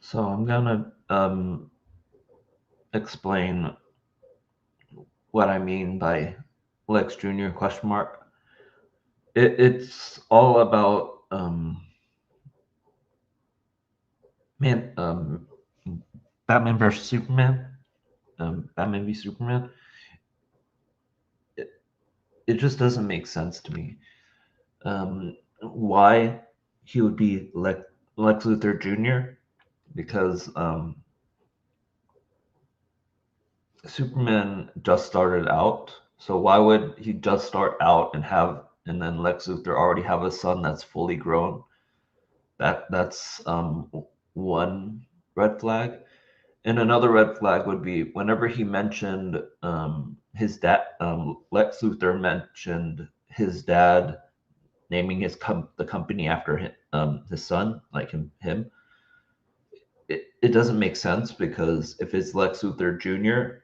So I'm gonna explain what I mean by Lex Jr. question mark. It's all about man Batman versus Superman, Batman v Superman. It, it just doesn't make sense to me. Why he would be Lex Luthor Jr. because Superman just started out. So why would he just start out and then Lex Luthor already have a son that's fully grown? That's one red flag. And another red flag would be whenever he mentioned his dad, Lex Luthor mentioned his dad naming the company after his son, like him. It doesn't make sense because if it's Lex Luthor Jr.,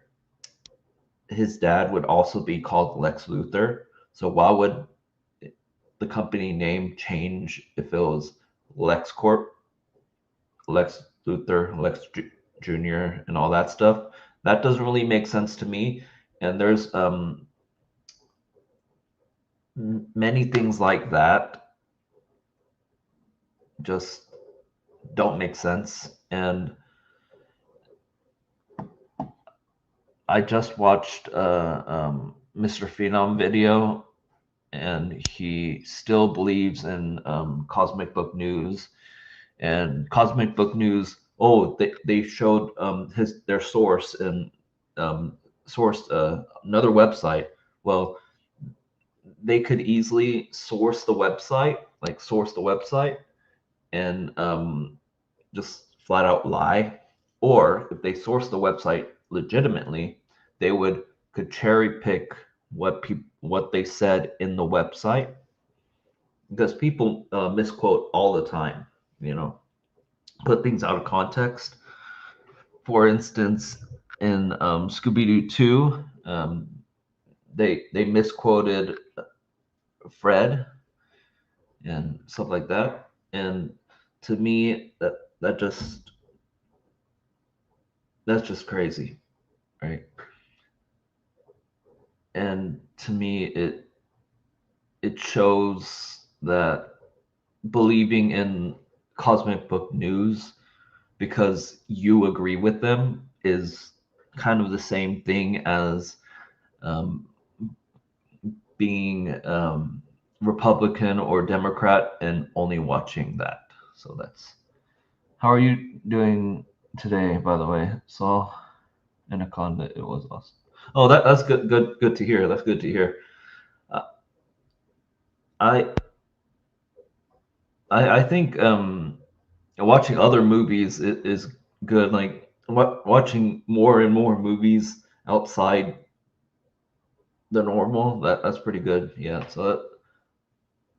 his dad would also be called Lex Luthor. So why would the company name change if it was LexCorp, Lex Luthor, Jr., and all that stuff? That doesn't really make sense to me. And there's many things like that just don't make sense. And I just watched Mr. Phenom video, and he still believes in Cosmic Book News. And Cosmic Book News, oh, they showed their source and sourced another website. Well, they could easily source the website, and just flat out lie. Or if they source the website legitimately, they could cherry pick what they said in the website, because people misquote all the time, you know, put things out of context. For instance, in Scooby Doo 2, they misquoted Fred and stuff like that. And to me, that's just crazy, right? And to me, it shows that believing in Cosmic Book News because you agree with them is kind of the same thing as um, being Republican or Democrat and only watching that. So that's how are you doing today, by the way? Saw Anaconda. It was awesome. Oh, that's good to hear. That's good to hear. Uh, I I think watching other movies is good. Like watching more and more movies outside the normal. That's pretty good. Yeah. So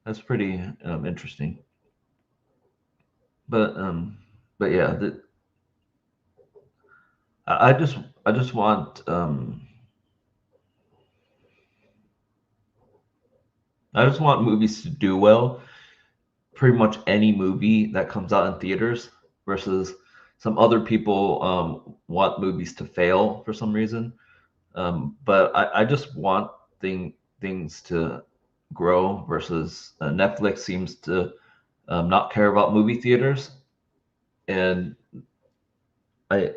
that's pretty interesting. But um, but yeah, I I just want I just want movies to do well. Pretty much any movie that comes out in theaters versus some other people want movies to fail for some reason. But I just want things to grow versus Netflix seems to not care about movie theaters, and I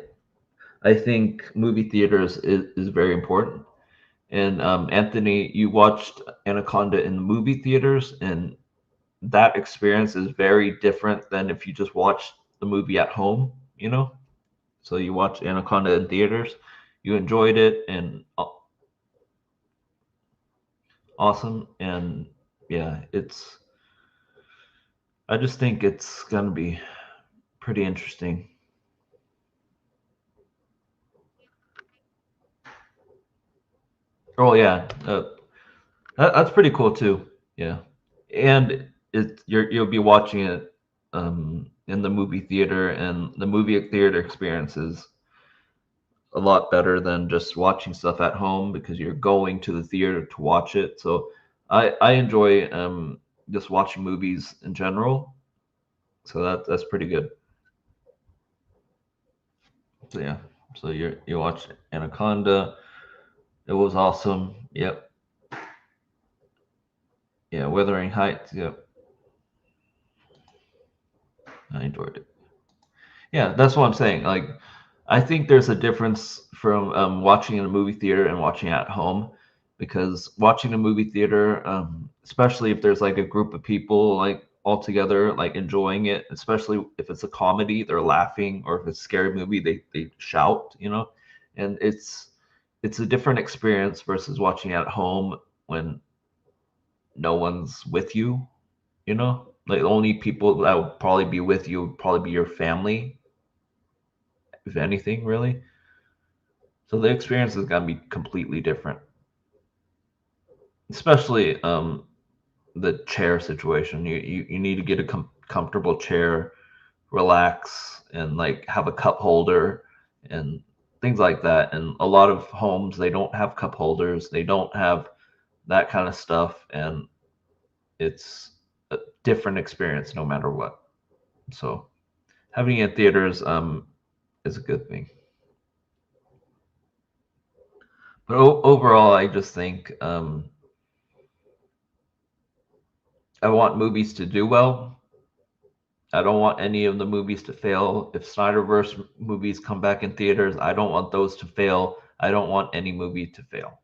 I think movie theaters is very important. And Anthony, you watched Anaconda in the movie theaters, and that experience is very different than if you just watch the movie at home, you know? So you watch Anaconda in theaters, you enjoyed it, and awesome. And yeah, I just think it's gonna be pretty interesting. Oh yeah, that's pretty cool too. Yeah, and you'll be watching it in the movie theater, and the movie theater experience is a lot better than just watching stuff at home because you're going to the theater to watch it. So I enjoy just watching movies in general. So that's pretty good. So yeah, so you watched Anaconda. It was awesome. Yep. Yeah, Wuthering Heights. Yep, I enjoyed it. Yeah, that's what I'm saying. Like, I think there's a difference from watching in a movie theater and watching at home, because watching a movie theater, especially if there's like a group of people like all together, like enjoying it, especially if it's a comedy, they're laughing, or if it's a scary movie, they shout, and it's a different experience versus watching at home when no one's with you, like the only people that will probably be with you would probably be your family, if anything, really. So the experience is gonna be completely different, especially the chair situation. You need to get a comfortable chair, relax, and like have a cup holder and things like that. And a lot of homes, they don't have cup holders, they don't have that kind of stuff, and it's a different experience no matter what. So having it in theaters is a good thing. But overall, I just think I want movies to do well. I don't want any of the movies to fail. If Snyderverse movies come back in theaters, I don't want those to fail. I don't want any movie to fail.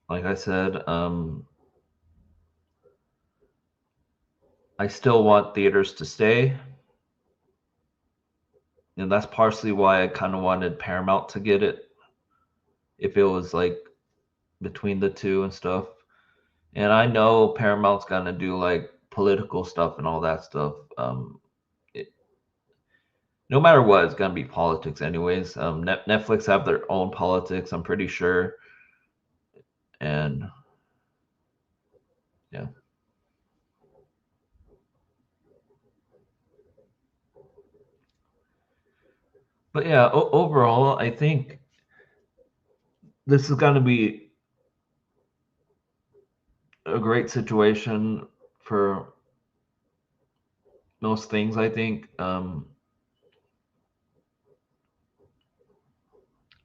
Like I said, I still want theaters to stay. And that's partially why I kind of wanted Paramount to get it, if it was like between the two and stuff. And I know Paramount's gonna do like political stuff and all that stuff. It, no matter what, it's gonna be politics anyways. Netflix have their own politics, I'm pretty sure, and yeah. But yeah, overall, I think this is gonna be a great situation for most things. I think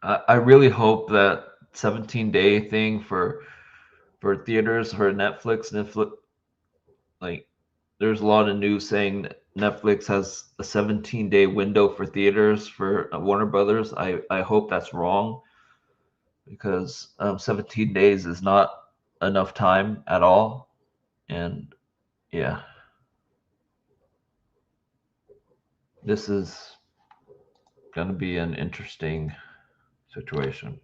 I really hope that 17-day thing for theaters, for Netflix, like there's a lot of news saying that Netflix has a 17-day window for theaters for Warner Brothers. I hope that's wrong, because 17 days is not enough time at all. And yeah, this is going to be an interesting situation.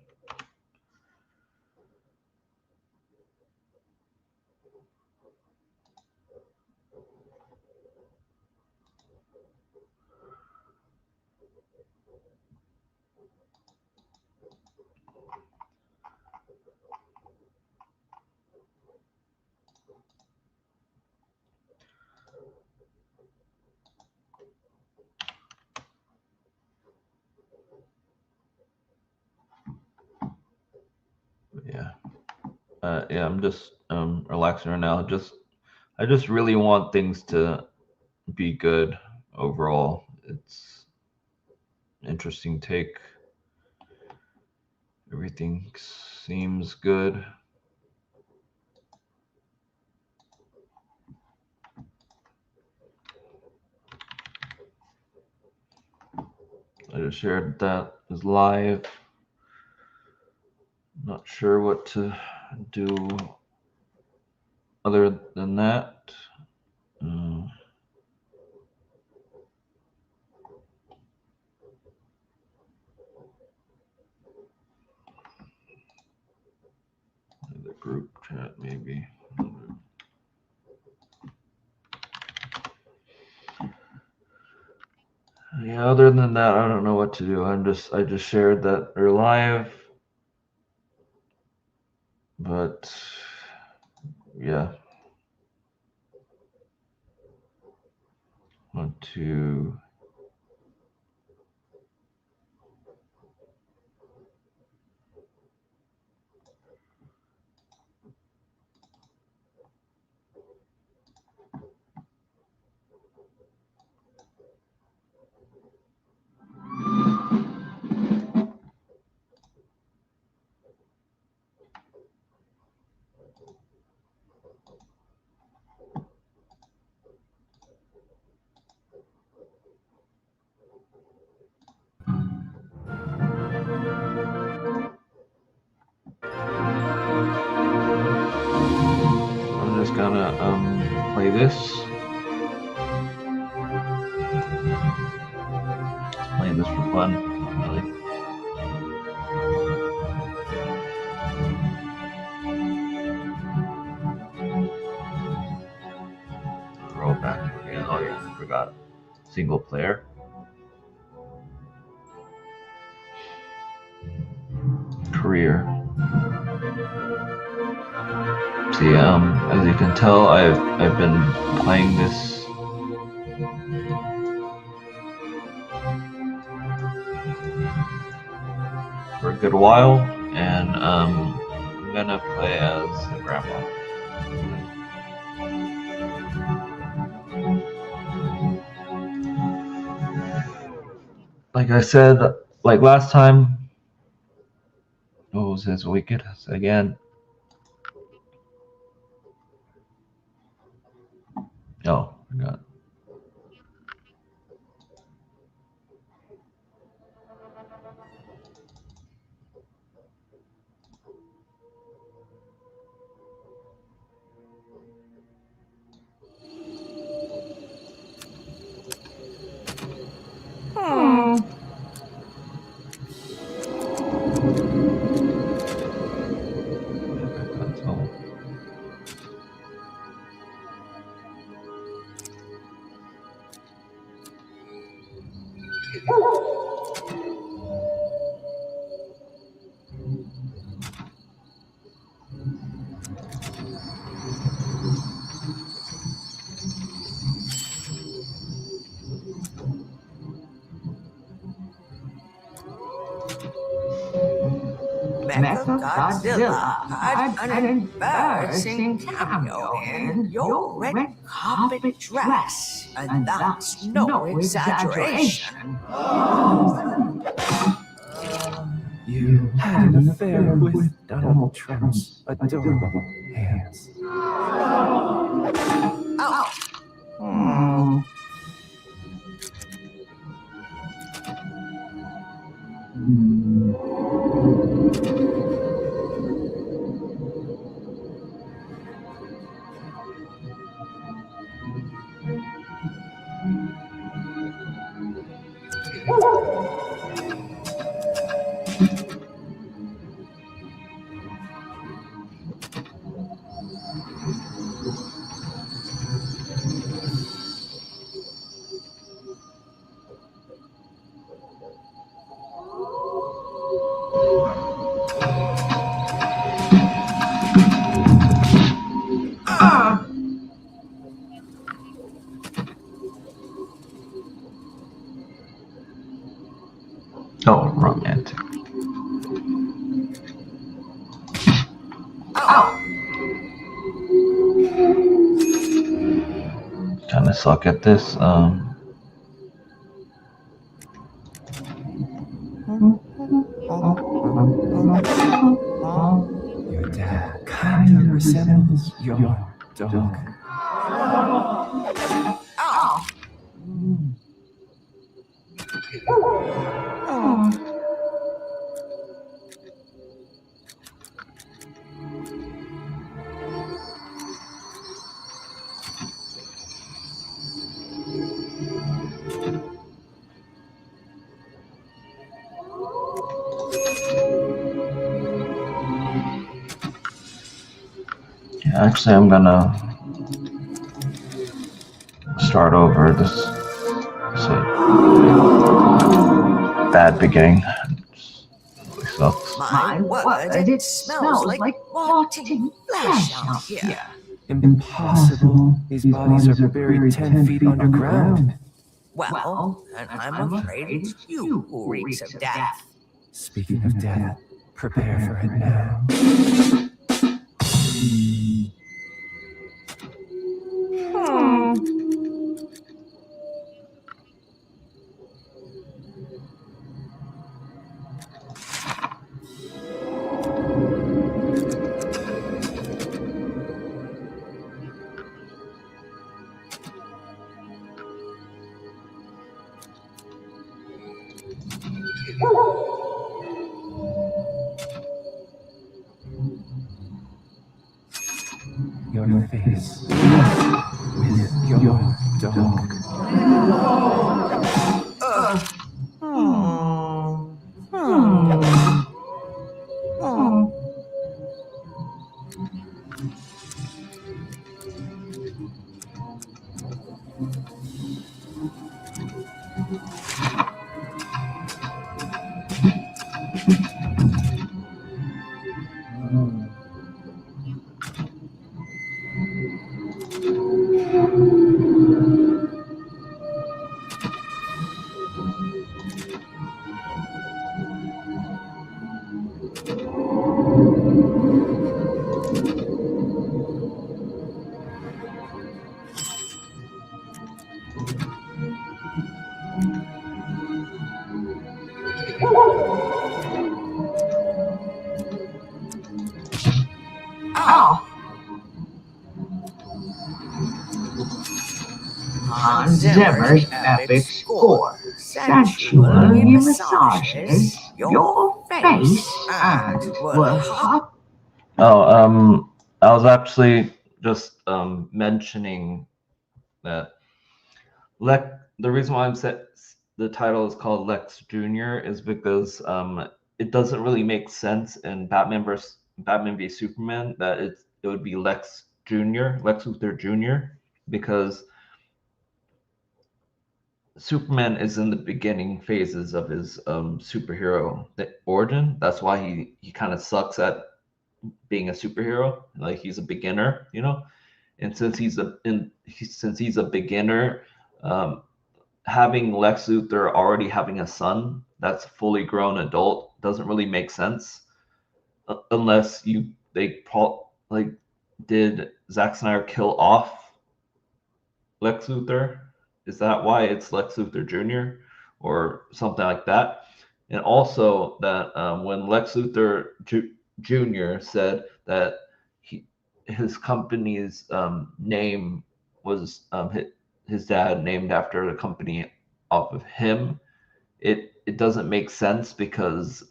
Yeah, yeah. I'm just relaxing right now. I just really want things to be good overall. It's interesting take. Everything seems good. I just shared that is live. Not sure what to do other than that. Uh, the group chat maybe. Yeah, other than that, I don't know what to do. I just shared that they're live, but yeah, want to gonna play this. Just playing this for fun, really. Roll back again. Oh yeah, I forgot. Single player. Career. See, as you can tell, I've been playing this for a good while, and I'm gonna play as the grandma. Like I said, like last time, what was his wicked again? Oh, I forgot. Mechagodzilla had an embarrassing cameo in your red carpet dress, and that's no exaggeration. You had an affair with Donald Trump's adorable hands. Oh. Oh, romantic. Kind of suck at this. Your dad kind of resembles your dog. Yeah, actually, I'm gonna start over. This is a bad beginning. It really sucks. My word, it smells like rotting flesh out here. Impossible. These bodies are buried 10 feet underground. Well, and I'm afraid it's you who reeks of death. Speaking of death, prepare for it now. your face with your dog. Hans Zimmer's epic score sensually massages your face and will hop. Oh, I was actually just mentioning that the reason why the title is called Lex Jr. is because it doesn't really make sense in Batman v Superman that it would be Lex Luthor Jr. because Superman is in the beginning phases of his superhero origin. That's why he kind of sucks at being a superhero. Like he's a beginner, you know. And since he's a beginner, having Lex Luthor already having a son that's a fully grown adult doesn't really make sense unless did Zack Snyder kill off Lex Luthor? Is that why it's Lex Luthor Jr. or something like that? And also that when Lex Luthor Jr. said that his company's name was his dad named after the company off of him, it doesn't make sense because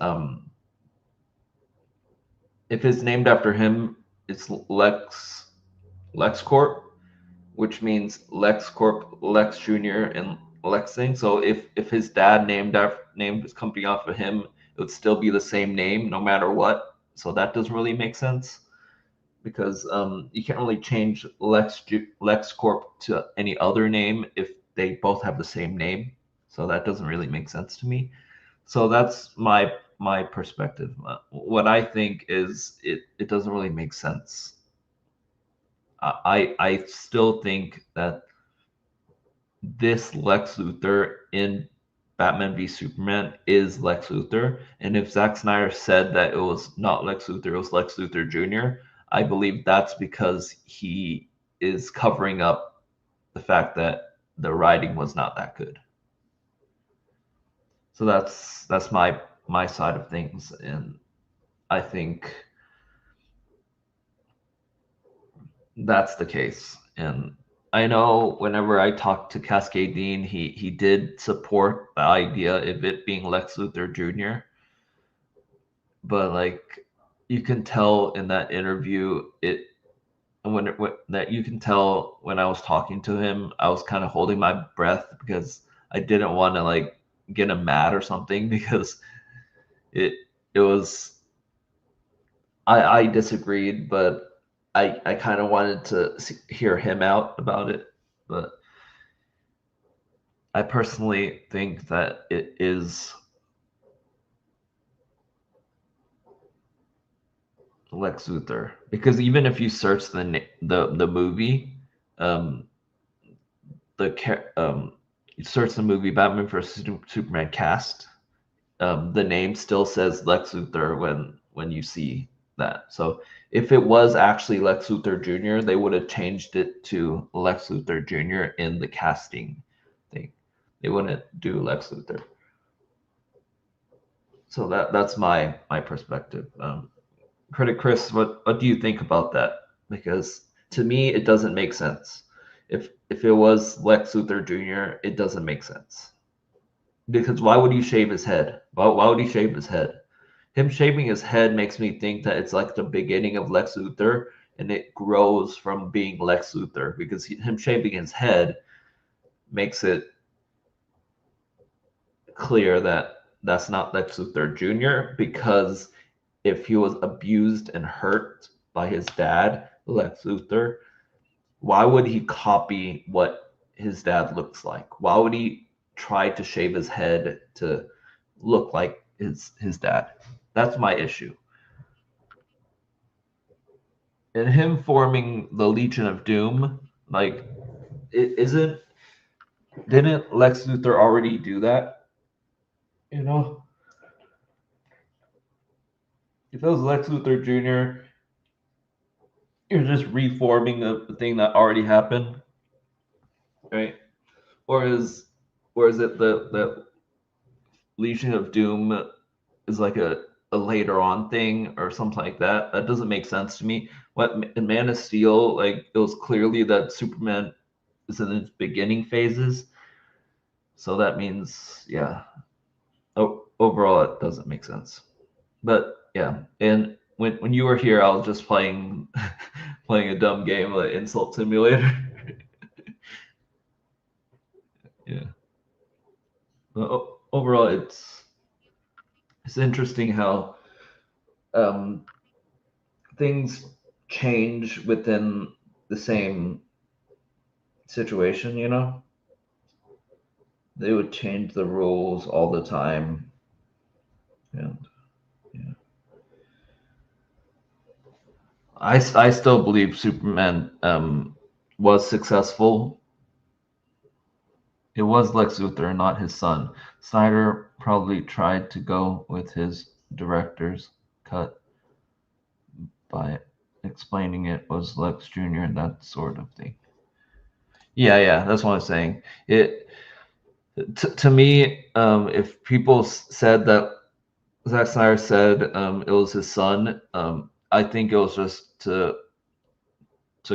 if it's named after him, it's LexCorp, which means LexCorp, Lex Jr. and Lex thing. So if his dad named his company off of him, it would still be the same name no matter what. So that doesn't really make sense because you can't really change LexCorp to any other name if they both have the same name. So that doesn't really make sense to me. So that's my perspective. What I think is it doesn't really make sense. I still think that this Lex Luthor in Batman v Superman is Lex Luthor. And if Zack Snyder said that it was not Lex Luthor, it was Lex Luthor Jr., I believe that's because he is covering up the fact that the writing was not that good. So that's my side of things, and I think that's the case. And I know whenever I talked to Cascade Dean, he did support the idea of it being Lex Luthor Jr. But like you can tell in that interview, that you can tell when I was talking to him, I was kind of holding my breath because I didn't want to like get him mad or something because it was I disagreed, but I kind of wanted to hear him out about it. But I personally think that it is Lex Luthor because even if you search the movie, you search the movie Batman vs Superman cast, the name still says Lex Luthor when you see that. So if it was actually Lex Luthor Jr., they would have changed it to Lex Luthor Jr. in the casting thing. They wouldn't do Lex Luthor. So that's my perspective. Critic Chris, what do you think about that? Because to me, it doesn't make sense. If it was Lex Luthor Jr., it doesn't make sense. Because why would he shave his head? Why would he shave his head? Him shaving his head makes me think that it's like the beginning of Lex Luthor, and it grows from being Lex Luthor, because him shaving his head makes it clear that that's not Lex Luthor Jr., because if he was abused and hurt by his dad, Lex Luthor, why would he copy what his dad looks like? Why would he try to shave his head to look like his dad? That's my issue. And him forming the Legion of Doom, like, didn't Lex Luthor already do that? You know? If it was Lex Luthor Jr., you're just reforming a thing that already happened, right? Or is it the Legion of Doom is like a later on thing or something like that? That doesn't make sense to me. What in Man of Steel, like, it was clearly that Superman is in its beginning phases, so that means, yeah. Overall, it doesn't make sense. But yeah, and when you were here, I was just playing playing a dumb game like Insult Simulator. Yeah. But overall, it's interesting how things change within the same situation. You know, they would change the rules all the time, and yeah. I still believe Superman was successful. It was Lex Luthor, not his son. Snyder probably tried to go with his director's cut by explaining it was Lex Jr. and that sort of thing. Yeah, that's what I'm saying. It to me, if people said that Zack Snyder said it was his son, I think it was just to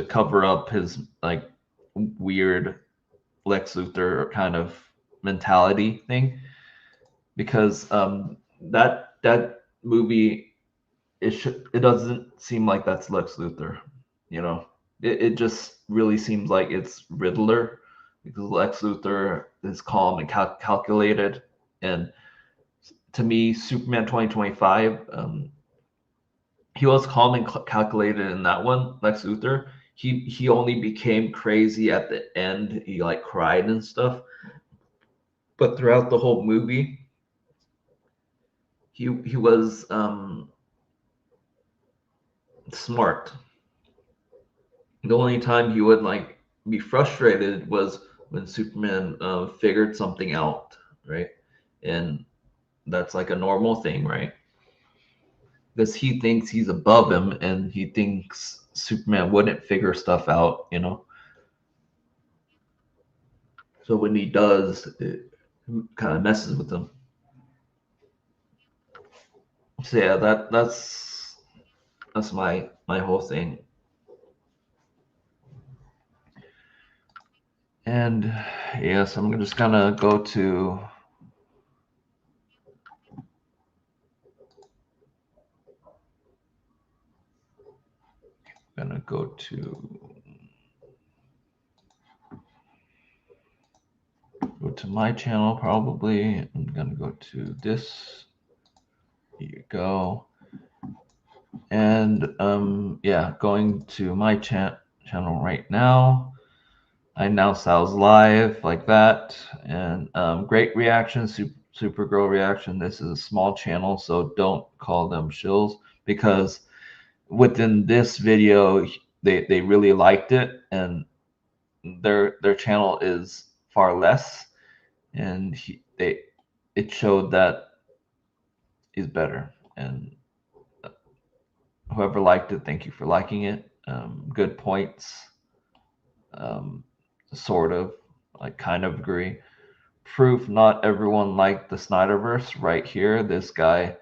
cover up his like weird Lex Luthor kind of mentality thing, because that movie, it doesn't seem like that's Lex Luthor, you know. It just really seems like it's Riddler, because Lex Luthor is calm and calculated, and to me, Superman 2025, he was calm and calculated in that one. Lex Luthor, he only became crazy at the end. He like cried and stuff, but throughout the whole movie, he was smart. The only time he would like be frustrated was when Superman figured something out, right? And that's like a normal thing, right? Because he thinks he's above him, and he thinks Superman wouldn't figure stuff out, you know. So when he does, it kind of messes with him. So yeah, that's my whole thing. And yes, I'm just gonna go to go to my channel probably. I'm gonna go to this. Here you go. And yeah, going to my channel right now. I now Sal's live like that, and great reaction, Supergirl reaction. This is a small channel, so don't call them shills, because within this video they really liked it, and their channel is far less, and it showed that he's better, and whoever liked it, thank you for liking it. Good points. Sort of, like, kind of agree. Proof not everyone liked the Snyderverse right here. This guy.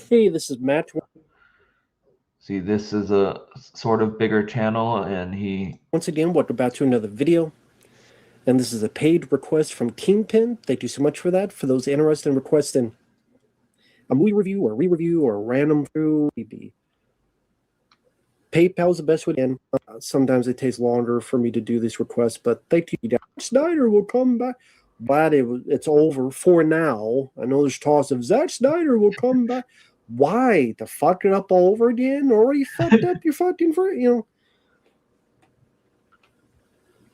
Hey, this is Matt. See, this is a sort of bigger channel, and he. Once again, welcome back to another video. And this is a paid request from Kingpin. Thank you so much for that. For those interested in requesting a movie review or re-review or random through, maybe. PayPal's the best way to end. Sometimes it takes longer for me to do these requests, but thank you. Zack Snyder will come back. Glad it's over for now. I know there's talks of Zack Snyder will come back. Why? To fuck it up all over again? Already fucked up your fucking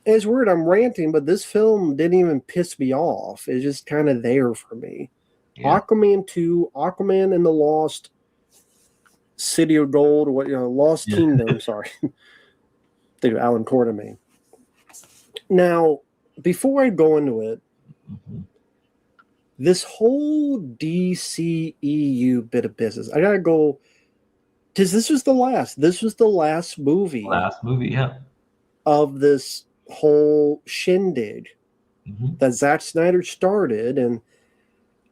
It's weird, I'm ranting, but this film didn't even piss me off. It's just kind of there for me. Yeah. Aquaman 2, Aquaman and the Lost City of Gold, Lost Kingdom, sorry. Think of Alan Quartermain. Now, before I go into it, this whole DCEU bit of business, I gotta go, because this was the last movie. Last movie, yeah. Of this whole shindig that Zack Snyder started, and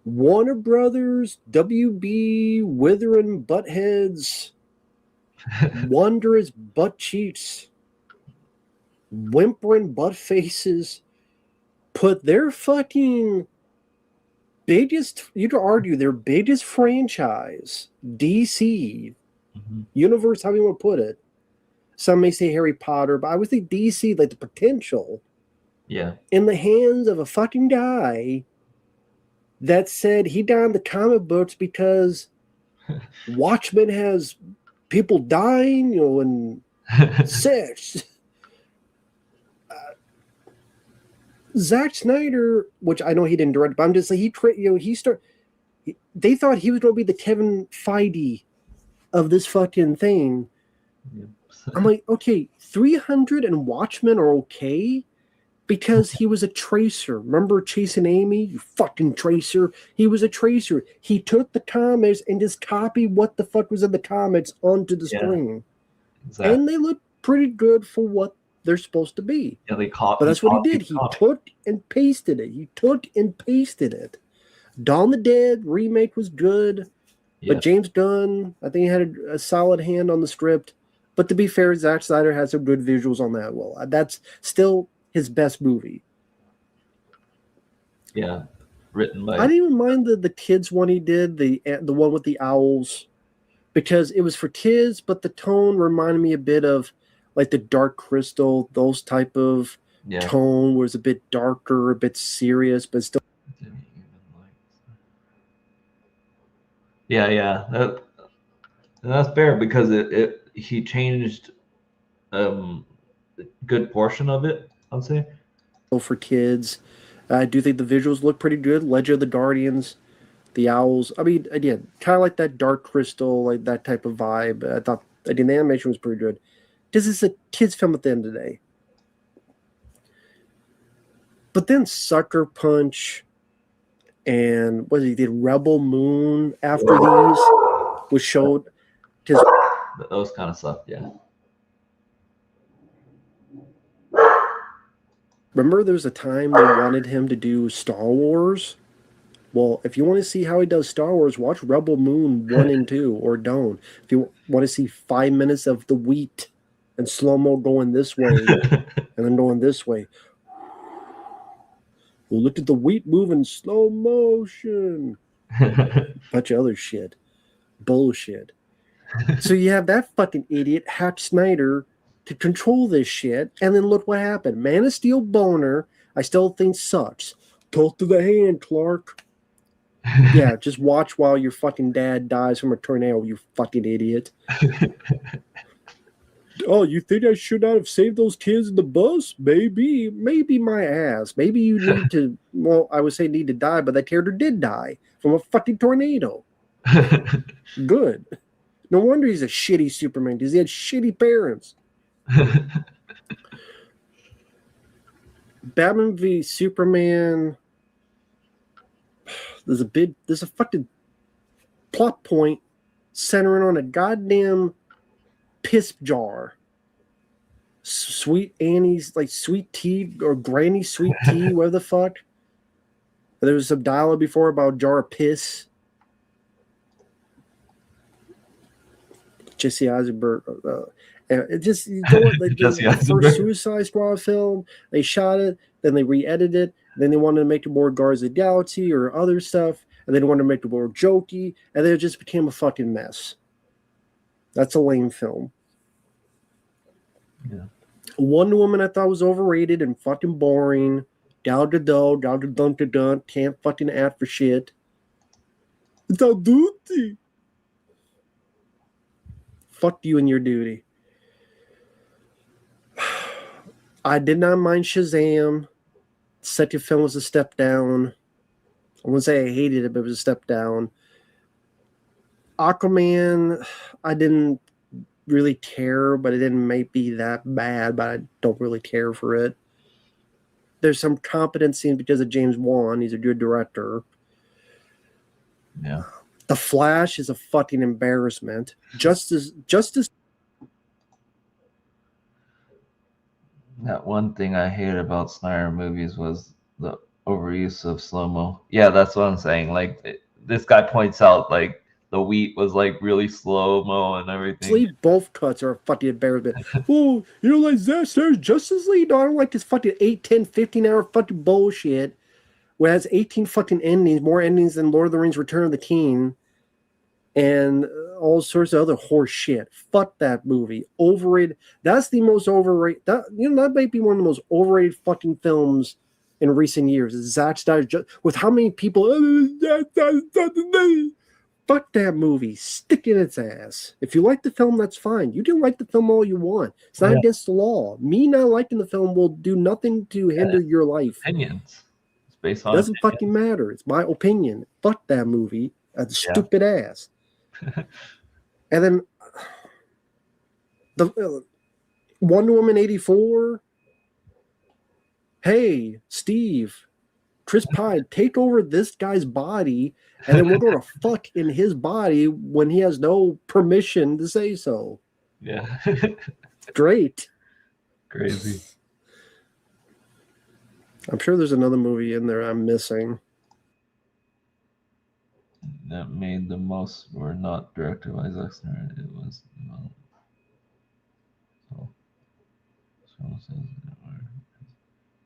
Warner Brothers, WB, withering buttheads, wondrous butt cheeks, whimpering butt faces, put their fucking biggest, you could argue their biggest franchise, DC, universe, however you want to put it. Some may say Harry Potter, but I would think DC, like the potential, in the hands of a fucking guy that said he downed the comic books because Watchmen has people dying, and sex. Zack Snyder, which I know he didn't direct, but I'm just like they thought he was going to be the Kevin Feige of this fucking thing. I'm like, okay, 300 and Watchmen are okay because he was a tracer. Remember Chasing Amy? You fucking tracer. He was a tracer. He took the comics and just copied what the fuck was in the comics onto the screen. Exactly. And they look pretty good for what they're supposed to be. Yeah, but that's what he did. He took and pasted it. Dawn of the Dead remake was good, but James Gunn, I think he had a solid hand on the script. But to be fair, Zack Snyder had some good visuals on that. Well, that's still his best movie. Yeah, written by. I didn't even mind the kids one he did, the one with the owls, because it was for kids, but the tone reminded me a bit of like the Dark Crystal, those type of tone was a bit darker, a bit serious, but still. Yeah. That's fair because he changed a good portion of it, I'd say. For kids, I do think the visuals look pretty good. Legend of the Guardians, the owls. I mean, again, kind of like that Dark Crystal, like that type of vibe. I thought the animation was pretty good. This is a kids' film at the end of the day. But then Sucker Punch and what he did, Rebel Moon after these was showed. Those kind of stuff, yeah. Remember there was a time they wanted him to do Star Wars? Well, if you want to see how he does Star Wars, watch Rebel Moon 1 and 2, or don't. If you want to see 5 minutes of the wheat and slow-mo going this way and then going this way. Well, look at the wheat moving slow motion. Bunch of other shit. Bullshit. So you have that fucking idiot, Zack Snyder, to control this shit, and then look what happened. Man of Steel boner, I still think sucks. Talk to the hand, Clark. Yeah, just watch while your fucking dad dies from a tornado, you fucking idiot. Oh, you think I should not have saved those kids in the bus? Maybe my ass. Maybe you need to, well, I would say need to die, but that character did die from a fucking tornado. Good. No wonder he's a shitty Superman, because he had shitty parents. Batman v Superman. There's a fucking plot point centering on a goddamn piss jar. Sweet Annie's, like sweet tea, or Granny sweet tea, whatever the fuck. There was some dialogue before about a jar of piss. Jesse Eisenberg. It just, you know what, like the first Suicide Squad film, they shot it, then they re-edited it, then they wanted to make it more Guardians of the Galaxy or other stuff. and they wanted to make it more jokey, and then it just became a fucking mess. That's a lame film. Yeah. Wonder Woman I thought was overrated and fucking boring. Down to do, down to dun to dun. Can't fucking act for shit. It's our duty. Fuck you and your duty. I did not mind Shazam. Second film was a step down. I wouldn't say I hated it, but it was a step down. Aquaman, I didn't really care, but it didn't make me that bad, but I don't really care for it. There's some competency because of James Wan. He's a good director. Yeah. The Flash is a fucking embarrassment. Justice. That one thing I hated about Snyder movies was the overuse of slow-mo. Yeah, that's what I'm saying. Like, this guy points out, like, the wheat was, like, really slow-mo and everything. Both cuts are a fucking embarrassment. Oh, you know, like Zack Snyder's Justice League? No, I don't like this fucking 8, 10, 15-hour fucking bullshit where it has 18 fucking endings, more endings than Lord of the Rings Return of the King, and all sorts of other horse shit. Fuck that movie. Overrated. That's the most overrated. That might be one of the most overrated fucking films in recent years. Zack Snyder, with how many people. Fuck that movie. Stick in its ass. If you like the film, that's fine. You can like the film all you want. It's not against the law. Me not liking the film will do nothing to hinder your life. Opinions. It's based on. It doesn't fucking matter. It's my opinion. Fuck that movie. That's stupid ass. And then the Wonder Woman 84. Hey, Steve, Chris Pine, take over this guy's body, and then we're going to fuck in his body when he has no permission to say so. Yeah. Great. Crazy. I'm sure there's another movie in there I'm missing. That made the most were not directed by Zack Snyder. It was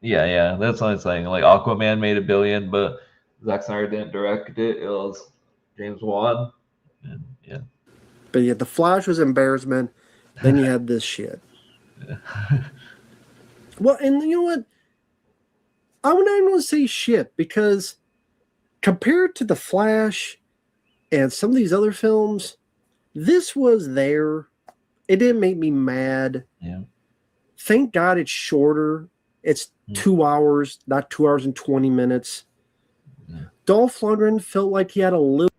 yeah, that's what I'm saying. Like, Aquaman made $1 billion, but Zack Snyder didn't direct it. It was James Wan. And yeah. But yeah, The Flash was embarrassment. Then you had this shit. Yeah. Well, and you know what? I would not want to say shit, because compared to The Flash and some of these other films, this was there. It didn't make me mad. Yeah. Thank God it's shorter. It's 2 hours, not 2 hours and 20 minutes. Yeah. Dolph Lundgren felt like he had a little.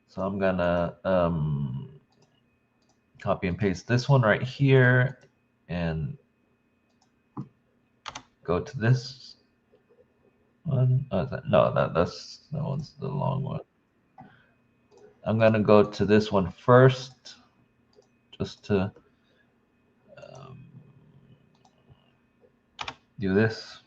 So I'm gonna copy and paste this one right here and go to this one. That one's the long one. I'm gonna go to this one first, just to do this.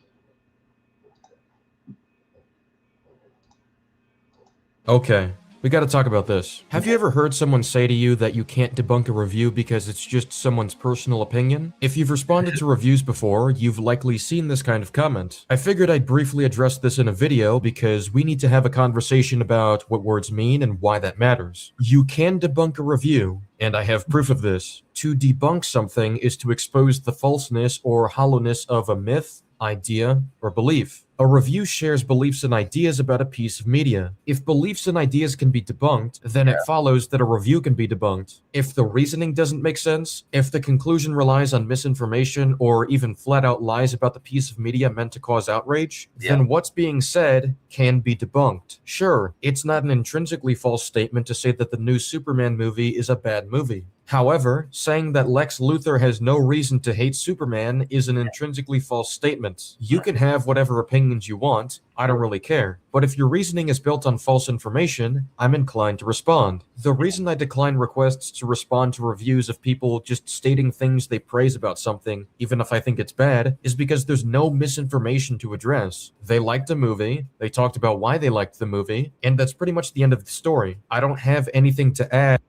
Okay, we gotta talk about this. Have you ever heard someone say to you that you can't debunk a review because it's just someone's personal opinion? If you've responded to reviews before, you've likely seen this kind of comment. I figured I'd briefly address this in a video because we need to have a conversation about what words mean and why that matters. You can debunk a review, and I have proof of this. To debunk something is to expose the falseness or hollowness of a myth, idea, or belief. A review shares beliefs and ideas about a piece of media. If beliefs and ideas can be debunked, then it follows that a review can be debunked. If the reasoning doesn't make sense, if the conclusion relies on misinformation or even flat out lies about the piece of media meant to cause outrage, then what's being said can be debunked. Sure, it's not an intrinsically false statement to say that the new Superman movie is a bad movie. However, saying that Lex Luthor has no reason to hate Superman is an intrinsically false statement. You can have whatever opinions you want, I don't really care. But if your reasoning is built on false information, I'm inclined to respond. The reason I decline requests to respond to reviews of people just stating things they praise about something, even if I think it's bad, is because there's no misinformation to address. They liked the movie, they talked about why they liked the movie, and that's pretty much the end of the story. I don't have anything to add.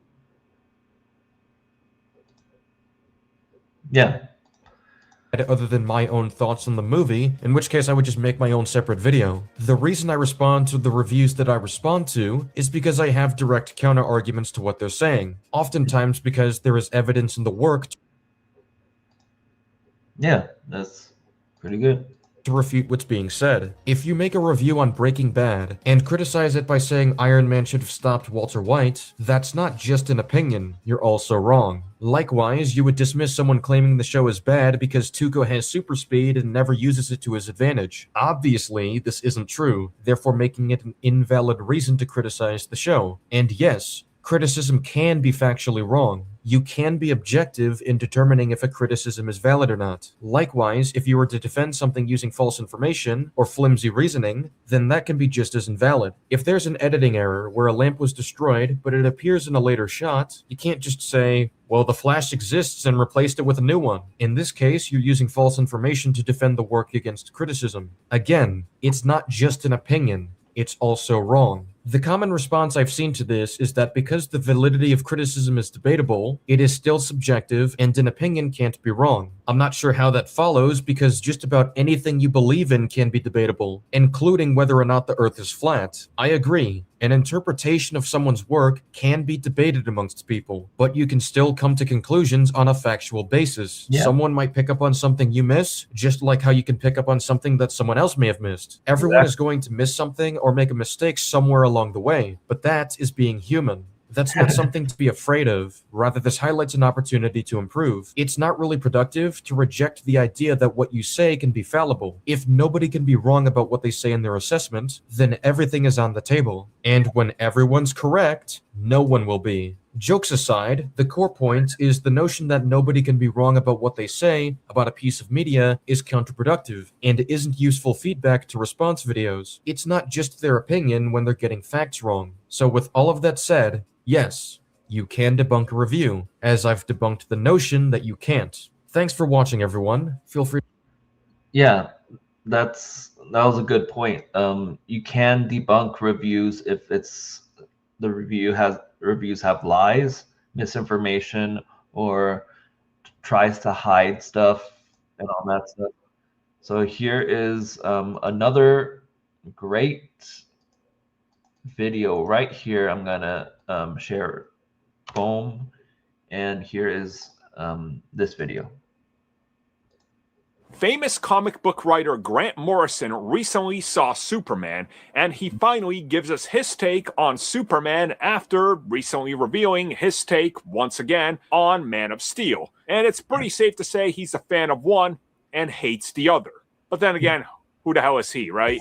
Yeah. other than my own thoughts on the movie, in which case I would just make my own separate video. The reason I respond to the reviews that I respond to is because I have direct counter arguments to what they're saying, oftentimes because there is evidence in the work Yeah, that's pretty good. to refute what's being said. If you make a review on Breaking Bad and criticize it by saying Iron Man should have stopped Walter White, that's not just an opinion, you're also wrong. Likewise, you would dismiss someone claiming the show is bad because Tuco has super speed and never uses it to his advantage. Obviously, this isn't true, therefore making it an invalid reason to criticize the show. And yes, criticism can be factually wrong. You can be objective in determining if a criticism is valid or not. Likewise, if you were to defend something using false information or flimsy reasoning, then that can be just as invalid. If there's an editing error where a lamp was destroyed, but it appears in a later shot, you can't just say, well, the flash exists and replaced it with a new one. In this case, you're using false information to defend the work against criticism. Again, it's not just an opinion, it's also wrong. The common response I've seen to this is that because the validity of criticism is debatable, it is still subjective and an opinion can't be wrong. I'm not sure how that follows because just about anything you believe in can be debatable, including whether or not the earth is flat. I agree. An interpretation of someone's work can be debated amongst people, but you can still come to conclusions on a factual basis. Yeah. Someone might pick up on something you miss, just like how you can pick up on something that someone else may have missed. Everyone is going to miss something or make a mistake somewhere along the way, but that is being human. That's not something to be afraid of. Rather, this highlights an opportunity to improve. It's not really productive to reject the idea that what you say can be fallible. If nobody can be wrong about what they say in their assessment, then everything is on the table. And when everyone's correct, no one will be. Jokes aside, the core point is the notion that nobody can be wrong about what they say about a piece of media is counterproductive and isn't useful feedback to response videos. It's not just their opinion when they're getting facts wrong. So with all of that said, yes, you can debunk a review, as I've debunked the notion that you can't. Thanks for watching, everyone. Feel free. Yeah, that was a good point. You can debunk reviews if it's the reviews have lies, misinformation, or tries to hide stuff and all that stuff. So here is another great video right here. I'm gonna share. Boom, and here is this video. Famous comic book writer Grant Morrison recently saw Superman, and he finally gives us his take on Superman after recently revealing his take, once again, on Man of Steel. And it's pretty safe to say he's a fan of one and hates the other. But then again, who the hell is he, right?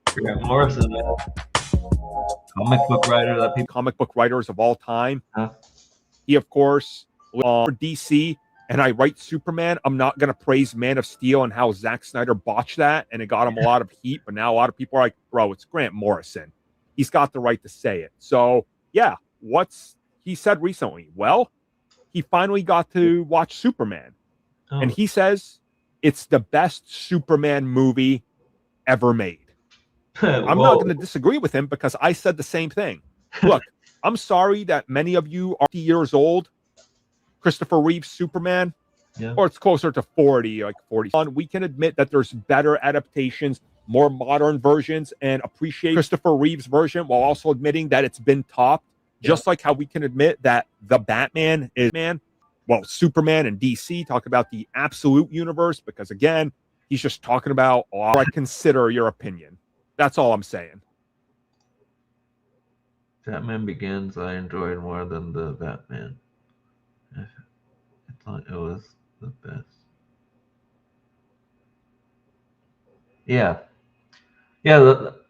Grant Morrison, man. Comic book writer that people... Comic book writers of all time. Huh? He, of course, for DC... and I write Superman, I'm not going to praise Man of Steel and how Zack Snyder botched that, and it got him a lot of heat, but now a lot of people are like, bro, it's Grant Morrison. He's got the right to say it. So, yeah, what's he said recently? Well, he finally got to watch Superman, and he says it's the best Superman movie ever made. I'm not going to disagree with him because I said the same thing. Look, I'm sorry that many of you are 50 years old. Christopher Reeve's Superman, or it's closer to 40, like 40. We can admit that there's better adaptations, more modern versions, and appreciate Christopher Reeve's version while also admitting that it's been topped. Just like how we can admit that the Batman is Superman and DC talk about the absolute universe because, again, he's just talking about, I consider your opinion. That's all I'm saying. Batman Begins I enjoyed more than the Batman. I thought it was the best. Yeah,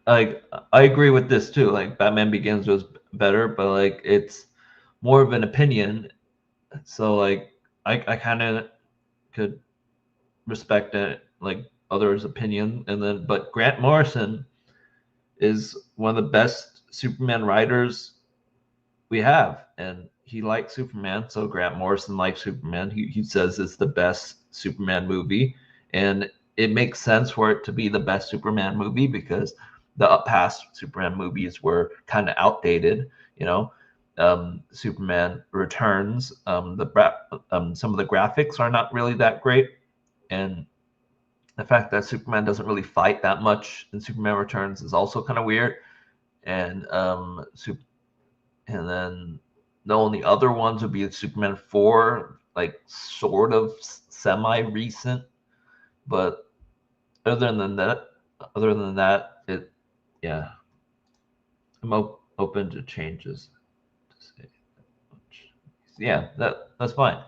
like I agree with this too. Like Batman Begins was better, but like it's more of an opinion. So like I kind of could respect it, like others' opinion, and then but Grant Morrison is one of the best Superman writers we have, and he likes Superman, so Grant Morrison likes Superman. He says it's the best Superman movie, and it makes sense for it to be the best Superman movie because the past Superman movies were kind of outdated, you know. Superman Returns, some of the graphics are not really that great, and the fact that Superman doesn't really fight that much in Superman Returns is also kind of weird. And and then the only other ones would be Superman 4, like sort of semi-recent, but other than that, yeah, I'm open to changes. Yeah, that's fine.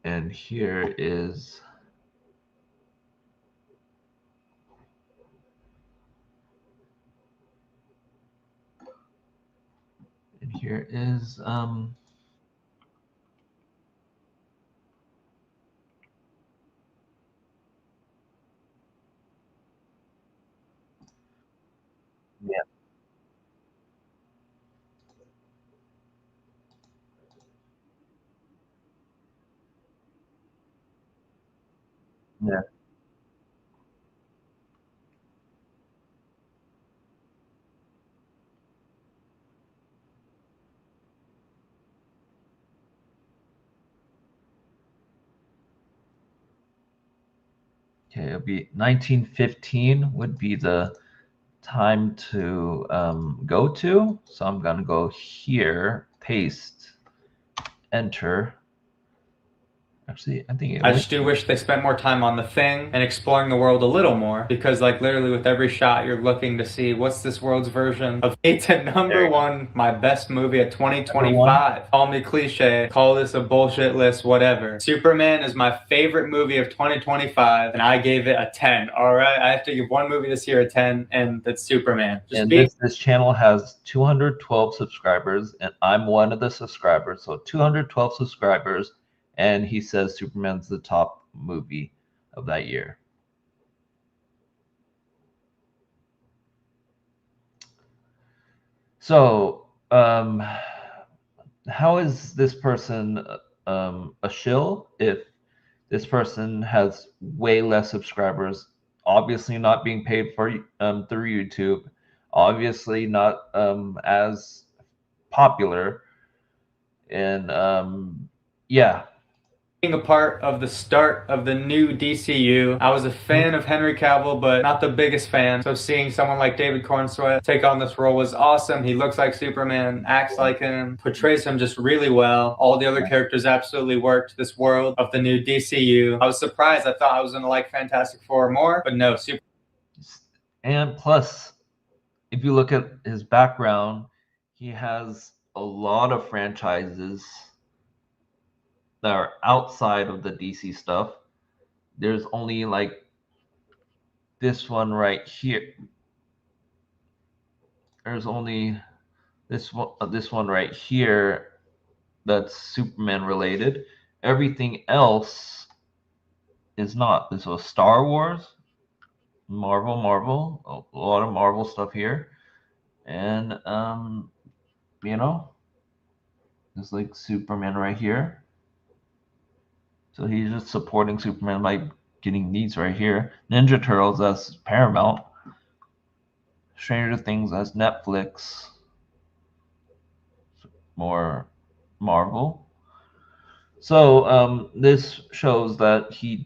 And here is yeah. Yeah. Okay, it'll be 1915 would be the time to go to. So I'm gonna go here, paste, enter. Actually, I think I just do wish they spent more time on The Thing and exploring the world a little more, because like literally with every shot you're looking to see what's this world's version of it's at number one, my best movie of 2025. Call me cliche, call this a bullshit list, whatever. Superman is my favorite movie of 2025, and I gave it a 10. All right, I have to give one movie this year a 10, and that's Superman. This channel has 212 subscribers, and I'm one of the subscribers. So 212 subscribers. And he says Superman's the top movie of that year. So, how is this person a shill if this person has way less subscribers? Obviously, not being paid for through YouTube. Obviously, not as popular. And yeah. Being a part of the start of the new DCU, I was a fan of Henry Cavill, but not the biggest fan. So seeing someone like David Cornsweet take on this role was awesome. He looks like Superman, acts like him, portrays him just really well. All the other characters absolutely worked. This world of the new DCU, I was surprised. I thought I was gonna like Fantastic Four more, but no. And plus, if you look at his background, he has a lot of franchises that are outside of the DC stuff. There's only like this one right here. There's only this one right here that's Superman related. Everything else is not. This was Star Wars, Marvel, a lot of Marvel stuff here, and you know, there's like Superman right here. So he's just supporting Superman by getting these right here. Ninja Turtles as Paramount. Stranger Things as Netflix. More Marvel. So this shows that he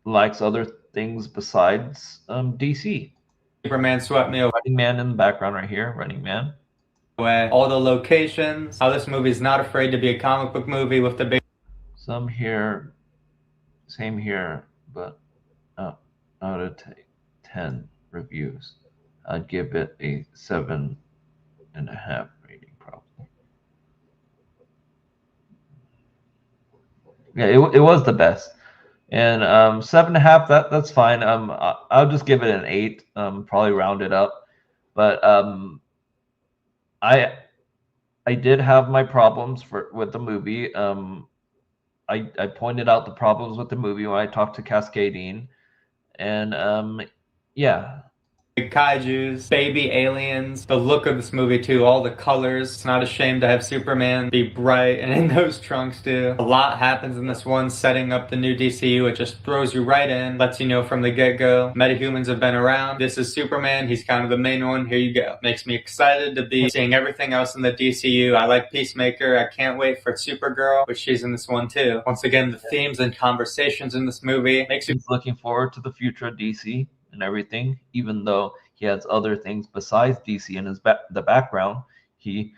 likes other things besides DC. Superman swept me away. Running Man in the background right here. Running Man. All the locations. How this movie is not afraid to be a comic book movie with the big. Some here, same here, but out of 10 reviews, I'd give it a 7.5 rating, probably. Yeah, it was the best, and 7.5. That's fine. I'll just give it an 8. Probably round it up, but I did have my problems with the movie. I pointed out the problems with the movie when I talked to Cascading, and yeah, Big kaijus, baby aliens, the look of this movie too, all the colors. It's not ashamed to have Superman be bright and in those trunks too. A lot happens in this one, setting up the new DCU. It just throws you right in, lets you know from the get-go. Metahumans have been around. This is Superman. He's kind of the main one. Here you go. Makes me excited to be seeing everything else in the DCU. I like Peacemaker. I can't wait for Supergirl, but she's in this one too. Once again, the themes and conversations in this movie makes you He's looking forward to the future of DC and everything, even though he has other things besides DC in his the background. He's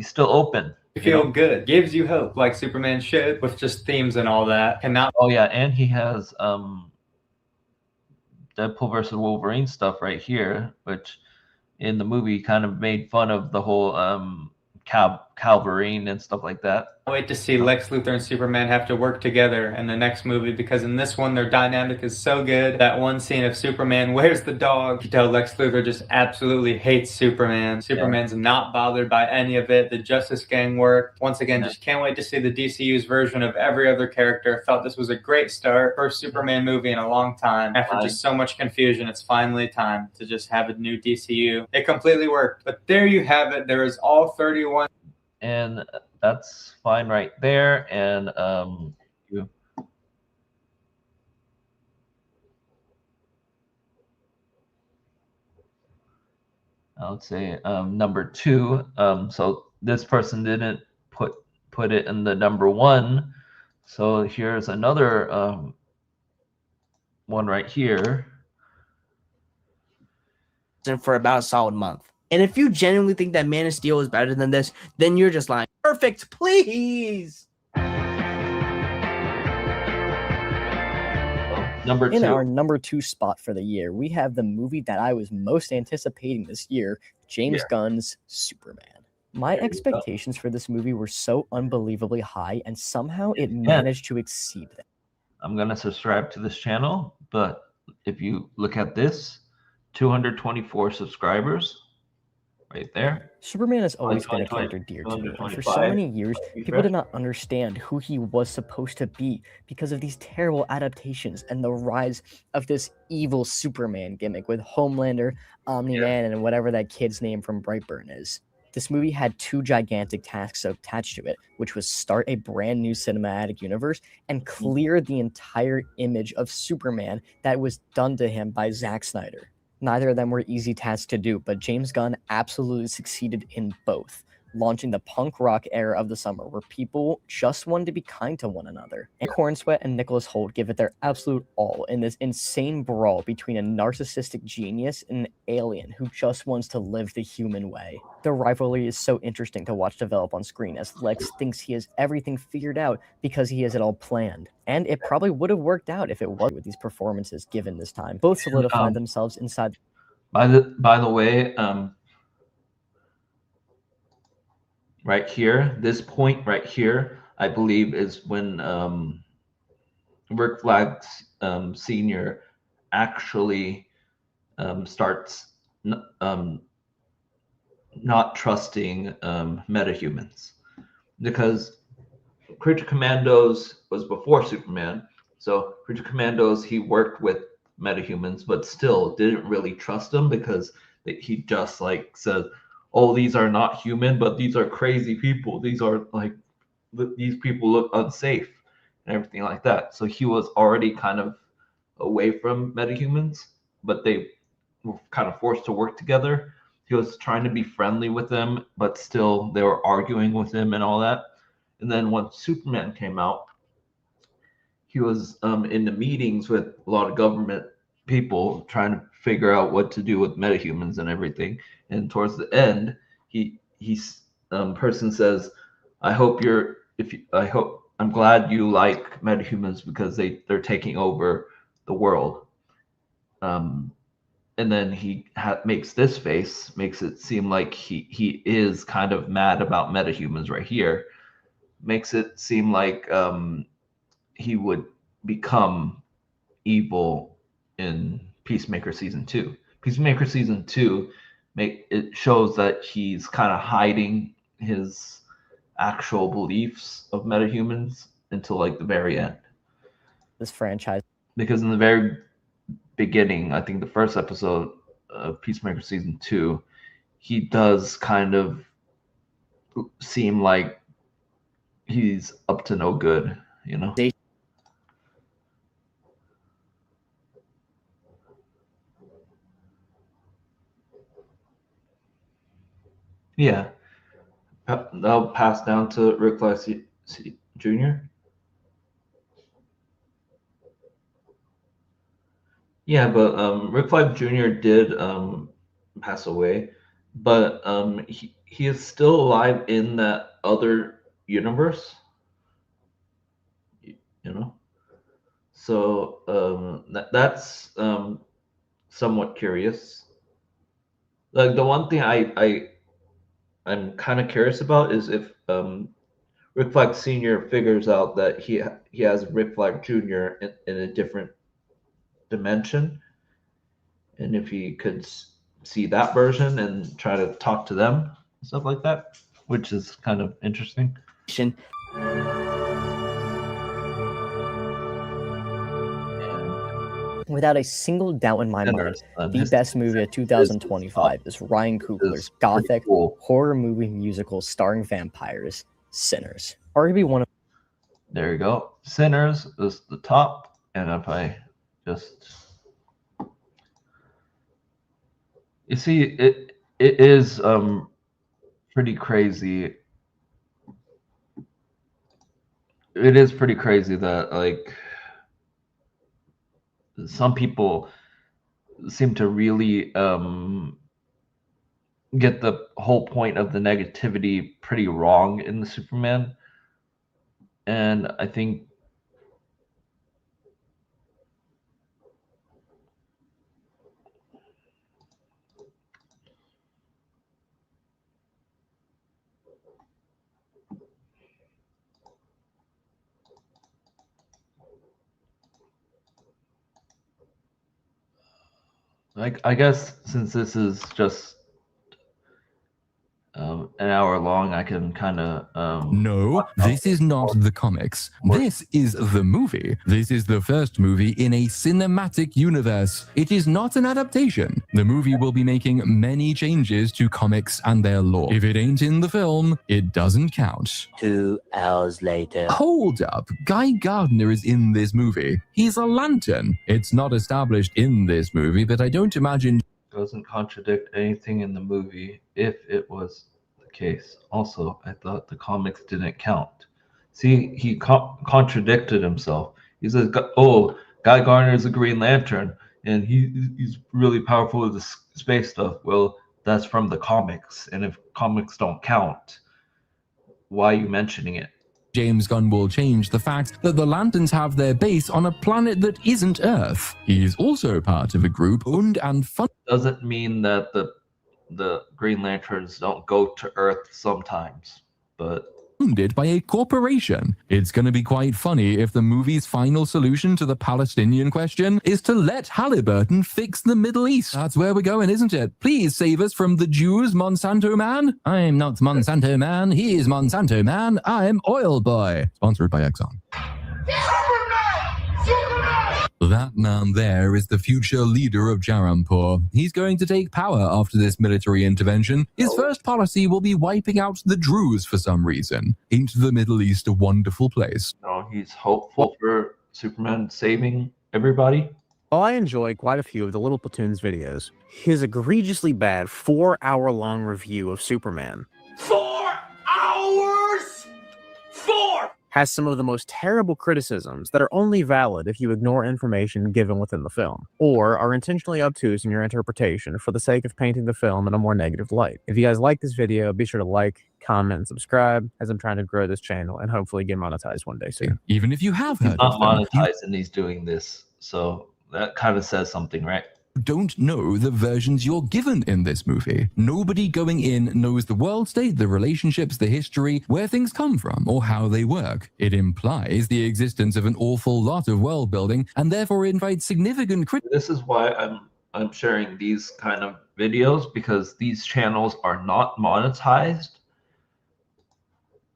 still open. feel good, gives you hope, like Superman should, with just themes and all that. Cannot. Oh yeah, and he has Deadpool versus Wolverine stuff right here, which in the movie kind of made fun of the whole Calverine and stuff like that. Wait to see Lex Luthor and Superman have to work together in the next movie, because in this one their dynamic is so good. That one scene of Superman, where's the dog? You tell Lex Luthor just absolutely hates Superman. Superman's not bothered by any of it. The Justice Gang work. Once again, just can't wait to see the DCU's version of every other character. Felt this was a great start. First Superman movie in a long time. After just so much confusion, it's finally time to just have a new DCU. It completely worked. But there you have it. There is all 31. And that's fine right there. And I would say number 2. So this person didn't put it in the number 1. So here's another one right here. For about a solid month. And if you genuinely think that Man of Steel is better than this, then you're just lying. Perfect, please. Number 2. In our number 2 spot for the year, we have the movie that I was most anticipating this year, James Gunn's Superman. My expectations for this movie were so unbelievably high, and somehow it managed to exceed them. I'm going to subscribe to this channel, but if you look at this, 224 subscribers. Right there. Superman has always been a character dear to me, and for so many years, people did not understand who he was supposed to be because of these terrible adaptations and the rise of this evil Superman gimmick with Homelander, Omni-Man, and whatever that kid's name from Brightburn is. This movie had 2 gigantic tasks attached to it, which was start a brand new cinematic universe and clear the entire image of Superman that was done to him by Zack Snyder. Neither of them were easy tasks to do, but James Gunn absolutely succeeded in both, launching the punk rock era of the summer where people just wanted to be kind to one another. And Cornsweat and Nicholas Hoult give it their absolute all in this insane brawl between a narcissistic genius and an alien who just wants to live the human way. The rivalry is so interesting to watch develop on screen as Lex thinks he has everything figured out because he has it all planned. And it probably would have worked out if it was with these performances given this time. Both solidified themselves inside. By the way, right here, this point right here, I believe is when Rick Flags Sr. actually starts not trusting metahumans, because Creature Commandos was before Superman. So Creature Commandos, he worked with metahumans, but still didn't really trust them because he just like said, oh, these are not human, but these are crazy people. These are like, these people look unsafe and everything like that. So he was already kind of away from metahumans, but they were kind of forced to work together. He was trying to be friendly with them, but still they were arguing with him and all that. And then once Superman came out, he was in the meetings with a lot of government people trying to figure out what to do with metahumans and everything. And towards the end, person says, I'm glad you like metahumans because they're taking over the world. And then he makes this face, makes it seem like he is kind of mad about metahumans right here. Makes it seem like he would become evil in Peacemaker Season 2. Peacemaker Season 2, it shows that he's kind of hiding his actual beliefs of metahumans until like the very end. This franchise. Because in the very beginning, I think the first episode Peacemaker season 2, he does kind of seem like he's up to no good, you know? Yeah. That'll pass down to Rick Flag Jr. Yeah, but Rick Flag Jr. did pass away, but he is still alive in that other universe, you know? So that's somewhat curious. Like the one thing I'm kind of curious about is if Rick Flag Sr. figures out that he has Rick Flag Jr. in a different dimension, and if he could see that version and try to talk to them, stuff like that, which is kind of interesting. Without a single doubt in my mind, the best movie of 2025 is Ryan Coogler's gothic horror movie musical starring vampires, Sinners. Arguably one of. There you go. Sinners is the top, and if I just, you see, it is pretty crazy. It is pretty crazy that like some people seem to really get the whole point of the negativity pretty wrong in the Superman. And I think I guess since this is just an hour long, I can kind of No, this is not the comics. This is the movie. This is the first movie in a cinematic universe. It is not an adaptation. The movie will be making many changes to comics and their lore. If it ain't in the film, it doesn't count. 2 hours later. Hold up. Guy Gardner is in this movie. He's a lantern. It's not established in this movie, but I don't imagine doesn't contradict anything in the movie if it was the case. Also, I thought the comics didn't count. See, he contradicted himself. He says, "Oh, Guy Gardner is a Green Lantern, and he's really powerful with the space stuff." Well, that's from the comics, and if comics don't count, why are you mentioning it? James Gunn will change the fact that the Lanterns have their base on a planet that isn't Earth. He's also part of a group owned and funded. Doesn't mean that the Green Lanterns don't go to Earth sometimes, but Funded by a corporation. It's going to be quite funny if the movie's final solution to the Palestinian question is to let Halliburton fix the Middle East. That's where we're going, isn't it? Please save us from the Jews, Monsanto Man. I'm not Monsanto Man. He is Monsanto Man. I'm Oil Boy. Sponsored by Exxon. That man there is the future leader of Jarampur. He's going to take power after this military intervention. His first policy will be wiping out the Druze for some reason. Ain't the Middle East a wonderful place? no, he's hopeful for Superman saving everybody. While I enjoy quite a few of the Little Platoons videos, his egregiously bad 4-hour-long review of Superman 4 hours! 4! has some of the most terrible criticisms that are only valid if you ignore information given within the film, or are intentionally obtuse in your interpretation for the sake of painting the film in a more negative light. If you guys like this video, be sure to like, comment, and subscribe, as I'm trying to grow this channel and hopefully get monetized one day soon. Even if you have He's heard not of them, monetized and he's doing this, so that kind of says something, right? you don't know the versions you're given in this movie. Nobody going in knows the world state, the relationships, the history, where things come from, or how they work. It implies the existence of an awful lot of world building, and therefore invites significant criticism. This is why I'm sharing these kind of videos, because these channels are not monetized,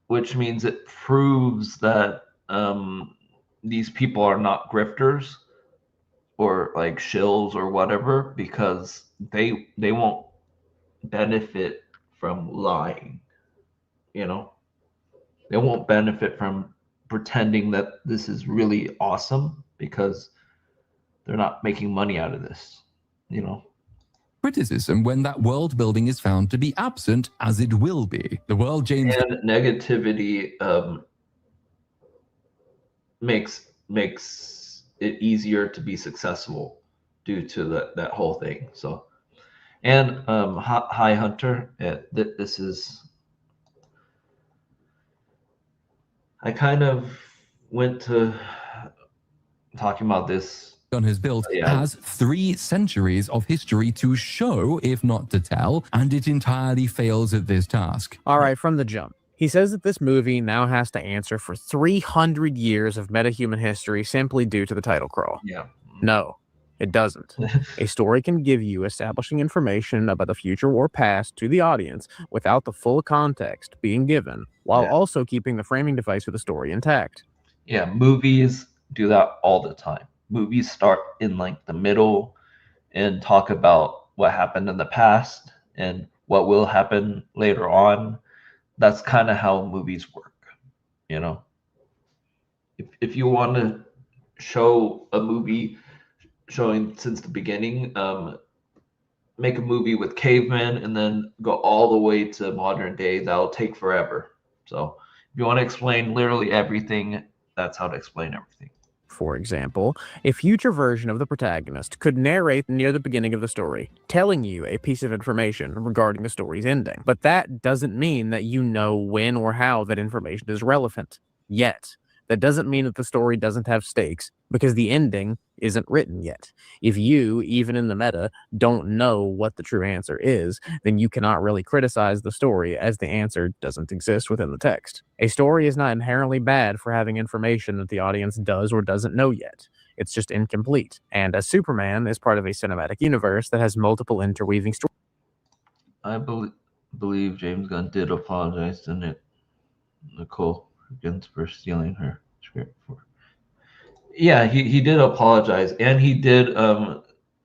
which means it proves that these people are not grifters or like shills or whatever, because they won't benefit from lying. You know, they won't benefit from pretending that this is really awesome because they're not making money out of this. You know. Criticism when that world building is found to be absent, as it will be. The world James and negativity makes it easier to be successful due to that whole thing. So, and hi Hunter, this is. I kind of went to talking about this. Has built has 3 centuries of history to show, if not to tell, and it entirely fails at this task. All right, from the jump. He says that this movie now has to answer for 300 years of metahuman history simply due to the title crawl. Yeah. No, it doesn't. A story can give you establishing information about the future or past to the audience without the full context being given, while also keeping the framing device of the story intact. Yeah, movies do that all the time. Movies start in like the middle and talk about what happened in the past and what will happen later on. That's kind of how movies work, you know. If you want to show a movie showing since the beginning, make a movie with cavemen and then go all the way to modern day, that'll take forever. So if you want to explain literally everything, that's how to explain everything. For example, a future version of the protagonist could narrate near the beginning of the story, telling you a piece of information regarding the story's ending. But that doesn't mean that you know when or how that information is relevant. Yet, that doesn't mean that the story doesn't have stakes, because the ending isn't written yet. If you, even in the meta, don't know what the true answer is, then you cannot really criticize the story, as the answer doesn't exist within the text. A story is not inherently bad for having information that the audience does or doesn't know yet. It's just incomplete. And as Superman is part of a cinematic universe that has multiple interweaving stories. I believe James Gunn did apologize to Nicole Higgins for stealing her script. Yeah, he did apologize, and he did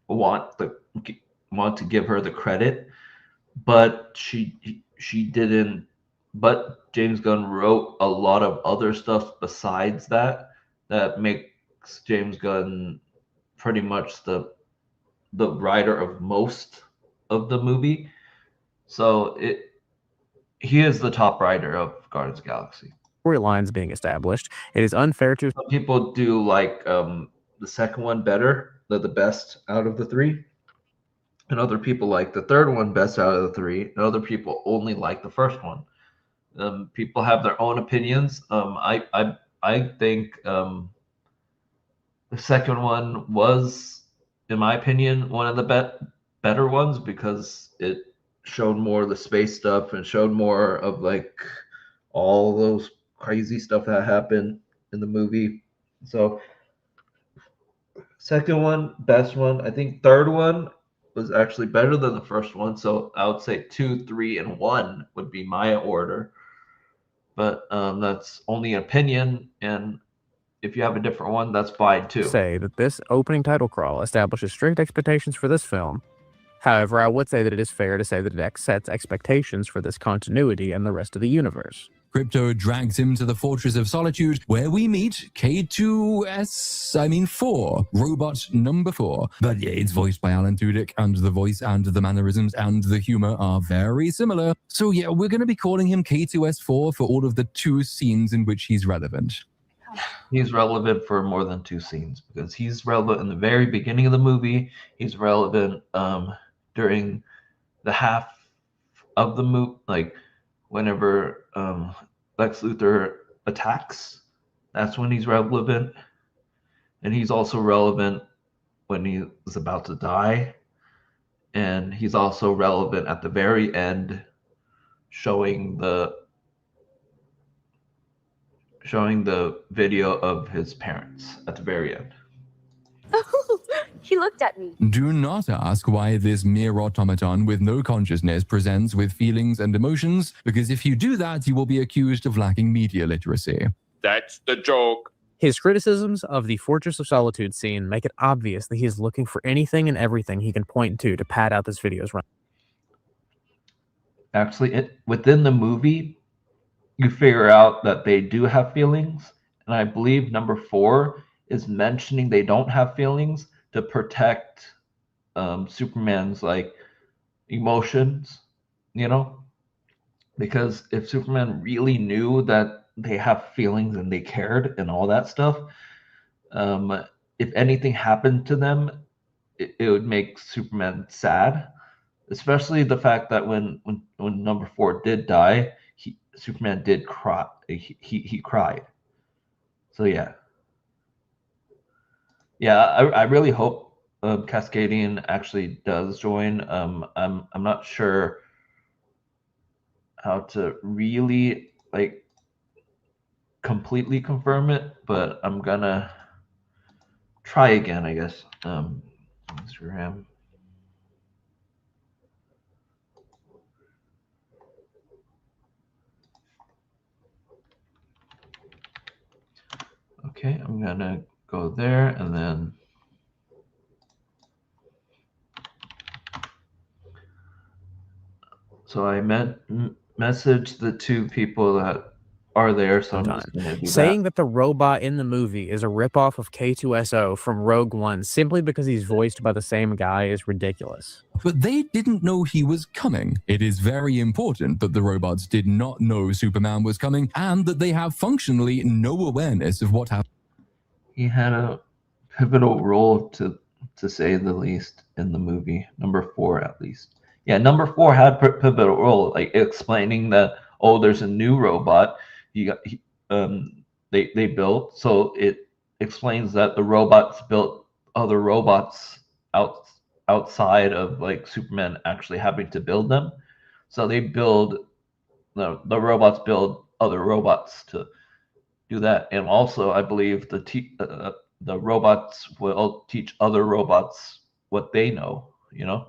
want to give her the credit, but she didn't. But James Gunn wrote a lot of other stuff besides that makes James Gunn pretty much the writer of most of the movie. So he is the top writer of Guardians of the Galaxy. Storylines being established, it is unfair to... Some people do like the second one better, the best out of the 3. And other people like the third one best out of the 3. And other people only like the first one. People have their own opinions. I think the second one was, in my opinion, one of the better ones because it showed more of the space stuff and showed more of like all those crazy stuff that happened in the movie. So second one, best one. I think third one was actually better than the first one. So I would say 2, 3, and 1 would be my order. But that's only an opinion, and if you have a different one, that's fine too. Say that this opening title crawl establishes strict expectations for this film. However, I would say that it is fair to say that it sets expectations for this continuity and the rest of the universe. Crypto drags him to the Fortress of Solitude, where we meet K2S, robot number 4. But yeah, it's voiced by Alan Tudyk, and the voice and the mannerisms and the humor are very similar. So yeah, we're going to be calling him K2S4 for all of the 2 scenes in which he's relevant. He's relevant for more than 2 scenes, because he's relevant in the very beginning of the movie. He's relevant during the half of the movie, like whenever Lex Luthor attacks, that's when he's relevant. And he's also relevant when he's about to die. And he's also relevant at the very end, showing the video of his parents at the very end. He looked at me. Do not ask why this mere automaton with no consciousness presents with feelings and emotions, because if you do that, you will be accused of lacking media literacy. That's the joke. His criticisms of the Fortress of Solitude scene make it obvious that he is looking for anything and everything he can point to pad out this video's run. Actually, within the movie, you figure out that they do have feelings, and I believe number 4 is mentioning they don't have feelings to protect Superman's like emotions, you know, because if Superman really knew that they have feelings and they cared and all that stuff, if anything happened to them, it would make Superman sad, especially the fact that when number 4 did die, Superman did cry. He cried. So yeah. I really hope Cascadian actually does join. I'm not sure how to really like completely confirm it, but I'm gonna try again, I guess. Instagram. Okay, I'm gonna go there and then so I messaged the 2 people that are there, so I'm just gonna do Saying that the robot in the movie is a ripoff of K2SO from Rogue One simply because he's voiced by the same guy is ridiculous. But they didn't know he was coming. It is very important that the robots did not know Superman was coming and that they have functionally no awareness of what happened. He had a pivotal role to say the least in the movie, number 4 at least. Yeah, number 4 had pivotal role, like explaining that, oh, there's a new robot they built, so it explains that the robots built other robots outside of like Superman actually having to build them. So they build the robots build other robots to do that, and also I believe the robots will teach other robots what they know, you know.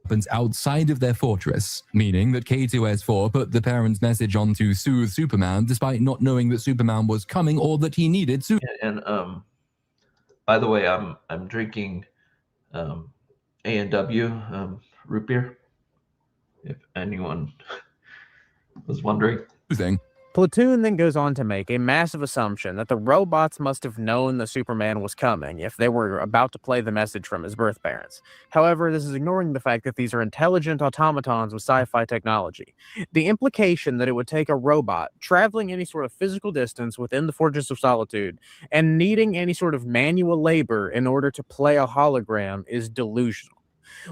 Happens outside of their fortress, meaning that K2S4 put the parents' message on to soothe Superman despite not knowing that Superman was coming or that he needed And by the way, I'm drinking A&W root beer, if anyone was wondering. Platoon then goes on to make a massive assumption that the robots must have known the Superman was coming if they were about to play the message from his birth parents. However, this is ignoring the fact that these are intelligent automatons with sci-fi technology. The implication that it would take a robot traveling any sort of physical distance within the Fortress of Solitude and needing any sort of manual labor in order to play a hologram is delusional.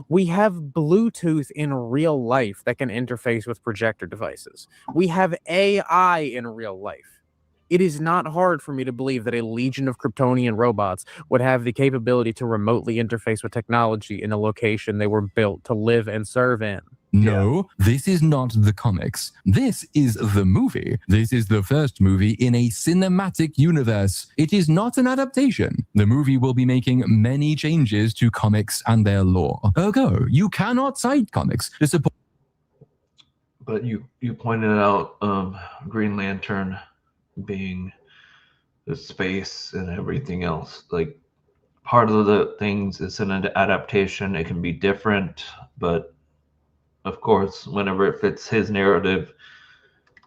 We have Bluetooth in real life that can interface with projector devices. We have AI in real life. It is not hard for me to believe that a legion of Kryptonian robots would have the capability to remotely interface with technology in a location they were built to live and serve in. No, this is not the comics. This is the movie. This is the first movie in a cinematic universe. It is not an adaptation. The movie will be making many changes to comics and their lore. Ergo, you cannot cite comics to support. But you pointed out Green Lantern being the space and everything else. Like, part of the things is an adaptation. It can be different, but of course, whenever it fits his narrative.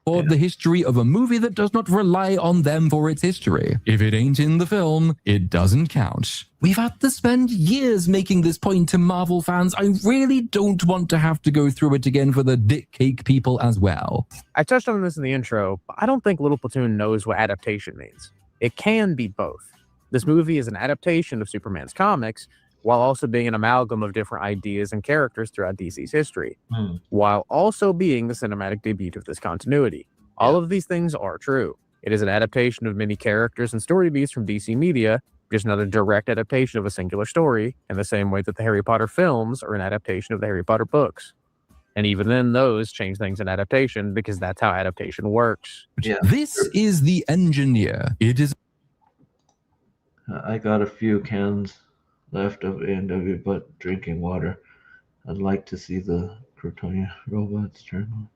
Or the history of a movie that does not rely on them for its history. If it ain't in the film, it doesn't count. We've had to spend years making this point to Marvel fans. I really don't want to have to go through it again for the dick cake people as well. I touched on this in the intro, but I don't think Little Platoon knows what adaptation means. It can be both. This movie is an adaptation of Superman's comics, while also being an amalgam of different ideas and characters throughout DC's history, while also being the cinematic debut of this continuity. All of these things are true. It is an adaptation of many characters and story beats from DC Media, just not a direct adaptation of a singular story, in the same way that the Harry Potter films are an adaptation of the Harry Potter books. And even then, those change things in adaptation because that's how adaptation works. This is the engineer. It is. I got a few cans left of A&W, but drinking water. I'd like to see the Kryptonian robots turn on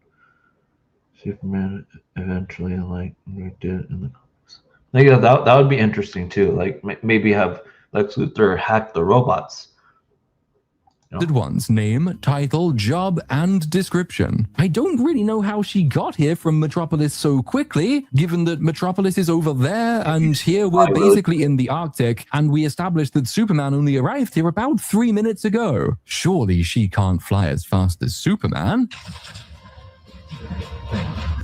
Superman eventually, like we did in the comics. Yeah, that would be interesting too. Like maybe have Lex Luthor hack the robots. One's name, title, job, and description. I don't really know how she got here from Metropolis so quickly, given that Metropolis is over there, and here we're basically in the Arctic, and we established that Superman only arrived here about 3 minutes ago. Surely she can't fly as fast as Superman.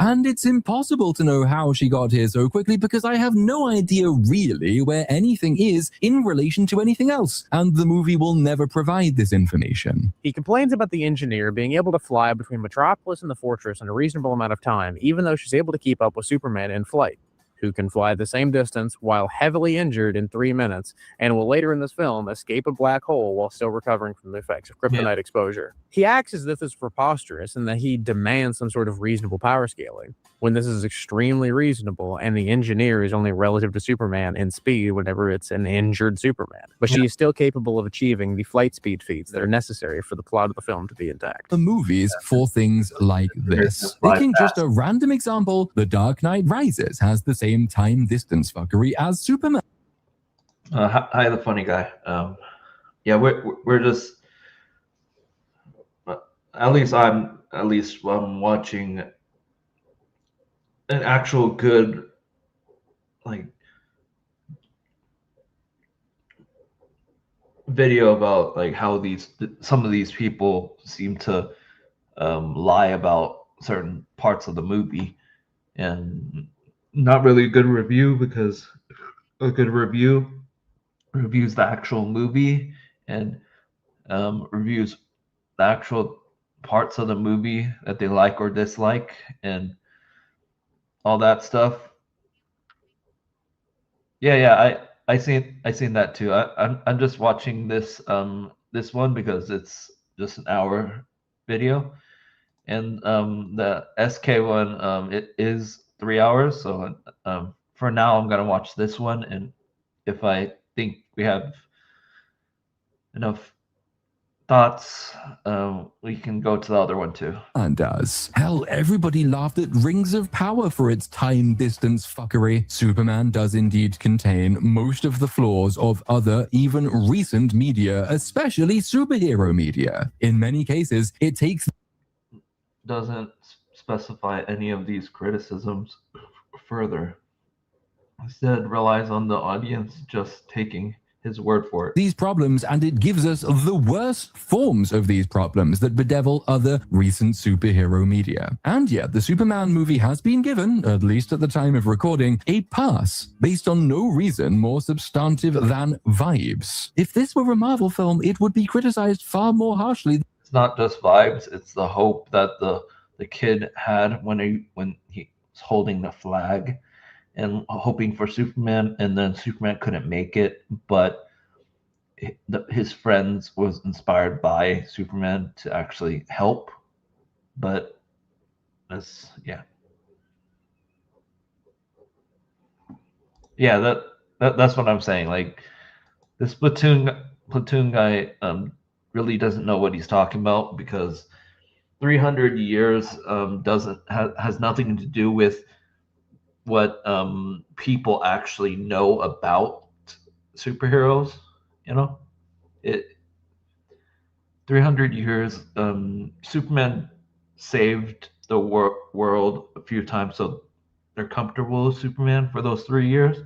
And it's impossible to know how she got here so quickly because I have no idea really where anything is in relation to anything else, and the movie will never provide this information. He complains about the engineer being able to fly between Metropolis and the fortress in a reasonable amount of time, even though she's able to keep up with Superman in flight, who can fly the same distance while heavily injured in 3 minutes, and will later in this film escape a black hole while still recovering from the effects of kryptonite exposure. He acts as if this is preposterous and that he demands some sort of reasonable power scaling, when this is extremely reasonable, and the engineer is only relative to Superman in speed whenever it's an injured Superman. But she is still capable of achieving the flight speed feats that are necessary for the plot of the film to be intact. The movies for things like this. Taking just a random example, The Dark Knight Rises has the same time distance fuckery as Superman. Hi, the funny guy. Yeah, we're just, at least I'm watching an actual good, like, video about like how some of these people seem to lie about certain parts of the movie, and not really a good review, because a good review reviews the actual movie and reviews the actual parts of the movie that they like or dislike and all that stuff. Yeah, I seen that too. I'm just watching this this one because it's just an hour video, and the SK one it is 3 hours. So for now I'm gonna watch this one, and if I think we have enough thoughts, we can go to the other one too. And does. Hell, everybody laughed at Rings of Power for its time distance fuckery. Superman does indeed contain most of the flaws of other, even recent media, especially superhero media. In many cases, it takes... Doesn't specify any of these criticisms further. Instead, relies on the audience just taking his word for it. These problems, and it gives us the worst forms of these problems that bedevil other recent superhero media. And yet, the Superman movie has been given, at least at the time of recording, a pass based on no reason more substantive than vibes. If this were a Marvel film, it would be criticized far more harshly. It's not just vibes, it's the hope that the kid had when he was holding the flag and hoping for Superman, and then Superman couldn't make it, but his friends was inspired by Superman to actually help. But that's that's what I'm saying. Like, this platoon guy really doesn't know what he's talking about, because 300 years has nothing to do with what people actually know about superheroes. 300 years, Superman saved the world a few times, so they're comfortable with Superman for those 3 years,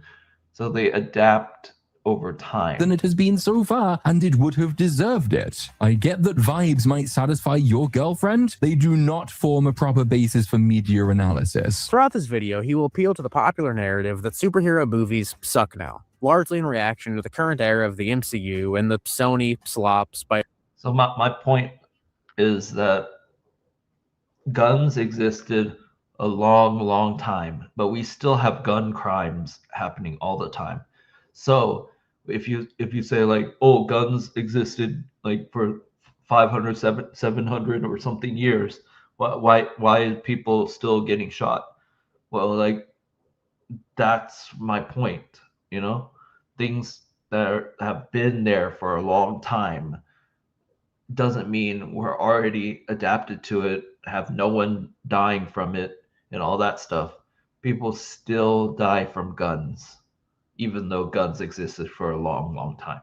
so they adapt over time. Than it has been so far, and it would have deserved it. I get that vibes might satisfy your girlfriend. They do not form a proper basis for media analysis. Throughout this video, he will appeal to the popular narrative that superhero movies suck now, largely in reaction to the current era of the MCU and the Sony slop by... So my point is that guns existed a long time, but we still have gun crimes happening all the time. So if you say like, oh, guns existed like for 500, 700 or something years, why is people still getting shot? Well, like, that's my point. Things that have been there for a long time doesn't mean we're already adapted to it, have no one dying from it and all that stuff. people still die from guns, even though guns existed for a long, long time.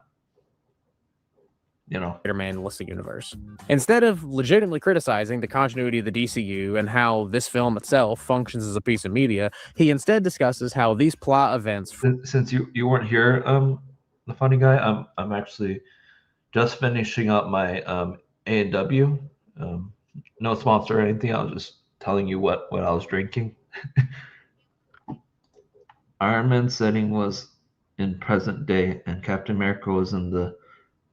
You know, Spider-Man listing universe. Instead of legitimately criticizing the continuity of the DCU and how this film itself functions as a piece of media, he instead discusses how these plot events. Since you weren't here, the funny guy, I'm actually just finishing up my A&W. No sponsor or anything. I was just telling you what I was drinking. Iron Man's setting was in present day, and Captain America was in the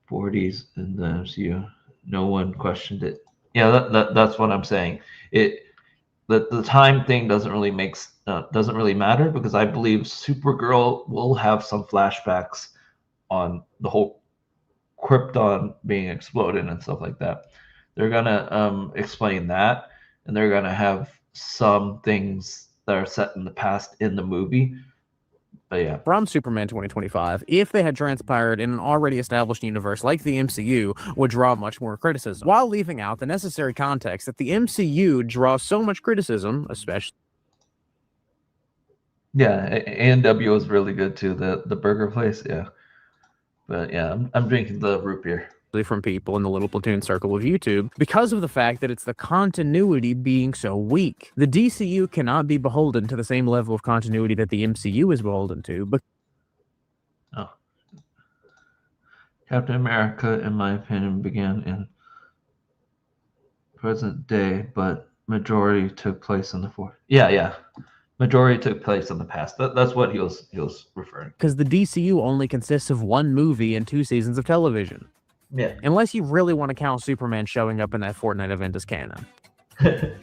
40s in the MCU. No one questioned it. Yeah, that's what I'm saying. The time thing doesn't really matter, because I believe Supergirl will have some flashbacks on the whole Krypton being exploded and stuff like that. They're gonna explain that, and they're gonna have some things that are set in the past in the movie. But yeah, from Superman 2025, if they had transpired in an already established universe like the MCU, would draw much more criticism, while leaving out the necessary context that the MCU draws so much criticism, especially. Yeah, A&W was really good too. The burger place, yeah. But yeah, I'm drinking the root beer. From people in the Little Platoon circle of YouTube, because of the fact that it's the continuity being so weak. The DCU cannot be beholden to the same level of continuity that the MCU is beholden to. But Captain America, in my opinion, began in present day, but majority took place in the fourth. Yeah. Majority took place in the past. That's what he was referring to. Because the DCU only consists of one movie and 2 seasons of television. Yeah. Unless you really want to count Superman showing up in that Fortnite event as canon.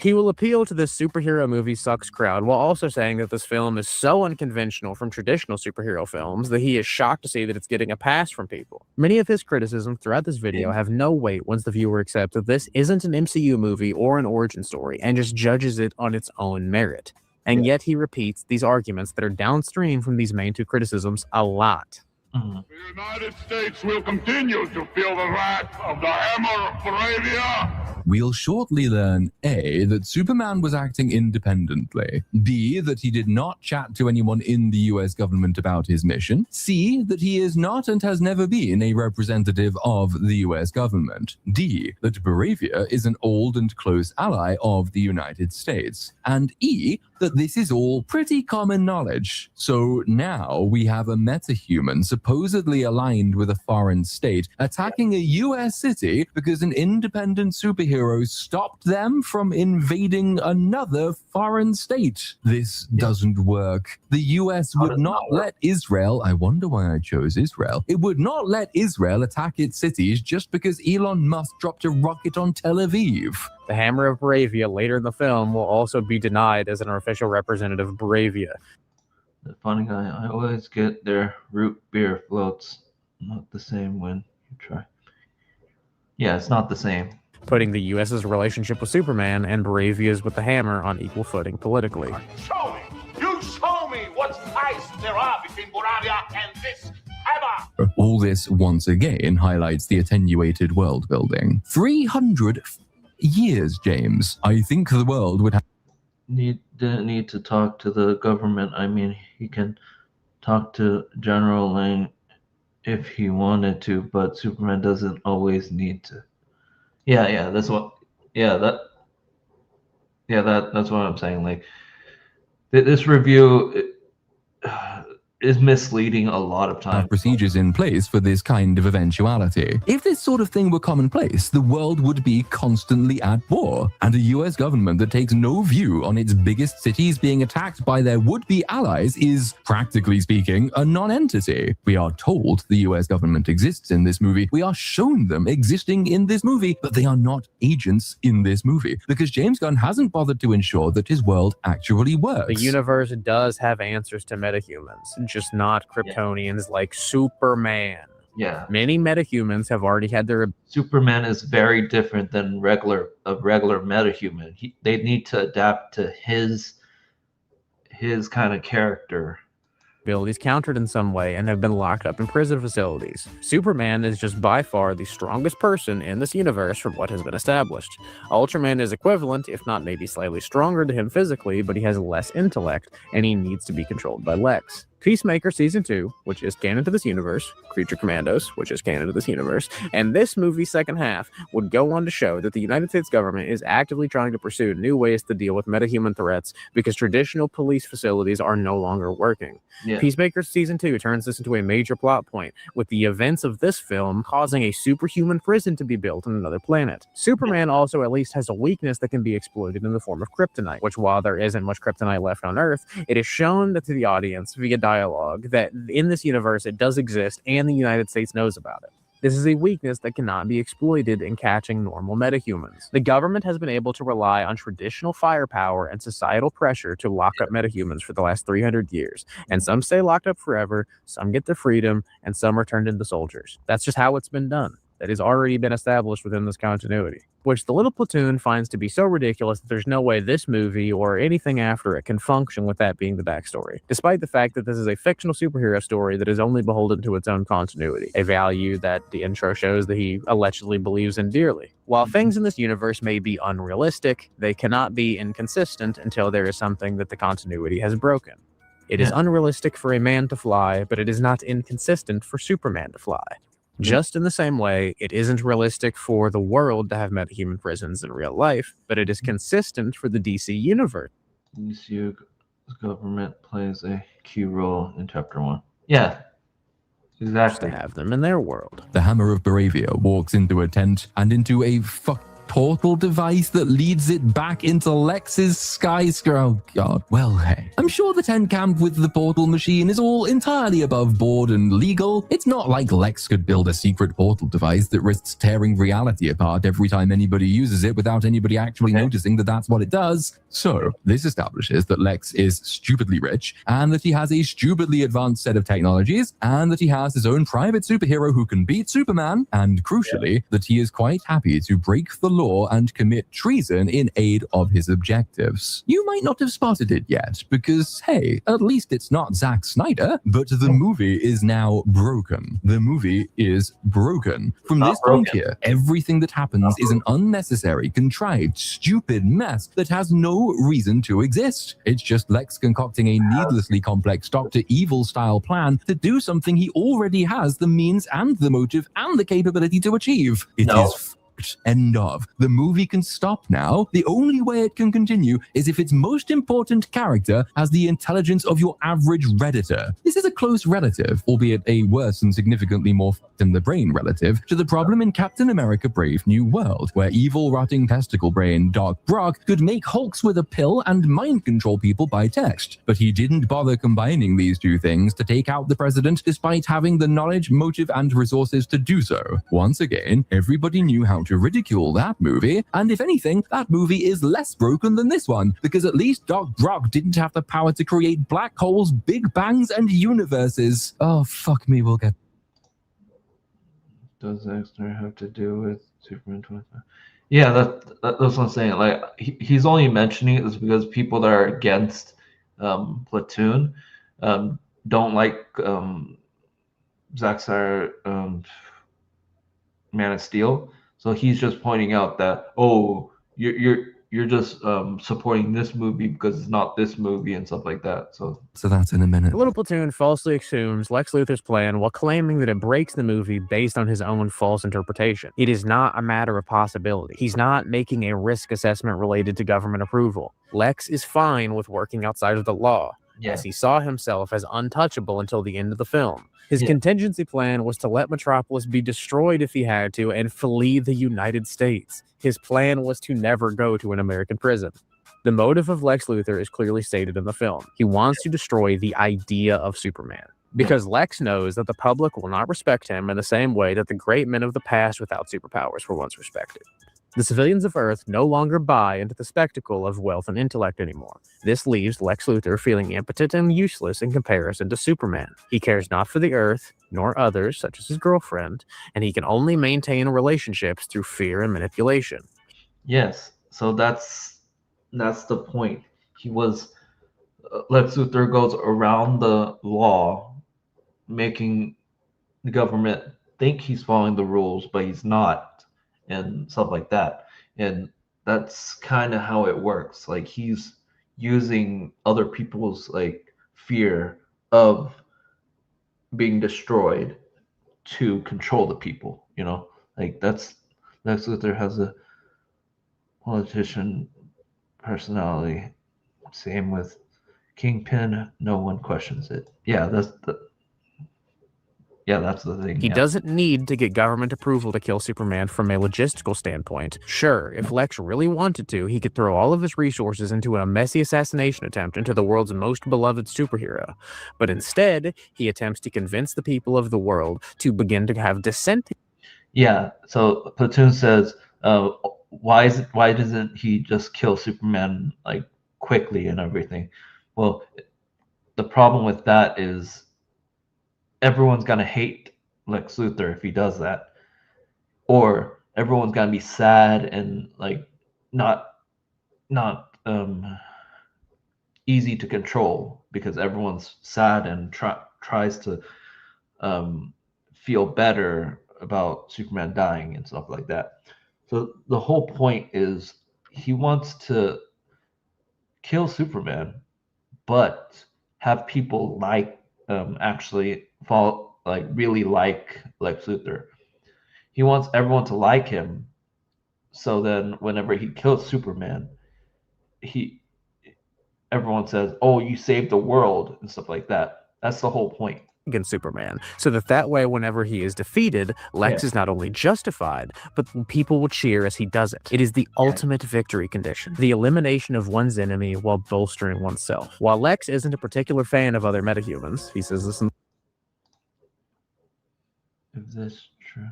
He will appeal to this superhero movie sucks crowd, while also saying that this film is so unconventional from traditional superhero films that he is shocked to see that it's getting a pass from people. Many of his criticisms throughout this video have no weight once the viewer accepts that this isn't an MCU movie or an origin story, and just judges it on its own merit. And yet he repeats these arguments that are downstream from these main 2 criticisms a lot. The United States will continue to feel the wrath of the Hammer of Bravia. We'll shortly learn A, that Superman was acting independently, B, that he did not chat to anyone in the US government about his mission, C, that he is not and has never been a representative of the US government, D, that Bravia is an old and close ally of the United States, and E, that this is all pretty common knowledge. So now we have a metahuman supposedly aligned with a foreign state attacking a US city because an independent superhero stopped them from invading another foreign state. This doesn't work. The US would not let Israel, I wonder why I chose Israel, it would not let Israel attack its cities just because Elon Musk dropped a rocket on Tel Aviv. The Hammer of Bravia later in the film will also be denied as an official representative of Bravia. The funny guy, I always get their root beer floats. Not the same when you try. Yeah, it's not the same. Putting the US's relationship with Superman and Bravia's with the Hammer on equal footing politically. Show me! You show me what ties there are between Bravia and this Hammer! All this once again highlights the attenuated world building. 300 years, James. I think the world would have didn't need to talk to the government. I mean, he can talk to General Lang if he wanted to, but Superman doesn't always need to. That's what I'm saying. Like, this review is misleading a lot of times. Procedures in place for this kind of eventuality. If this sort of thing were commonplace, the world would be constantly at war, and a US government that takes no view on its biggest cities being attacked by their would-be allies is, practically speaking, a non-entity. We are told the US government exists in this movie. We are shown them existing in this movie, but they are not agents in this movie, because James Gunn hasn't bothered to ensure that his world actually works. The universe does have answers to metahumans, just not Kryptonians like Superman. Yeah. Many metahumans have already had their... Superman is very different than regular metahuman. They need to adapt to his kind of character abilities countered in some way and have been locked up in prison facilities. Superman is just by far the strongest person in this universe from what has been established. Ultraman is equivalent, if not maybe slightly stronger to him physically, but he has less intellect and he needs to be controlled by Lex. Peacemaker Season 2, which is canon to this universe, Creature Commandos, which is canon to this universe, and this movie's second half would go on to show that the United States government is actively trying to pursue new ways to deal with metahuman threats because traditional police facilities are no longer working. Yeah. Peacemaker Season 2 turns this into a major plot point, with the events of this film causing a superhuman prison to be built on another planet. Superman also at least has a weakness that can be exploited in the form of kryptonite, which while there isn't much kryptonite left on Earth, it is shown that to the audience via dialogue that in this universe it does exist and the United States knows about it. This is a weakness that cannot be exploited in catching normal metahumans. The government has been able to rely on traditional firepower and societal pressure to lock up metahumans for the last 300 years, and some stay locked up forever, some get their freedom, and some are turned into soldiers. That's just how it's been done. That has already been established within this continuity, which the Little Platoon finds to be so ridiculous that there's no way this movie or anything after it can function with that being the backstory, despite the fact that this is a fictional superhero story that is only beholden to its own continuity, a value that the intro shows that he allegedly believes in dearly. While things in this universe may be unrealistic, they cannot be inconsistent until there is something that the continuity has broken. It is unrealistic for a man to fly, but it is not inconsistent for Superman to fly. Just in the same way, it isn't realistic for the world to have metahuman prisons in real life, but it is consistent for the DC universe. DCU government plays a key role in Chapter 1. Yeah, exactly. To have them in their world. The Hammer of Baravia walks into a tent and into a portal device that leads it back into Lex's skyscraper. Oh god. Well, hey. I'm sure the tent camp with the portal machine is all entirely above board and legal. It's not like Lex could build a secret portal device that risks tearing reality apart every time anybody uses it without anybody actually noticing that that's what it does. So, this establishes that Lex is stupidly rich, and that he has a stupidly advanced set of technologies, and that he has his own private superhero who can beat Superman, and crucially, that he is quite happy to break the law and commit treason in aid of his objectives. You might not have spotted it yet, because, hey, at least it's not Zack Snyder, but the movie is now broken. The movie is broken. From this point here, everything that happens is an unnecessary, contrived, stupid mess that has no reason to exist. It's just Lex concocting a needlessly complex Dr. Evil-style plan to do something he already has the means and the motive and the capability to achieve. It is end of. The movie can stop now. The only way it can continue is if its most important character has the intelligence of your average Redditor. This is a close relative, albeit a worse and significantly more in the brain relative, to the problem in Captain America Brave New World, where evil rotting testicle brain Doc Brock could make Hulks with a pill and mind control people by text. But he didn't bother combining these two things to take out the president despite having the knowledge, motive, and resources to do so. Once again, everybody knew how to ridicule that movie, and if anything, that movie is less broken than this one, because at least Doc Brock didn't have the power to create black holes, big bangs, and universes. Oh, fuck me, we'll get... Does Zack Snyder have to do with Superman 25? Yeah, that's what I'm saying. Like, he's only mentioning it is because people that are against Platoon don't like Zack Snyder Man of Steel. So he's just pointing out that, oh, you're just supporting this movie because it's not this movie and stuff like that. So that's in a minute. The Little Platoon falsely assumes Lex Luthor's plan while claiming that it breaks the movie based on his own false interpretation. It is not a matter of possibility. He's not making a risk assessment related to government approval. Lex is fine with working outside of the law, as he saw himself as untouchable until the end of the film. His contingency plan was to let Metropolis be destroyed if he had to and flee the United States. His plan was to never go to an American prison. The motive of Lex Luthor is clearly stated in the film. He wants to destroy the idea of Superman, because Lex knows that the public will not respect him in the same way that the great men of the past without superpowers were once respected. The civilians of Earth no longer buy into the spectacle of wealth and intellect anymore. This leaves Lex Luthor feeling impotent and useless in comparison to Superman. He cares not for the Earth, nor others, such as his girlfriend, and he can only maintain relationships through fear and manipulation. Yes, so that's the point. He was Lex Luthor goes around the law, making the government think he's following the rules, but he's not, and stuff like that. And that's kind of how it works. Like he's using other people's like fear of being destroyed to control the people, you know? Like that's Lex Luthor has a politician personality. Same with Kingpin, no one questions it. Yeah, that's the thing. He yeah. doesn't need to get government approval to kill Superman from a logistical standpoint. Sure, if Lex really wanted to, he could throw all of his resources into a messy assassination attempt into the world's most beloved superhero. But instead, he attempts to convince the people of the world to begin to have dissent. Yeah, so Platoon says, why doesn't he just kill Superman like quickly and everything? Well, the problem with that is everyone's gonna hate Lex Luthor if he does that, or everyone's gonna be sad and like not easy to control because everyone's sad and tries to feel better about Superman dying and stuff like that. So the whole point is he wants to kill Superman, but have people like actually fall like really like Lex Luthor. He wants everyone to like him, so then whenever he kills Superman, everyone says, "Oh, you saved the world" and stuff like that. That's the whole point. Against Superman, so that way whenever he is defeated, Lex is not only justified, but people will cheer as he does it. It is the ultimate victory condition, the elimination of one's enemy while bolstering oneself. While Lex isn't a particular fan of other metahumans, he says this in If this is true,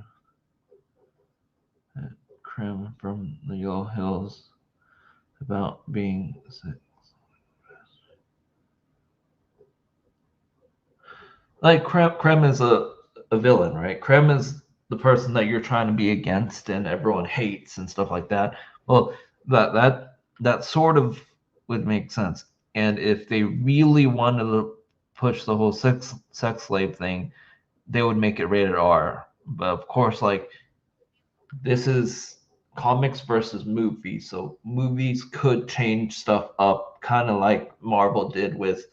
that Krim from the Yellow Hills about being sick. Like Krem is a villain, right? Krem is the person that you're trying to be against and everyone hates and stuff like that. Well, that sort of would make sense. And if they really wanted to push the whole sex slave thing, they would make it rated R. But of course, like this is comics versus movies, so movies could change stuff up, kind of like Marvel did with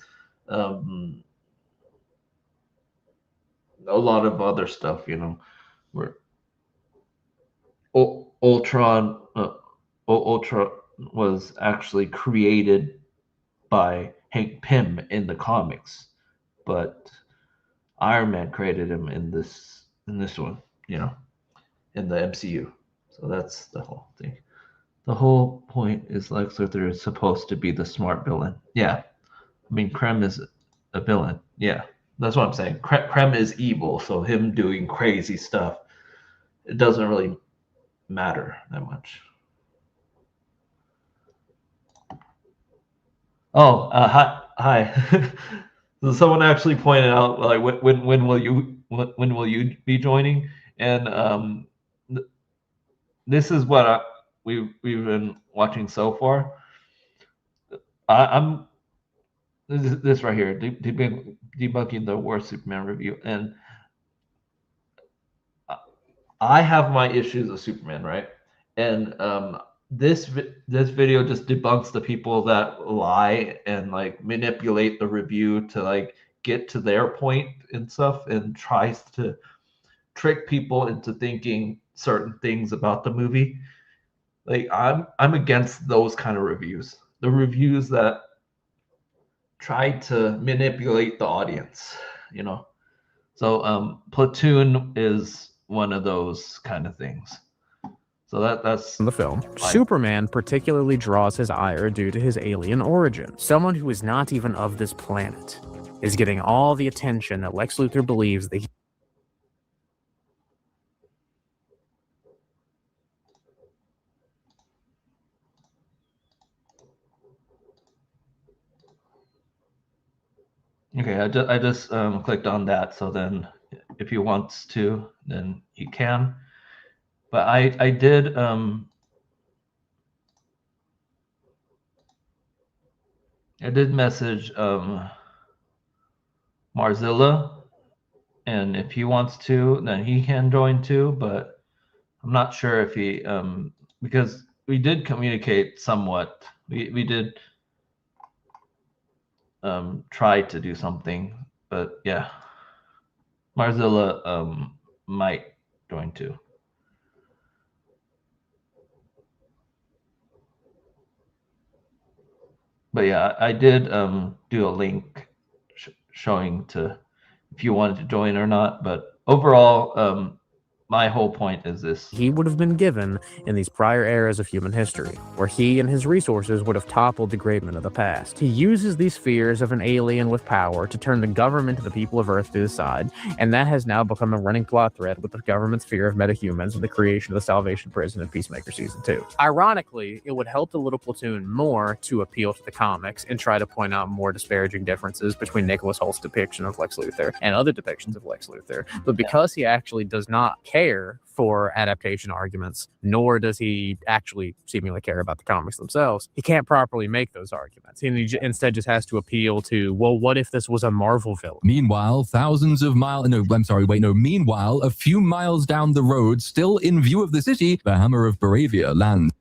a lot of other stuff, you know, where Ultron Ultra was actually created by Hank Pym in the comics, but Iron Man created him in this one, you know, in the MCU. So that's the whole thing. The whole point is Lex Luthor is supposed to be the smart villain. Yeah, I mean Krem is a villain. Yeah. That's what I'm saying. Krem is evil, so him doing crazy stuff, it doesn't really matter that much. Oh, hi. So someone actually pointed out like when will you be joining? And this is what we've been watching so far. I'm this right here, debunking the worst Superman review, and I have my issues with Superman, right? And this video just debunks the people that lie and like manipulate the review to like get to their point and stuff, and tries to trick people into thinking certain things about the movie. Like I'm against those kind of reviews. The reviews that try to manipulate the audience, you know. So Platoon is one of those kind of things. So that's in the film. Superman particularly draws his ire due to his alien origin. Someone who is not even of this planet is getting all the attention that Lex Luthor believes that he Okay, I just clicked on that, so then if he wants to, then he can. But I did I did message Marzilla, and if he wants to, then he can join too. But I'm not sure if he because we did communicate somewhat. We did try to do something, but yeah, Marzilla might join too. But yeah, I did do a link showing to if you wanted to join or not. But overall, my whole point is this. He would have been given in these prior eras of human history, where he and his resources would have toppled the great men of the past. He uses these fears of an alien with power to turn the government and the people of Earth to his side, and that has now become a running plot thread with the government's fear of metahumans and the creation of the Salvation Prison in Peacemaker Season 2. Ironically, it would help the Little Platoon more to appeal to the comics and try to point out more disparaging differences between Nicholas Holt's depiction of Lex Luthor and other depictions of Lex Luthor, but because he actually does not care for adaptation arguments, nor does he actually seemingly care about the comics themselves, he can't properly make those arguments. He instead just has to appeal to, well, what if this was a Marvel villain? Meanwhile, meanwhile, a few miles down the road, still in view of the city, the Hammer of Baravia lands.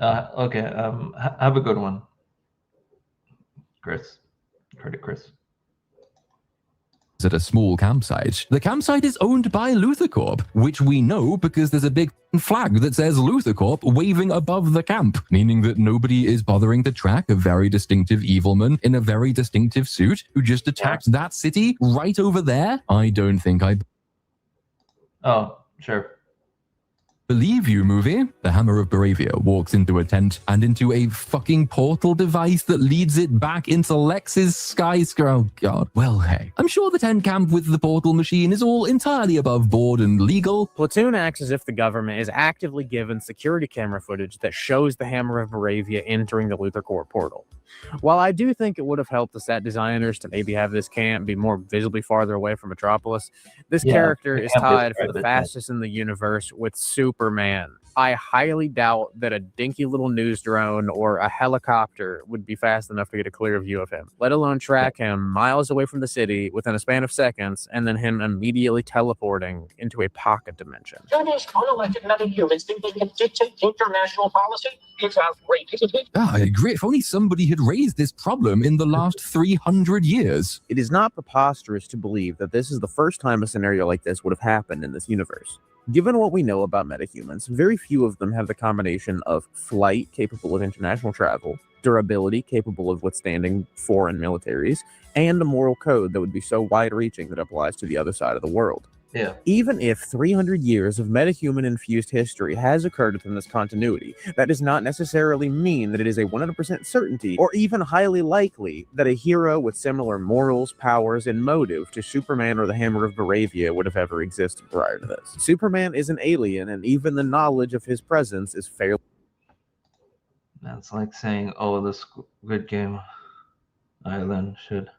Okay, have a good one, Chris. Chris. At a small campsite. The campsite is owned by Luthor Corp, which we know because there's a big flag that says Luthor Corp waving above the camp, meaning that nobody is bothering to track a very distinctive evilman in a very distinctive suit who just attacked that city right over there. I don't think I... Oh, sure. Believe you, movie. The Hammer of Baravia walks into a tent and into a fucking portal device that leads it back into Lex's skyscraper. Oh, God. Well, hey. I'm sure the tent camp with the portal machine is all entirely above board and legal. Platoon acts as if the government is actively given security camera footage that shows the Hammer of Baravia entering the Luthor Corp portal. While I do think it would have helped the set designers to maybe have this camp be more visibly farther away from Metropolis, this character is tied for the fastest in the universe with Superman. I highly doubt that a dinky little news drone or a helicopter would be fast enough to get a clear view of him, let alone track him miles away from the city within a span of seconds, and then him immediately teleporting into a pocket dimension. These unelected metahumans think they can dictate international policy? It's outrageous, isn't it? I agree. If only somebody had raised this problem in the last 300 years. It is not preposterous to believe that this is the first time a scenario like this would have happened in this universe. Given what we know about metahumans, very few of them have the combination of flight capable of international travel, durability capable of withstanding foreign militaries, and a moral code that would be so wide-reaching that it applies to the other side of the world. Yeah. Even if 300 years of metahuman-infused history has occurred within this continuity, that does not necessarily mean that it is a 100% certainty, or even highly likely, that a hero with similar morals, powers, and motive to Superman or the Hammer of Baravia would have ever existed prior to this. Superman is an alien, and even the knowledge of his presence is fairly... That's like saying, oh, the Squid Game Island should...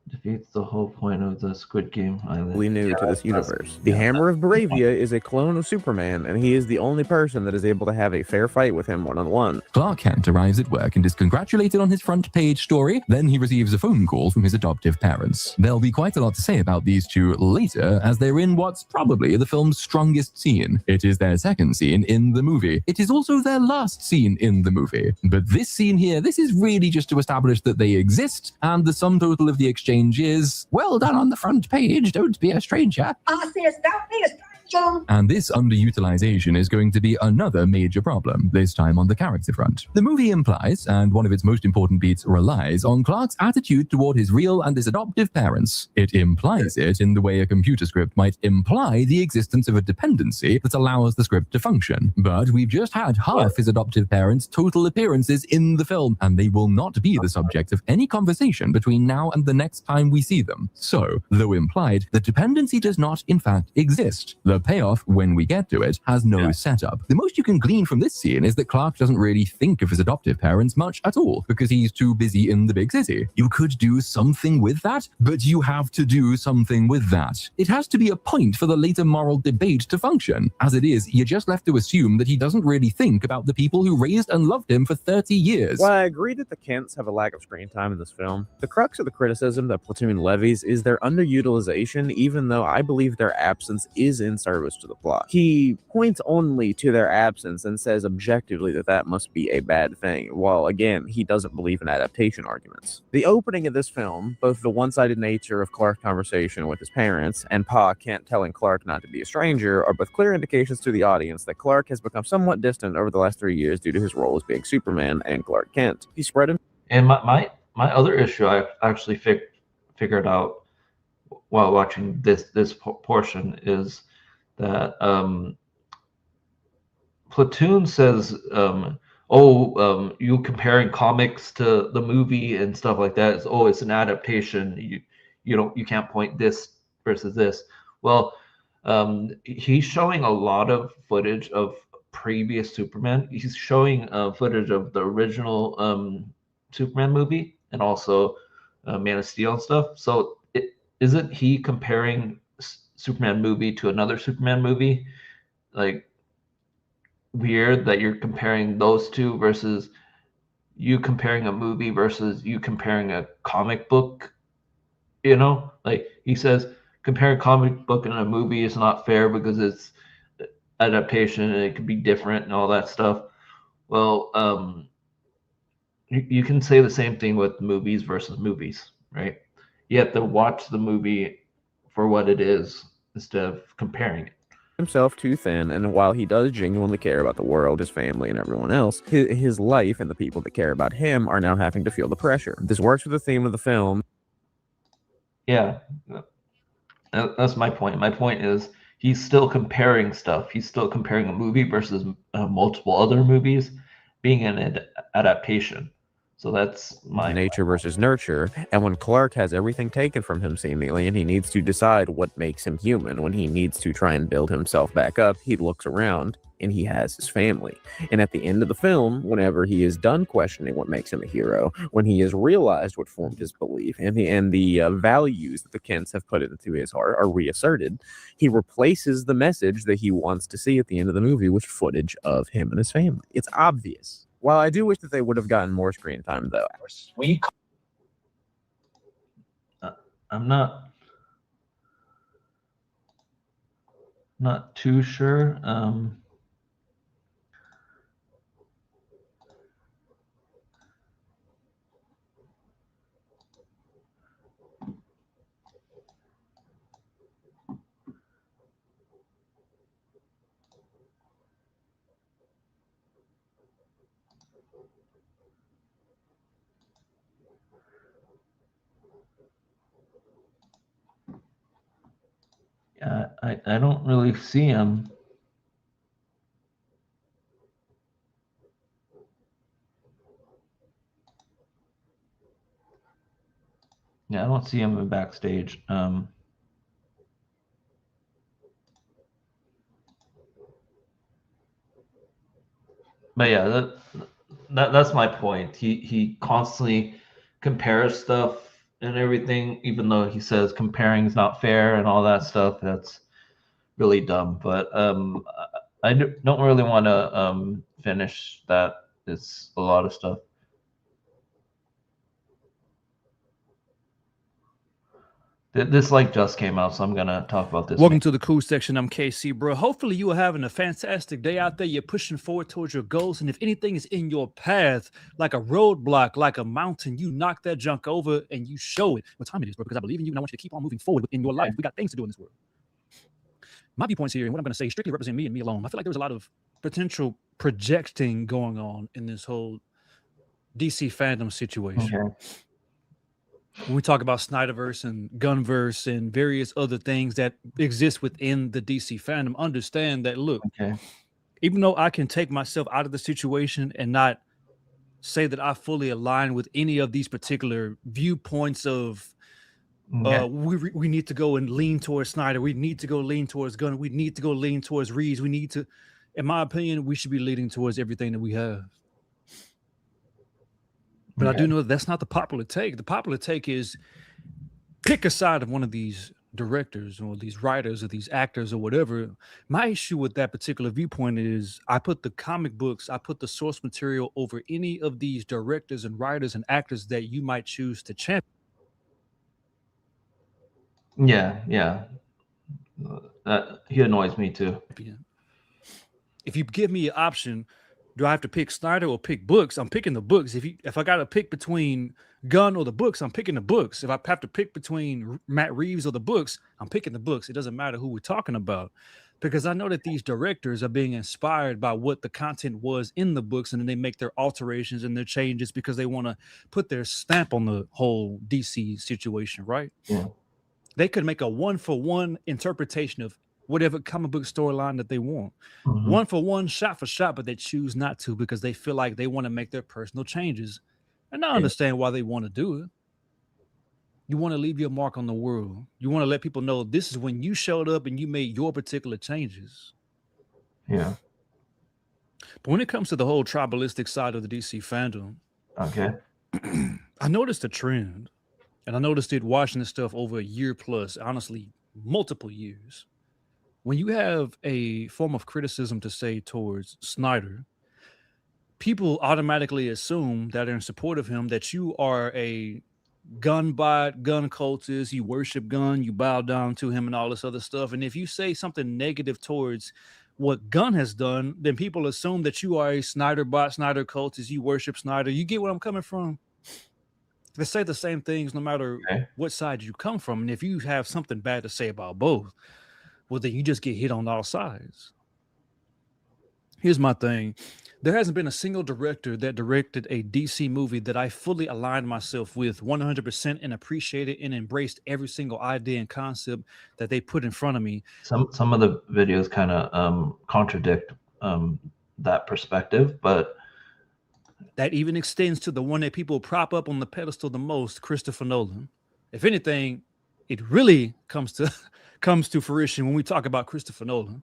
defeats the whole point of the Squid Game Island. New to this universe. The Hammer of Baravia is a clone of Superman, and he is the only person that is able to have a fair fight with him one-on-one. Clark Kent arrives at work and is congratulated on his front page story. Then he receives a phone call from his adoptive parents. There'll be quite a lot to say about these two later, as they're in what's probably the film's strongest scene. It is their second scene in the movie. It is also their last scene in the movie. But this scene here, this is really just to establish that they exist, and the sum total of the exchange is, well done on the front page, don't be a stranger. I says, don't be a stranger. And this underutilization is going to be another major problem, this time on the character front. The movie implies, and one of its most important beats relies on Clark's attitude toward his real and his adoptive parents. It implies it in the way a computer script might imply the existence of a dependency that allows the script to function. But we've just had half his adoptive parents' total appearances in the film, and they will not be the subject of any conversation between now and the next time we see them. So, though implied, the dependency does not in fact exist. The payoff, when we get to it, has no setup. The most you can glean from this scene is that Clark doesn't really think of his adoptive parents much at all, because he's too busy in the big city. You could do something with that, but you have to do something with that. It has to be a point for the later moral debate to function. As it is, you're just left to assume that he doesn't really think about the people who raised and loved him for 30 years. While I agree that the Kents have a lack of screen time in this film, the crux of the criticism that Platoon levies is their underutilization, even though I believe their absence is in service to the plot. He points only to their absence and says objectively that that must be a bad thing, while again, he doesn't believe in adaptation arguments. The opening of this film, both the one-sided nature of Clark's conversation with his parents and Pa Kent telling Clark not to be a stranger are both clear indications to the audience that Clark has become somewhat distant over the last 3 years due to his role as being Superman and Clark Kent. He spread him. And my other issue I actually figured out while watching this portion is that Platoon says, you comparing comics to the movie and stuff like that is, it's an adaptation. You can't point this versus this. Well, he's showing a lot of footage of previous Superman. He's showing footage of the original Superman movie and also Man of Steel and stuff. So isn't he comparing Superman movie to another Superman movie? Like, weird that you're comparing those two versus you comparing a movie versus you comparing a comic book. Like he says, comparing comic book and a movie is not fair because it's adaptation and it could be different and all that stuff. Well, you can say the same thing with movies versus movies, right? You have to watch the movie for what it is instead of comparing it. Himself too thin, and while he does genuinely care about the world, his family, and everyone else, his life and the people that care about him are now having to feel the pressure. This works with the theme of the film. Yeah, that's my point. My point is he's still comparing stuff. He's still comparing a movie versus multiple other movies being an adaptation. So that's my nature versus nurture. And when Clark has everything taken from him seemingly, and he needs to decide what makes him human, when he needs to try and build himself back up, he looks around and he has his family. And at the end of the film, whenever he is done questioning what makes him a hero, when he has realized what formed his belief and the values that the Kents have put into his heart are reasserted, he replaces the message that he wants to see at the end of the movie with footage of him and his family. It's obvious. While I do wish that they would have gotten more screen time, though. I'm not too sure. I don't really see him. Yeah, I don't see him in backstage. But yeah, that's my point. He constantly compares stuff and everything, even though he says comparing is not fair and all that stuff. That's really dumb. But I don't really want to finish that. It's a lot of stuff. This just came out, so I'm gonna talk about this. Welcome to the cool section. I'm KC, bro. Hopefully you are having a fantastic day out there. You're pushing forward towards your goals, and if anything is in your path, like a roadblock, like a mountain, you knock that junk over and you show it what time it is, bro. Because I believe in you, and I want you to keep on moving forward in your life. We got things to do in this world. My viewpoints here, and what I'm going to say, strictly represent me and me alone. I feel like there's a lot of potential projecting going on in this whole DC fandom situation. Okay. When we talk about Snyderverse and Gunverse and various other things that exist within the DC fandom, understand that, look, even though I can take myself out of the situation and not say that I fully align with any of these particular viewpoints of Yeah. We need to go and lean towards Snyder. We need to go lean towards Gunn. We need to go lean towards Reeves. We need to, in my opinion, we should be leaning towards everything that we have. But I do know that's not the popular take. The popular take is pick a side of one of these directors or these writers or these actors or whatever. My issue with that particular viewpoint is I put the comic books, I put the source material over any of these directors and writers and actors that you might choose to champion. Yeah. He annoys me too. If you give me an option, do I have to pick Snyder or pick books? I'm picking the books. If I got to pick between Gunn or the books, I'm picking the books. If I have to pick between Matt Reeves or the books, I'm picking the books. It doesn't matter who we're talking about, because I know that these directors are being inspired by what the content was in the books, and then they make their alterations and their changes because they want to put their stamp on the whole DC situation, right? Yeah. They could make a one-for-one interpretation of whatever comic book storyline that they want. One for one, shot for shot, but they choose not to because they feel like they want to make their personal changes. And I understand why they want to do it. You want to leave your mark on the world. You want to let people know this is when you showed up and you made your particular changes. Yeah. But when it comes to the whole tribalistic side of the DC fandom, Okay. I noticed a trend, and I noticed it watching this stuff over a year plus, honestly, multiple years. When you have a form of criticism to say towards Snyder, people automatically assume that are in support of him that you are a gun bot, gun cultist, you worship Gunn, you bow down to him and all this other stuff. And if you say something negative towards what Gunn has done, then people assume that you are a Snyder bot, Snyder cultist, you worship Snyder. You get where I'm coming from? They say the same things no matter what side you come from. And if you have something bad to say about both, well, then you just get hit on all sides. Here's my thing. There hasn't been a single director that directed a DC movie that I fully aligned myself with 100% and appreciated and embraced every single idea and concept that they put in front of me. Some of the videos kind of contradict that perspective, but that even extends to the one that people prop up on the pedestal the most, Christopher Nolan. If anything, it really comes to fruition when we talk about Christopher Nolan.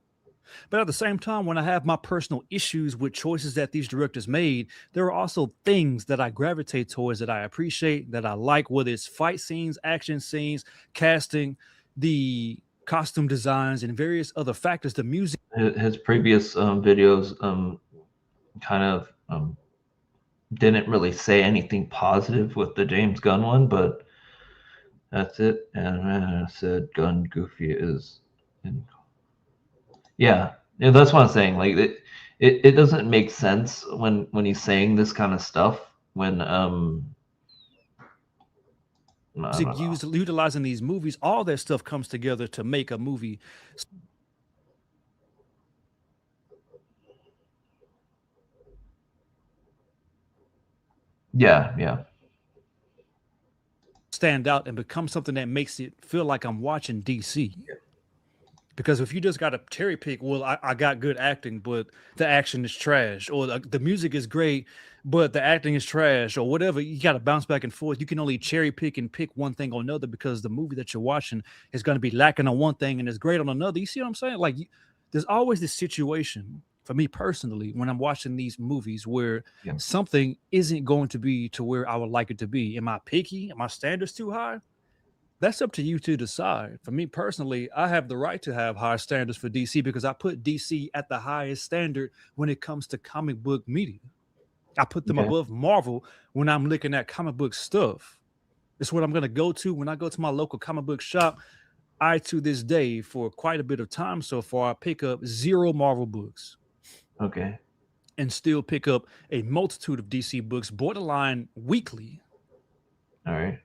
But at the same time, when I have my personal issues with choices that these directors made, there are also things that I gravitate towards that I appreciate, that I like, whether it's fight scenes, action scenes, casting, the costume designs, and various other factors, the music. His previous videos kind of didn't really say anything positive with the James Gunn one, but that's it. And I said Gunn Goofy is yeah, that's what I'm saying. Like it doesn't make sense when he's saying this kind of stuff when utilizing these movies, all that stuff comes together to make a movie. Yeah. Stand out and become something that makes it feel like I'm watching DC. Because if you just got to cherry pick, well, I got good acting, but the action is trash, or the music is great, but the acting is trash, or whatever, you got to bounce back and forth. You can only cherry pick and pick one thing or another because the movie that you're watching is going to be lacking on one thing and is great on another. You see what I'm saying? Like, there's always this situation for me personally when I'm watching these movies where something isn't going to be to where I would like it to be. Am I picky? Are my standards too high? That's up to you to decide. For me personally, I have the right to have high standards for DC because I put DC at the highest standard when it comes to comic book media. I put them above Marvel when I'm looking at comic book stuff. It's what I'm going to go to when I go to my local comic book shop. I, to this day, for quite a bit of time so far, I pick up 0 Marvel books. Okay. And still pick up a multitude of DC books, borderline weekly. All right.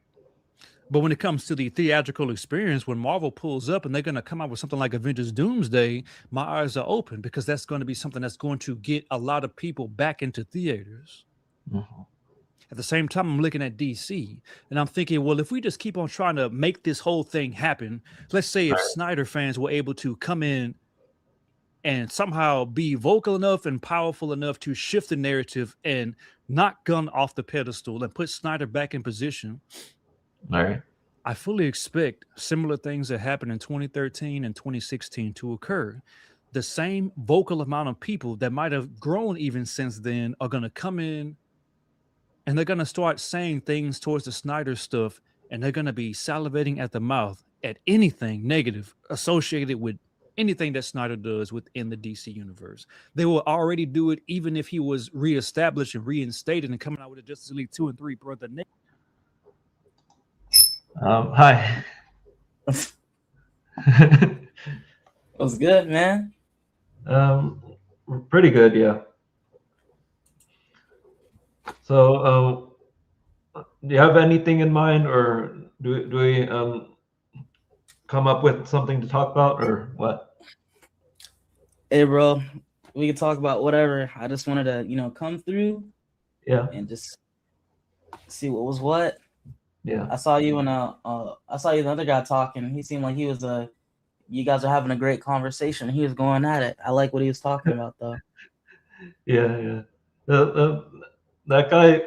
But when it comes to the theatrical experience, when Marvel pulls up and they're going to come out with something like Avengers Doomsday, my eyes are open because that's going to be something that's going to get a lot of people back into theaters. At the same time, I'm looking at DC and I'm thinking, well, if we just keep on trying to make this whole thing happen, let's say if Snyder fans were able to come in and somehow be vocal enough and powerful enough to shift the narrative and knock Gunn off the pedestal and put Snyder back in position. All right. I fully expect similar things that happened in 2013 and 2016 to occur. The same vocal amount of people that might have grown even since then are going to come in and they're going to start saying things towards the Snyder stuff, and they're going to be salivating at the mouth at anything negative associated with anything that Snyder does within the DC universe. They will already do it even if he was reestablished and reinstated and coming out with a Justice League 2 and 3, brother. Hi. What's good, man? Pretty good, yeah. So, do you have anything in mind, or do we come up with something to talk about, or what? Hey, bro, we can talk about whatever. I just wanted to, come through, and just see what was what. Yeah. I saw you and I saw you and the other guy talking. He seemed like he was you guys are having a great conversation. He was going at it. I like what he was talking about, though. Yeah. That guy,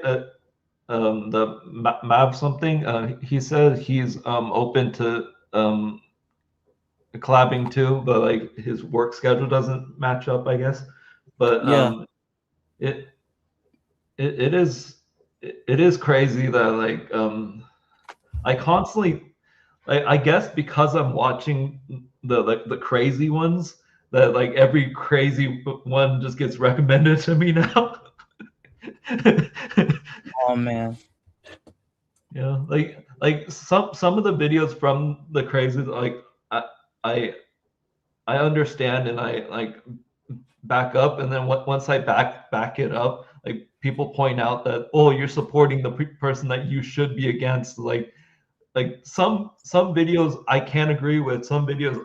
the Mav something, he said he's open to collabing too, but like his work schedule doesn't match up, I guess. But it is crazy that like I constantly, I guess because I'm watching the crazy ones, that like every crazy one just gets recommended to me now. Oh man. Yeah, like some of the videos from the crazy, like I understand and I like back up, and then once I back it up, like people point out that, oh, you're supporting the person that you should be against. Like some videos I can't agree with, some videos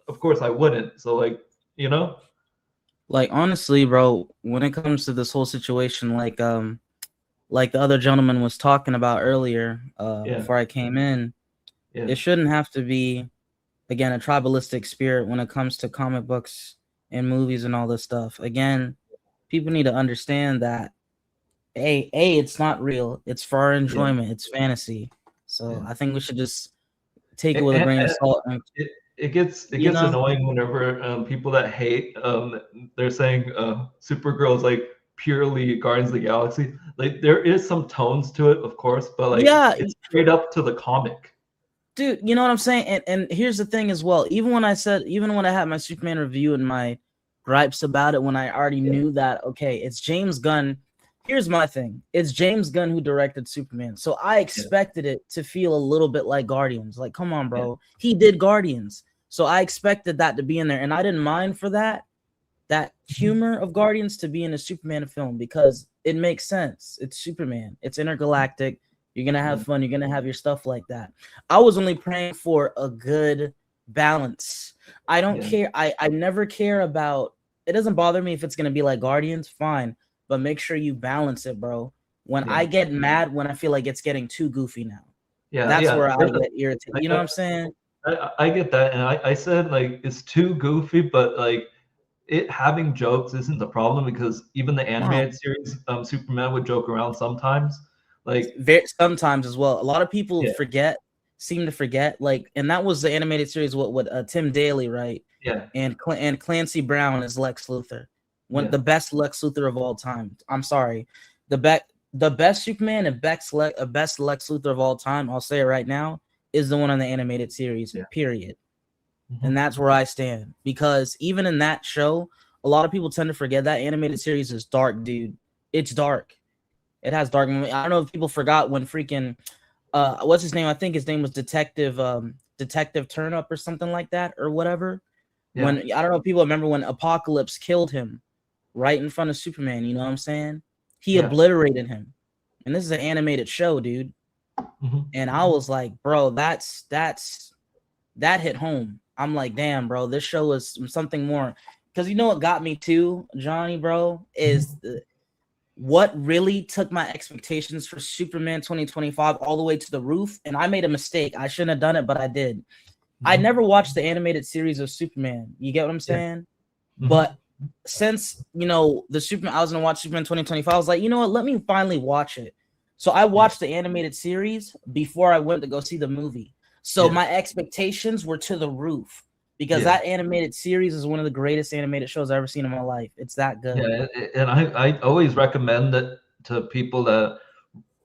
of course I wouldn't. So like, like honestly, bro, when it comes to this whole situation, like the other gentleman was talking about earlier, before I came in, it shouldn't have to be, again, a tribalistic spirit when it comes to comic books and movies and all this stuff. Again, people need to understand that it's not real. It's for our enjoyment. It's fantasy. So I think we should just take it with a grain of salt. It gets annoying whenever people that hate, they're saying Supergirl is like purely Guardians of the Galaxy. Like there is some tones to it, of course, but like it's straight up to the comic. Dude, you know what I'm saying? And here's the thing as well. Even when I had my Superman review and my gripes about it, when I already knew that, okay, it's James Gunn. Here's my thing. It's James Gunn who directed Superman. So I expected it to feel a little bit like Guardians. Like, come on, bro. He did Guardians. So I expected that to be in there. And I didn't mind for that humor of Guardians to be in a Superman film, because it makes sense. It's Superman. It's intergalactic. You're going to have fun. You're going to have your stuff like that. I was only praying for a good balance. I don't care. I never care about, it doesn't bother me if it's going to be like Guardians, fine. But make sure you balance it, bro. When I get mad, when I feel like it's getting too goofy now. That's where I get irritated. You know what I'm saying? I get that. And I said like it's too goofy, but like it having jokes isn't the problem, because even the animated series, Superman would joke around sometimes. Like sometimes as well. A lot of people seem to forget. Like, and that was the animated series with Tim Daly, right? Yeah. And Clancy Brown is Lex Luthor. The best Lex Luthor of all time. I'm sorry. The best Superman and best Lex Luthor of all time, I'll say it right now, is the one on the animated series, period. And that's where I stand. Because even in that show, a lot of people tend to forget that animated series is dark, dude. It's dark. It has dark moments. I don't know if people forgot when freaking what's his name? I think his name was Detective Turnup or something like that, or whatever. Yeah. When I don't know if people remember when Apocalypse killed him right in front of Superman, you know what I'm saying? He obliterated him. And this is an animated show, dude. And I was like, bro, that hit home. I'm like, damn, bro, this show is something more. Because you know what got me too, Johnny, bro, is what really took my expectations for Superman 2025 all the way to the roof. And I made a mistake. I shouldn't have done it, but I did. I never watched the animated series of Superman. You get what I'm saying? But since, the Superman, I was going to watch Superman 2025, I was like, you know what? Let me finally watch it. So I watched the animated series before I went to go see the movie. So Yeah. my expectations were to the roof because Yeah. that animated series is one of the greatest animated shows I've ever seen in my life. It's that good. Yeah, and I always recommend it to people that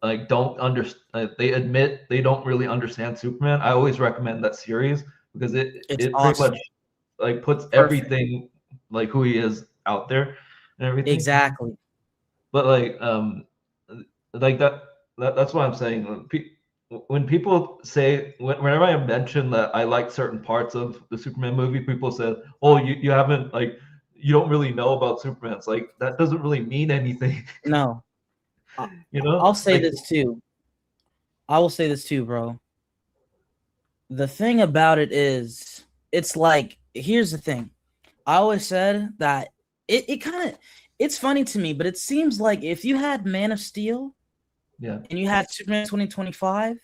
like don't understand. They admit they don't really understand Superman. I always recommend that series because It's it pretty awesome. much like puts Perfect. everything like who he is out there and everything. Exactly. But like that's what I'm saying. When people say whenever I mention that I like certain parts of the Superman movie, people say, "Oh, you haven't like you don't really know about Superman." It's like that doesn't really mean anything. No. You know? I'll say Like, this too. I will say this too, bro. The thing about it is, it's like, here's the thing. I always said that it kind of, it's funny to me, but it seems like if you had Man of Steel yeah. and you had Superman 2025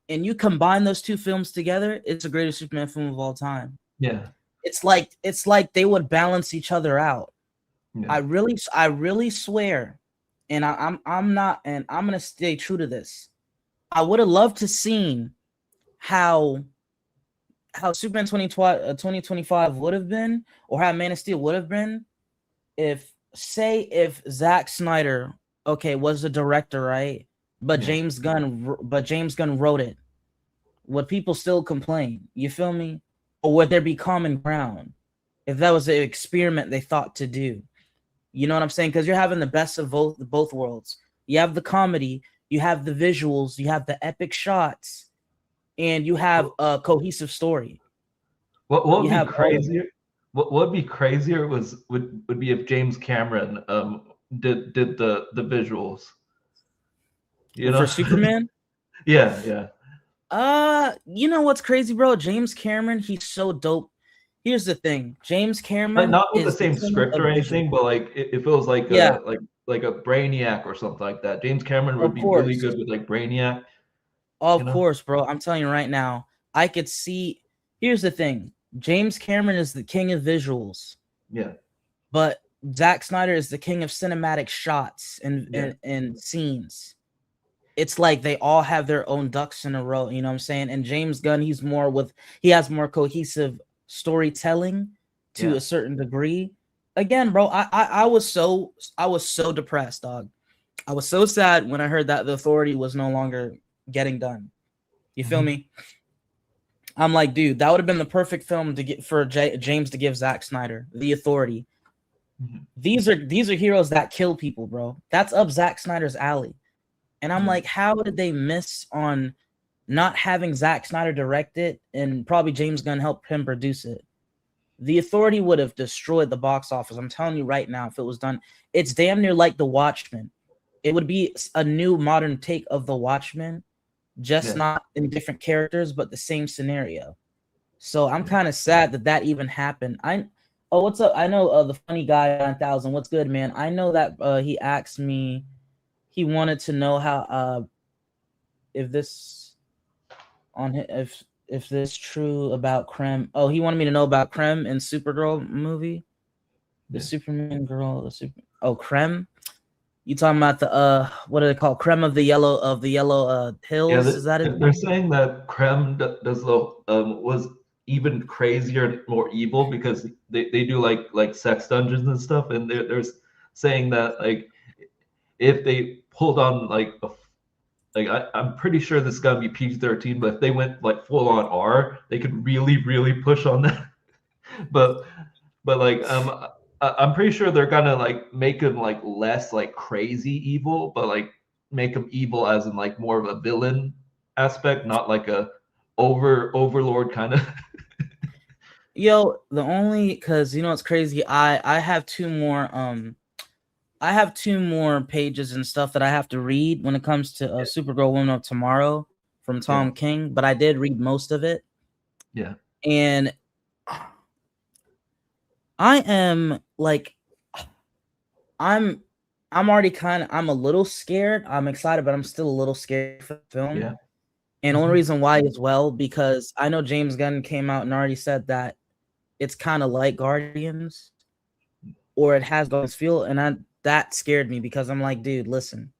and you combine those two films together, it's the greatest Superman film of all time. Yeah. It's like they would balance each other out. Yeah. I really swear, and I'm gonna stay true to this. I would have loved to seen how Superman 2025 would have been, or how Man of Steel would have been, if Zack Snyder, was the director, right? But Yeah. James Gunn wrote it. Would people still complain? You feel me? Or would there be common ground if that was an experiment they thought to do? You know what I'm saying? Because you're having the best of both worlds. You have the comedy, you have the visuals, you have the epic shots, and you have a cohesive story. What would You be have crazier? What would be crazier would be if James Cameron did the visuals. You know? For Superman? Yeah. You know what's crazy, bro? James Cameron, he's so dope. Here's the thing. James Like Cameron not with the is same king script of or anything, but like if it was like Yeah. like a Brainiac or something like that. James Cameron would Of be really course. good with like Brainiac. Of you know? course, bro. I'm telling you right now, I could see. Here's the thing. James Cameron is the king of visuals, Yeah. but Zack Snyder is the king of cinematic shots and Yeah. and scenes. It's like they all have their own ducks in a row, you know what I'm saying? And James Gunn, he has more cohesive storytelling to Yeah. a certain degree. Again, bro, I was so depressed, dog. I was so sad when I heard that The Authority was no longer getting done. You feel me? I'm like, dude, that would have been the perfect film to get for James to give Zack Snyder, The Authority. These are heroes that kill people, bro. That's up Zack Snyder's alley. And I'm like, how did they miss on not having Zack Snyder direct it and probably James Gunn help him produce it? The Authority would have destroyed the box office. I'm telling you right now, if it was done, it's damn near like The Watchmen. It would be a new modern take of The Watchmen, just not in different characters, but the same scenario. So I'm kind of sad that even happened. What's up? I know the funny guy 1000. What's good, man? I know that he asked me. He wanted to know how if this true about Krem. Oh, he wanted me to know about Krem in Supergirl movie. The Superman girl, Krem. You talking about the what are they called? Krem of the yellow hills? Yeah, Is that it? they're saying that Krem does was even crazier and more evil because they do like sex dungeons and stuff, and they're saying that like if they pulled on I'm pretty sure this is gonna be PG-13, but if they went like full on R, they could really push on that. but like I'm pretty sure they're gonna like make him like less like crazy evil, but like make him evil as in like more of a villain aspect, not like a overlord kind of. Yo, because you know what's crazy, I have two more pages and stuff that I have to read when it comes to Supergirl Woman of Tomorrow from Tom King, but I did read most of it. Yeah. And I am like, I'm already I'm a little scared. I'm excited, but I'm still a little scared for the film. Yeah. And the only reason why as well, because I know James Gunn came out and already said that it's kind of like Guardians, or it has Guardians feel, and that scared me because I'm like, dude, listen,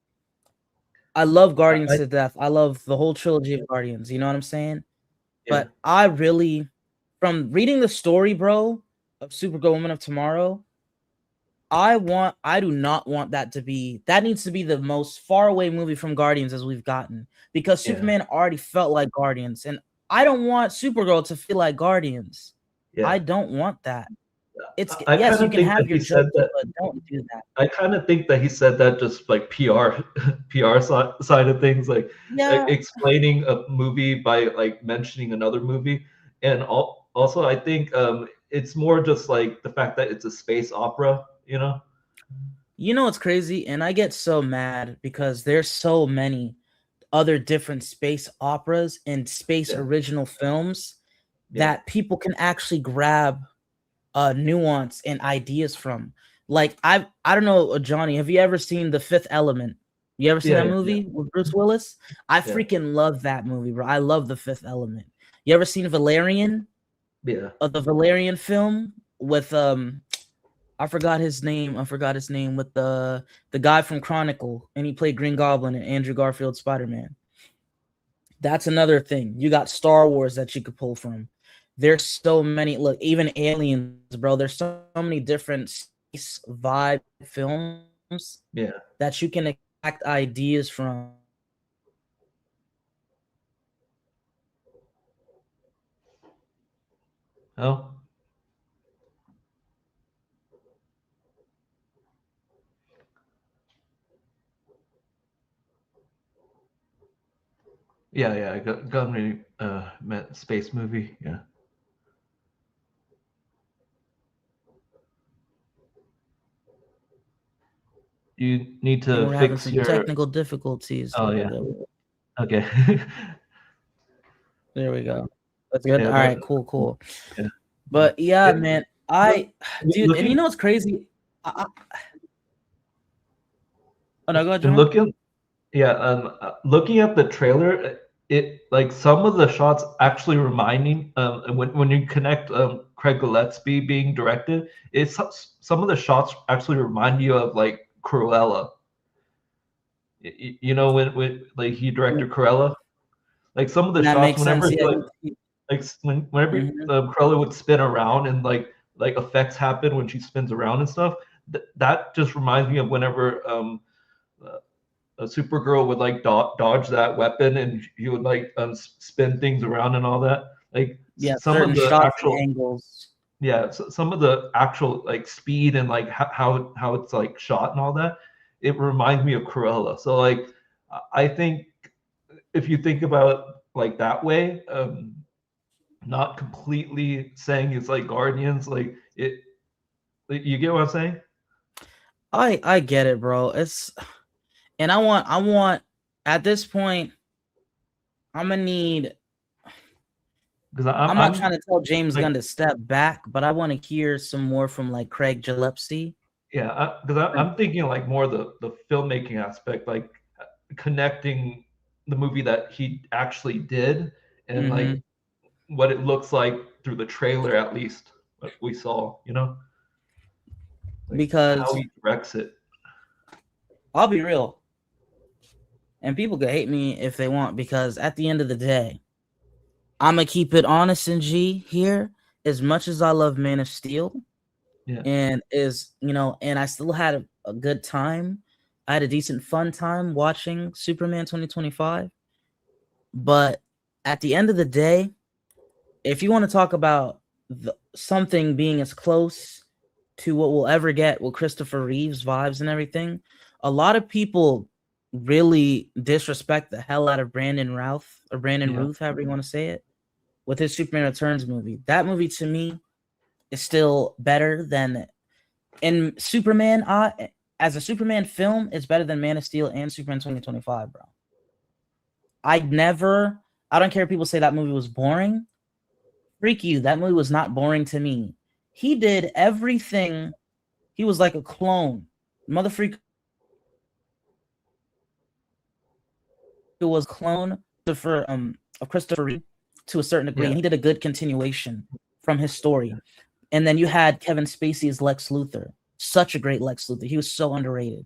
I love Guardians to death. I love the whole trilogy of Guardians. You know what I'm saying? But I really, from reading the story, bro, of Supergirl Woman of Tomorrow, I do not want that to be, that needs to be the most far away movie from Guardians as we've gotten, because Superman already felt like Guardians, and I don't want Supergirl to feel like Guardians. I don't want that. It's yes, you can have your jokes, but don't do that. I kind of think that he said that just like PR side of things, like explaining a movie by like mentioning another movie, and also I think it's more just like the fact that it's a space opera, you know. You know what's crazy, and I get so mad because there's so many other different space operas and space original films that people can actually grab nuance and ideas from. Like I don't know, Johnny, have you ever seen The Fifth Element? You ever seen that movie with Bruce Willis? I freaking love that movie, bro. I love The Fifth Element. You ever seen Valerian? Yeah. The Valerian film with I forgot his name with the guy from Chronicle, and he played Green Goblin and Andrew Garfield Spider-Man. That's another thing. You got Star Wars that you could pull from. There's so many, look, even Aliens, bro. There's so many different space vibe films that you can extract ideas from. Oh. Yeah, I got me meant space movie, yeah. You need to We're having fix some your technical difficulties. Oh yeah. Okay. There we go. That's good. Yeah, All right, cool. Yeah. But yeah, man, dude, and you know what's crazy? Oh no, go ahead, John. Looking at the trailer, it like some of the shots actually remind me when you connect Craig Gillespie being directed, some of the shots actually remind you of like Cruella. You know when like he directed Cruella, like some of the shots whenever whenever Cruella would spin around and like effects happen when she spins around and stuff, that just reminds me of whenever a Supergirl would like dodge that weapon and she would like spin things around and all that. Like some of the actual angles. Yeah, so some of the actual like speed and like how it's like shot and all that, it reminds me of Cruella. So like I think if you think about it like that way, not completely saying it's like Guardians, like it, you get what I'm saying? I get it, bro. And I want at this point, I'm gonna need. Because I'm not trying to tell James Gunn to step back, but I want to hear some more from like Craig Gillespie. Yeah, because I'm thinking like more the filmmaking aspect, like connecting the movie that he actually did and like what it looks like through the trailer, at least what we saw, you know, like because how he directs it. I'll be real, and people can hate me if they want, because at the end of the day, I'm gonna keep it honest and G here. As much as I love Man of Steel, and and I still had a good time. I had a decent fun time watching Superman 2025. But at the end of the day, if you want to talk about something being as close to what we'll ever get with Christopher Reeve's vibes and everything, a lot of people really disrespect the hell out of Brandon Routh, or Brandon Ruth, however you want to say it, with his Superman Returns movie. That movie to me is still better than in Superman. As a Superman film, it's better than Man of Steel and Superman 2025, bro. I don't care if people say that movie was boring. Freak you, that movie was not boring to me. He did everything. He was like a clone. Motherfreak was a clone of Christopher Reeve to a certain degree, and he did a good continuation from his story. And then you had Kevin Spacey as Lex Luthor. Such a great Lex Luthor. He was so underrated.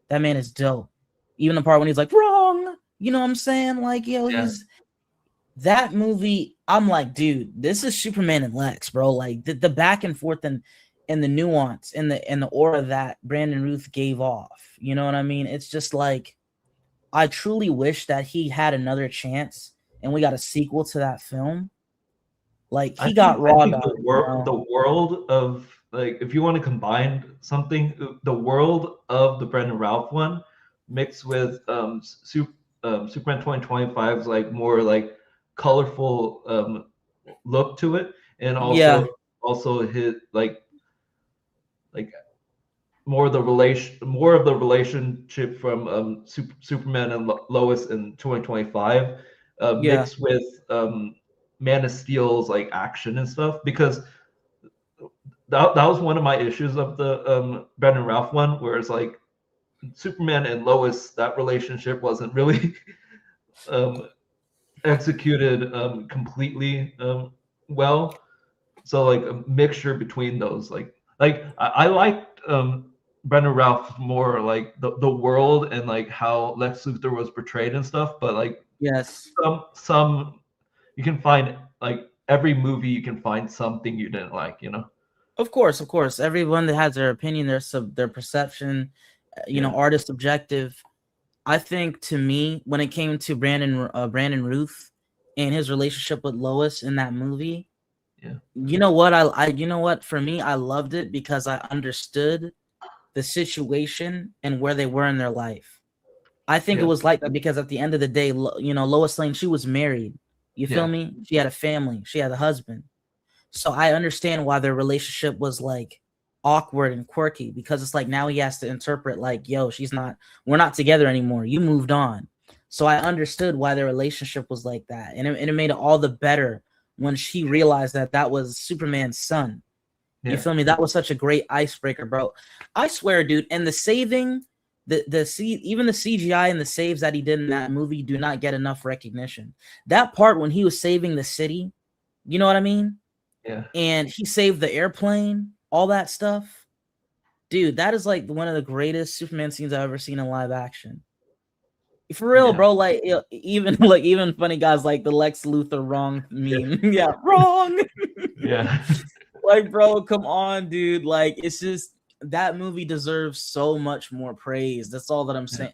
That man is dope. Even the part when he's like, wrong. You know what I'm saying? Like, yo, he's that movie. I'm like, dude, this is Superman and Lex, bro. Like the back and forth and the nuance and the aura that Brandon Routh gave off. You know what I mean? It's just like, I truly wish that he had another chance and we got a sequel to that film. Like he got raw about the world of, like, if you want to combine something, the world of the Brendan Routh one mixed with Superman 2025's like more like colorful look to it, and also his like more of the relationship from Superman and Lois in 2025 mixed with Man of Steel's like action and stuff, because that was one of my issues of the Brendan Routh one, where it's like Superman and Lois, that relationship wasn't really executed completely well. So like a mixture between those, like I liked Brendan Routh more like the world and like how Lex Luthor was portrayed and stuff, but like some you can find, like every movie you can find something you didn't like, you know. Of course. Everyone that has their opinion, their perception, you know, art is subjective. I think, to me, when it came to Brandon Routh and his relationship with Lois in that movie, you know what? For me, I loved it because I understood the situation and where they were in their life. I think it was like that because at the end of the day, you know, Lois Lane, she was married. You feel me? She had a family. She had a husband. So I understand why their relationship was like awkward and quirky, because it's like now he has to interpret like, yo, we're not together anymore. You moved on. So I understood why their relationship was like that. And it made it all the better when she realized that was Superman's son. You feel me? That was such a great icebreaker, bro. I swear, dude. And the saving, even the CGI and the saves that he did in that movie do not get enough recognition. That part when he was saving the city, you know what I mean? Yeah. And he saved the airplane, all that stuff. Dude, that is like one of the greatest Superman scenes I've ever seen in live action. For real, bro. Like even funny guys like the Lex Luthor wrong meme. Yeah, wrong. Yeah. Like, bro, come on, dude. Like, it's just, that movie deserves so much more praise. That's all that I'm saying.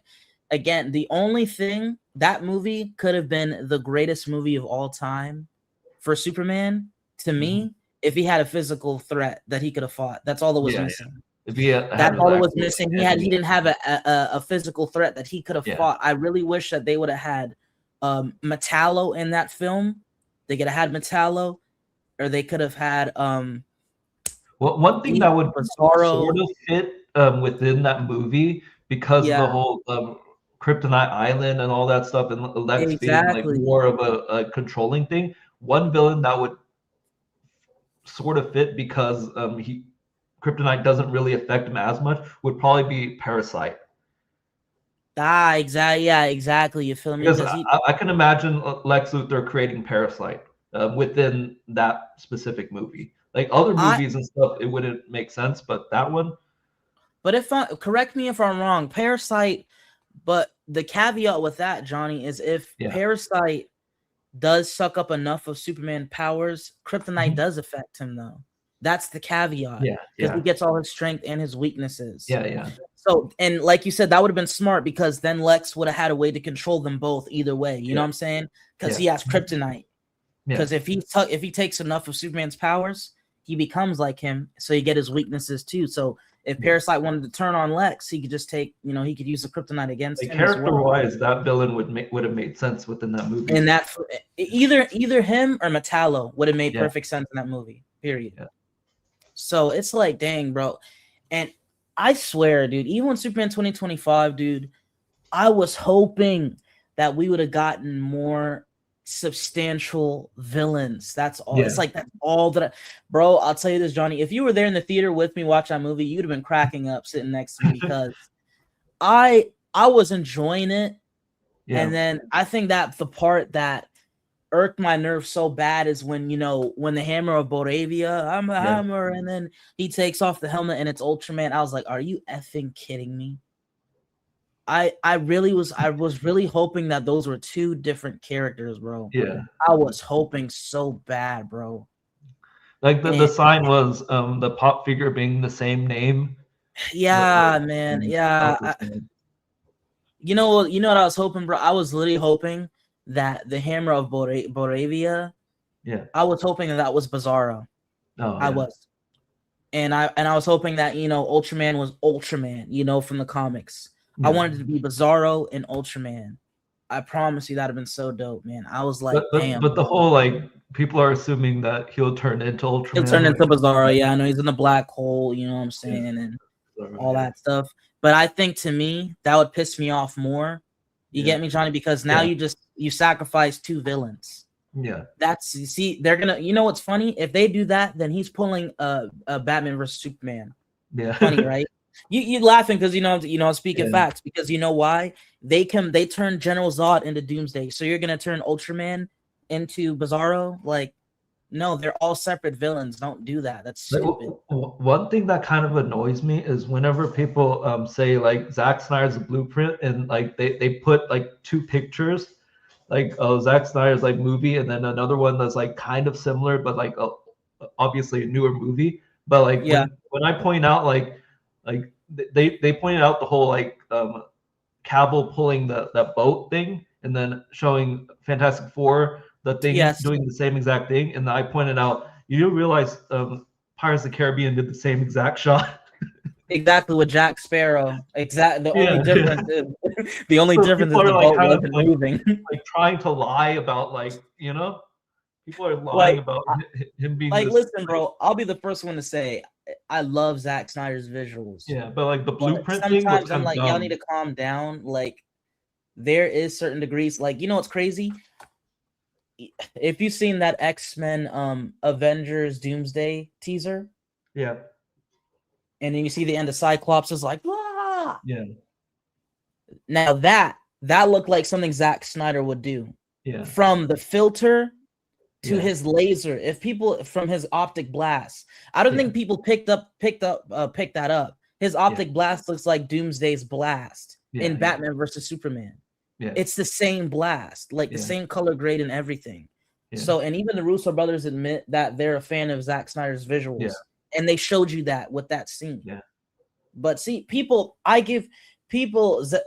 Again, the only thing, that movie could have been the greatest movie of all time for Superman, to me, if he had a physical threat that he could have fought. That's all that was missing. If he had That's all that was missing. He didn't have a physical threat that he could have fought. I really wish that they would have had Metallo in that film. They could have had Metallo, or they could have had well, one thing that would sort of fit within that movie, because of the whole Kryptonite Island and all that stuff, and Lex being like more of a controlling thing. One villain that would sort of fit, because Kryptonite doesn't really affect him as much, would probably be Parasite. Exactly. Yeah, exactly. You feel me? Because I can imagine Lex Luthor creating Parasite within that specific movie. Like other movies and stuff, it wouldn't make sense, but that one. But correct me if I'm wrong, Parasite. But the caveat with that, Johnny, is if Parasite does suck up enough of Superman powers, Kryptonite does affect him, though. That's the caveat. Because he gets all his strength and his weaknesses. Yeah. So, and like you said, that would have been smart, because then Lex would have had a way to control them both either way. You know what I'm saying? Because he has Kryptonite. Because if he takes enough of Superman's powers, he becomes like him. So you get his weaknesses too. So if Parasite wanted to turn on Lex, he could just take, he could use the Kryptonite against him. Character-wise, that villain would have made sense within that movie. And that either him or Metallo would have made perfect sense in that movie. Period. Yeah. So it's like, dang, bro. And I swear, dude, even when Superman 2025, dude, I was hoping that we would have gotten more substantial villains. That's all. It's like that's all that bro, I'll tell you this, Johnny, if you were there in the theater with me watch that movie, you'd have been cracking up sitting next to me, because I was enjoying it. And then I think that the part that irked my nerves so bad is when the Hammer of Boravia, I'm a hammer, and then he takes off the helmet and it's Ultraman. I was like, are you effing kidding me? I was really hoping that those were two different characters, bro. Yeah. I was hoping so bad, bro. Like the sign was the pop figure being the same name. Yeah, man. Yeah. You know what I was hoping, bro? I was literally hoping that the Hammer of Boravia. Yeah. I was hoping that was Bizarro. Oh, I yeah. was. And I was hoping that, Ultraman was Ultraman, from the comics. I Yeah. wanted it to be Bizarro and Ultraman. I promise you that'd have been so dope, man. I was like, damn. But the whole like people are assuming that he'll turn into Ultraman. He'll turn into Bizarro. Yeah, I know he's in the black hole, you know what I'm saying, and all that stuff. But I think to me, that would piss me off more. You get me, Johnny? Because now you sacrifice two villains. Yeah. They're gonna. You know what's funny? If they do that, then he's pulling a Batman versus Superman. Yeah. Funny, right? You laughing because I'm speaking facts, because you know why? They turn General Zod into Doomsday. So you're gonna turn Ultraman into Bizarro? Like, no, they're all separate villains. Don't do that. That's stupid. One thing that kind of annoys me is whenever people say like Zack Snyder's blueprint, and like they put like two pictures, like Zack Snyder's like movie, and then another one that's like kind of similar but like obviously a newer movie. But like when I point out like they pointed out the whole like Cavill pulling that boat thing, and then showing Fantastic Four the thing doing the same exact thing, and I pointed out, you do realize Pirates of the Caribbean did the same exact shot. Exactly, with Jack Sparrow. Exactly. The only difference is the like, boat wasn't moving. Like trying to lie about people are lying about him being like. this, Listen, bro, I'll be the first one to say I love Zack Snyder's visuals. Yeah, but like the blueprint thing. Sometimes I'm like, y'all need to calm down. Like, there is certain degrees. Like, you know what's crazy? If you've seen that X-Men Avengers Doomsday teaser, yeah, and then you see the end of Cyclops is like, ah, yeah. Now that looked like something Zack Snyder would do. Yeah. From the filter to his laser, from his optic blast. I don't think people picked that up. His optic blast looks like Doomsday's blast in Batman versus Superman. Yeah. It's the same blast, like the same color grade and everything. Yeah. So, and even the Russo brothers admit that they're a fan of Zack Snyder's visuals, and they showed you that with that scene. Yeah. But see,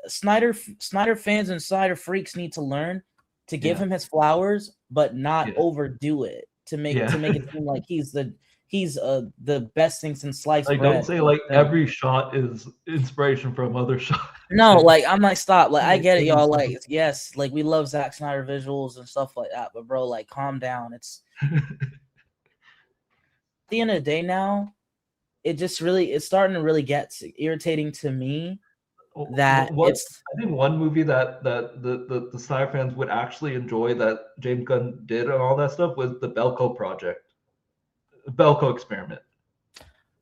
Snyder fans and Snyder freaks need to learn to give him his flowers, but not overdo it to make it seem like he's the best thing since sliced bread. Don't say like every shot is inspiration from other shots. No, like I'm like, stop. Like I get it, y'all. Like, yes, like we love Zack Snyder visuals and stuff like that, but bro, like calm down. It's at the end of the day now, it's starting to really get irritating to me. That I think one movie that the Snyder fans would actually enjoy that James Gunn did and all that stuff was the Belko project, Belko experiment.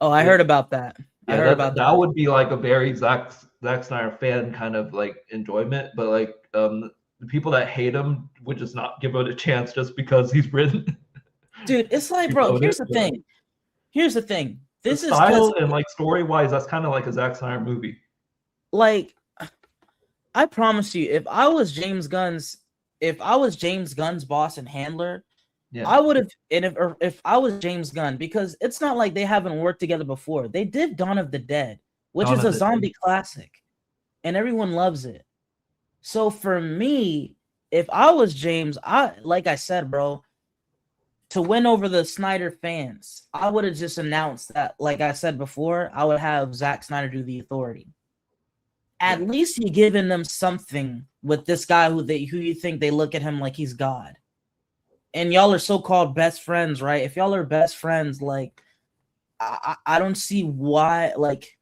Oh, I heard about that. That would be like a very Zack Snyder fan kind of like enjoyment, but like the people that hate him would just not give it a chance just because he's written. Dude, it's like, bro, here's the thing. This is style and like story wise, that's kind of like a Zack Snyder movie. Like, I promise you, if I was James Gunn's boss and handler, I would have. And if I was James Gunn, because it's not like they haven't worked together before. They did Dawn of the Dead, which is a zombie classic, and everyone loves it. So for me, if I was James, like I said, bro, to win over the Snyder fans, I would have just announced that, like I said before, I would have Zack Snyder do The Authority. At least you giving them something with this guy who you think they look at him like he's God. And y'all are so-called best friends, right? If y'all are best friends, like I don't see why. Like,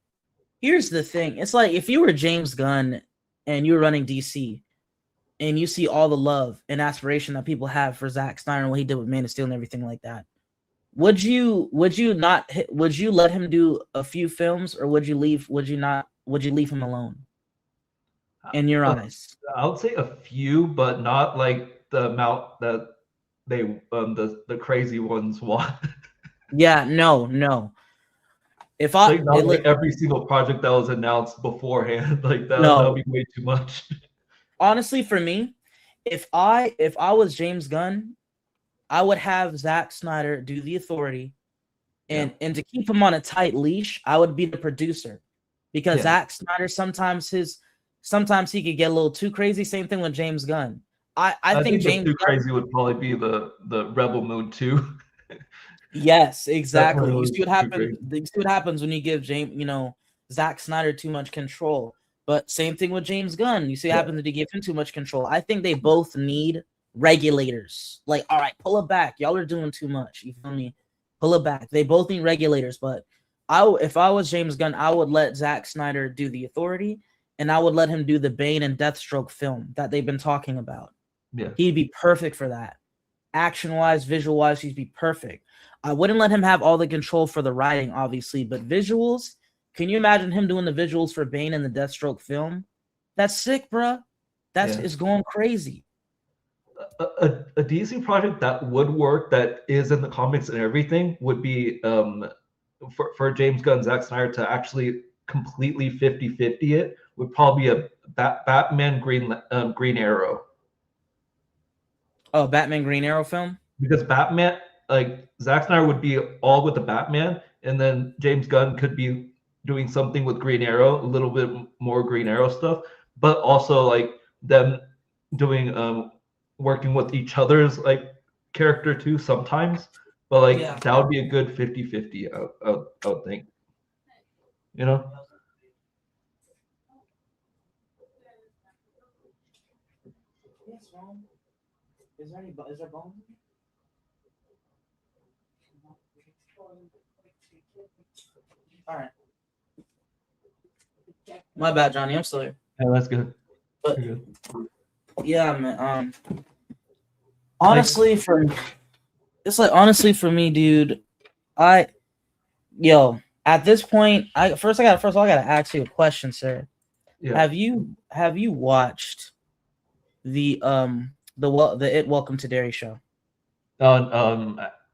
here's the thing. It's like if you were James Gunn and you're running DC and you see all the love and aspiration that people have for Zack Snyder and what he did with Man of Steel and everything like that, would you let him do a few films, or would you leave him alone? In your eyes, I would say a few, but not like the amount that they the crazy ones want. Yeah, no. If I Like not it, like look, every single project that was announced beforehand, like that no, would be way too much. honestly, for me, if I was James Gunn, I would have Zack Snyder do The Authority, and to keep him on a tight leash, I would be the producer, because Yeah. Zack Snyder sometimes he could get a little too crazy. Same thing with James Gunn. I think the James too Gunn, crazy would probably be the Rebel Moon 2. yes, exactly. one You was see what too happens. You see what happens when you give Zack Snyder too much control. But same thing with James Gunn. You see what Yeah. happens when you give him too much control. I think they both need regulators. Like, all right, pull it back. Y'all are doing too much. You feel me? Pull it back. They both need regulators. But if I was James Gunn, I would let Zack Snyder do The Authority, and I would let him do the Bane and Deathstroke film that they've been talking about. Yeah. He'd be perfect for that. Action-wise, visual-wise, he'd be perfect. I wouldn't let him have all the control for the writing, obviously, but visuals, can you imagine him doing the visuals for Bane and the Deathstroke film? That's sick, bruh. That's it's going crazy. A DC project that would work, that is in the comics and everything, would be for James Gunn, Zack Snyder to actually completely 50-50 it, would probably be a Batman Green Arrow. Oh, Batman Green Arrow film? Because Batman, like Zack Snyder would be all with the Batman, and then James Gunn could be doing something with Green Arrow, a little bit more Green Arrow stuff, but also like them doing working with each other's like character too sometimes. But like that would be a good 50-50, I would think. You know? Is there bones? All right. My bad, Johnny. I'm still here. Yeah, that's good. But You're good. yeah, man. Honestly, for me, dude, at this point, I gotta ask you a question, sir. Yeah. Have you watched the It Welcome to Derry show?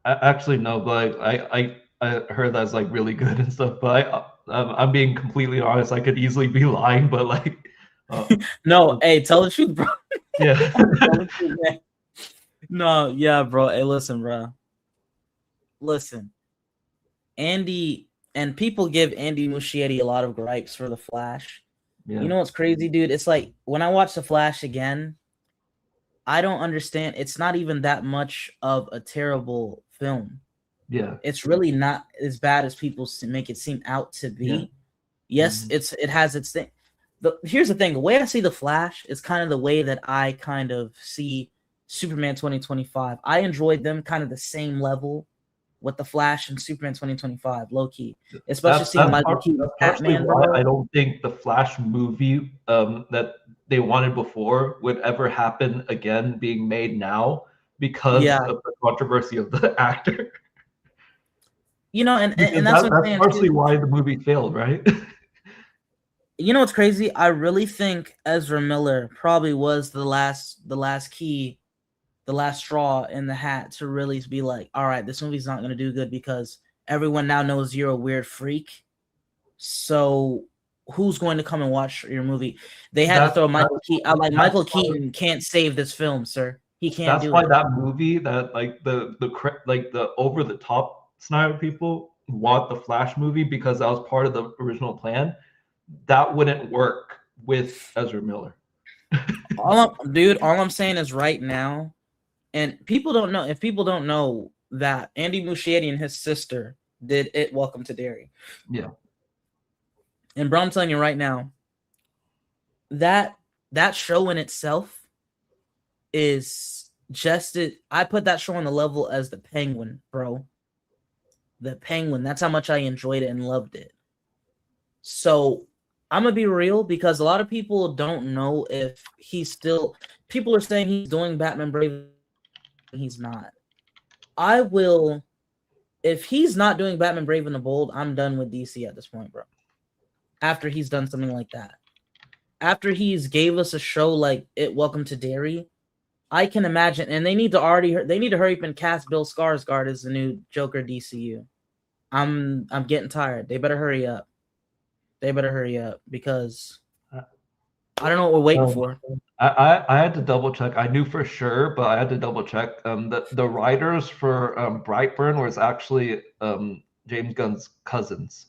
Actually no, but I heard that's like really good and stuff. But I'm being completely honest. I could easily be lying, but like, no, hey, tell the truth, bro. Yeah. Tell the truth, man. No, yeah, bro. Hey, listen, bro. Listen, Andy, and people give Andy Muschietti a lot of gripes for The Flash. Yeah. You know what's crazy, dude? It's like when I watch The Flash again, I don't understand. It's not even that much of a terrible film. Yeah. It's really not as bad as people make it seem out to be. Yeah. Yes, it has its thing. Here's the thing. The way I see The Flash is kind of the way that I kind of see Superman 2025. I enjoyed them kind of the same level with The Flash and Superman 2025, low key. Especially seeing Michael Keaton Batman. Why I don't think the Flash movie that they wanted before would ever happen again being made now because of the controversy of the actor. You know, and that's what I'm saying, partially too. why the movie failed, right? You know what's crazy? I really think Ezra Miller probably was the last key, the last straw in the hat to really be like, all right, this movie's not going to do good because everyone now knows you're a weird freak. So who's going to come and watch your movie? They had to throw Michael Keaton. Michael Keaton can't save this film, sir. He can't do it. That's why that movie, that like the over the top Snyder people want the Flash movie, because that was part of the original plan. That wouldn't work with Ezra Miller. All I'm saying is right now, and people don't know, if people don't know that Andy Muschietti and his sister did It Welcome to Derry. Yeah. And bro, I'm telling you right now, that show in itself is just it. I put that show on the level as The Penguin, bro. The Penguin. That's how much I enjoyed it and loved it. So I'm gonna be real, because a lot of people don't know if he's still. People are saying he's doing Batman Brave. He's not. I will. If he's not doing Batman Brave and the Bold, I'm done with DC at this point, bro. After he's done something like that, after he's gave us a show like It Welcome to Derry, I can imagine, and they need to hurry up and cast Bill Skarsgård as the new Joker DCU. I'm getting tired. They better hurry up. They better hurry up because I don't know what we're waiting for. I had to double check. I knew for sure, but I had to double check. The writers for Brightburn was actually James Gunn's cousins.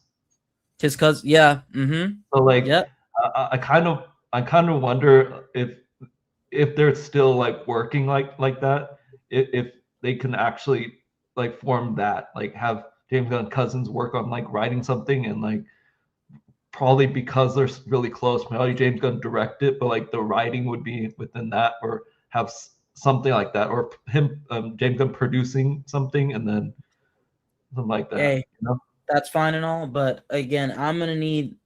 His cousin, yeah. Mm-hmm. So like, Yep. I kind of wonder if they're still like working like that. If they can actually like form that, like have James Gunn cousins work on like writing something, and like probably because they're really close, probably James Gunn direct it, but like the writing would be within that, or have something like that, or him James Gunn producing something and then something like that. Hey, you know? that's fine and all, but again, I'm gonna need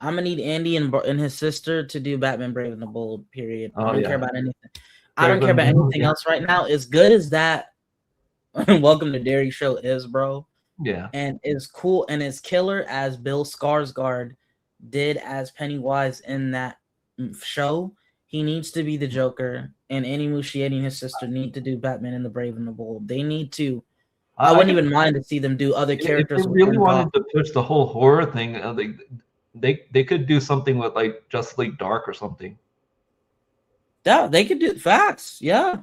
Andy and his sister to do Batman Brave and the Bold. Period. I don't care about anything. I don't care about anything else right now. As good as that Welcome to Dairy show is, bro. Yeah. And as cool and as killer as Bill Skarsgård did as Pennywise in that show, he needs to be the Joker, and Andy Muschietti and his sister need to do Batman and the Brave and the Bold. They need to. I wouldn't even mind to see them do other characters. If they really wanted to push the whole horror thing, they could do something with like Justice League Dark or something. Yeah, they could do facts. Yeah,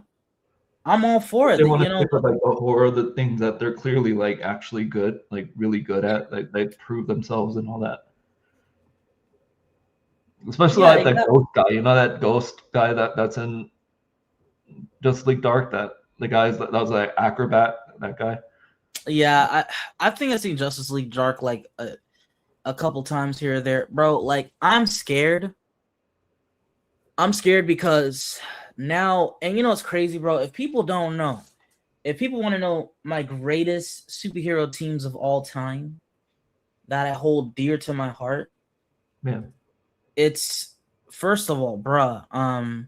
I'm all for it. They want You to know, pick up like the horror, the things that they're clearly like actually good, like really good at. Like they prove themselves and all that. Especially Yeah, like that exactly. ghost guy, you know, that ghost guy that's in Justice League Dark. That the guys that was like acrobat. That guy. Yeah, I think I've seen Justice League Dark like a couple times here or there, bro. Like I'm scared. I'm scared because now, and you know what's crazy, bro? If people don't know, if people want to know my greatest superhero teams of all time that I hold dear to my heart, Yeah. it's first of all, bruh,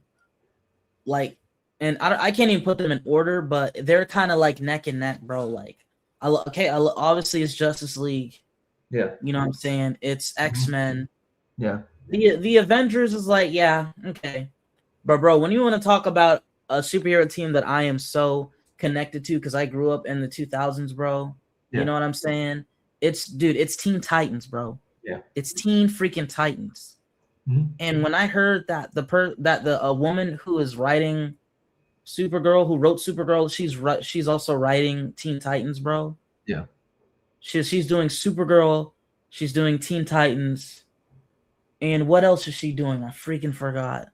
like, and I can't even put them in order, but they're kind of like neck and neck, bro. Like, obviously it's Justice League. Yeah. You know what I'm saying? It's X-Men. Yeah. The Avengers is like, yeah, okay. But bro, when you want to talk about a superhero team that I am so connected to because I grew up in the 2000s, bro. Yeah. You know what I'm saying? It's Teen Titans, bro. Yeah. It's Teen freaking Titans. Mhm. And when I heard that a woman who is writing Supergirl, who wrote Supergirl, she's also writing Teen Titans, bro. Yeah. She's doing Supergirl, she's doing Teen Titans, and what else is she doing? I freaking forgot.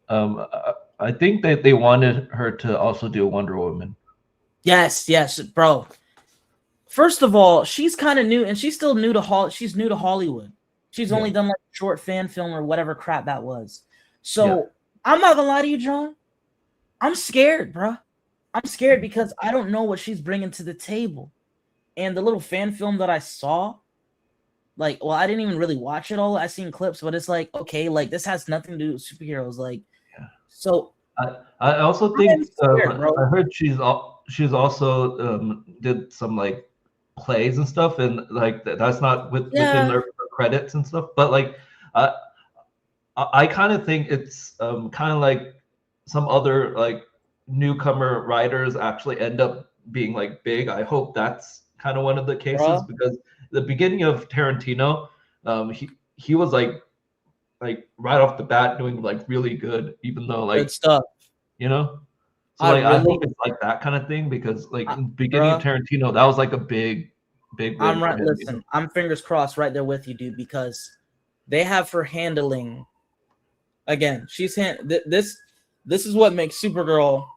I think that they wanted her to also do Wonder Woman. Yes, bro. First of all, she's kind of new, and she's still new to She's new to Hollywood. She's only done like a short fan film or whatever crap that was. So I'm not gonna lie to you, John. I'm scared, bro. I'm scared because I don't know what she's bringing to the table. And the little fan film that I saw, like, well, I didn't even really watch it all. I seen clips, but it's like, okay, like this has nothing to do with superheroes. Like, so I also think scared, bro. I heard she's also did some like plays and stuff, and like that's not within their credits and stuff. But like, I kind of think it's kind of like some other like newcomer writers actually end up being like big. I hope that's kind of one of the cases because the beginning of Tarantino, he was like right off the bat doing like really good, even though like good stuff, you know. So like I hope it's like that kind of thing because like in the beginning of Tarantino, that was like a big. I'm right. Listen, I'm fingers crossed right there with you, dude, because they have her handling. Again, this is what makes Supergirl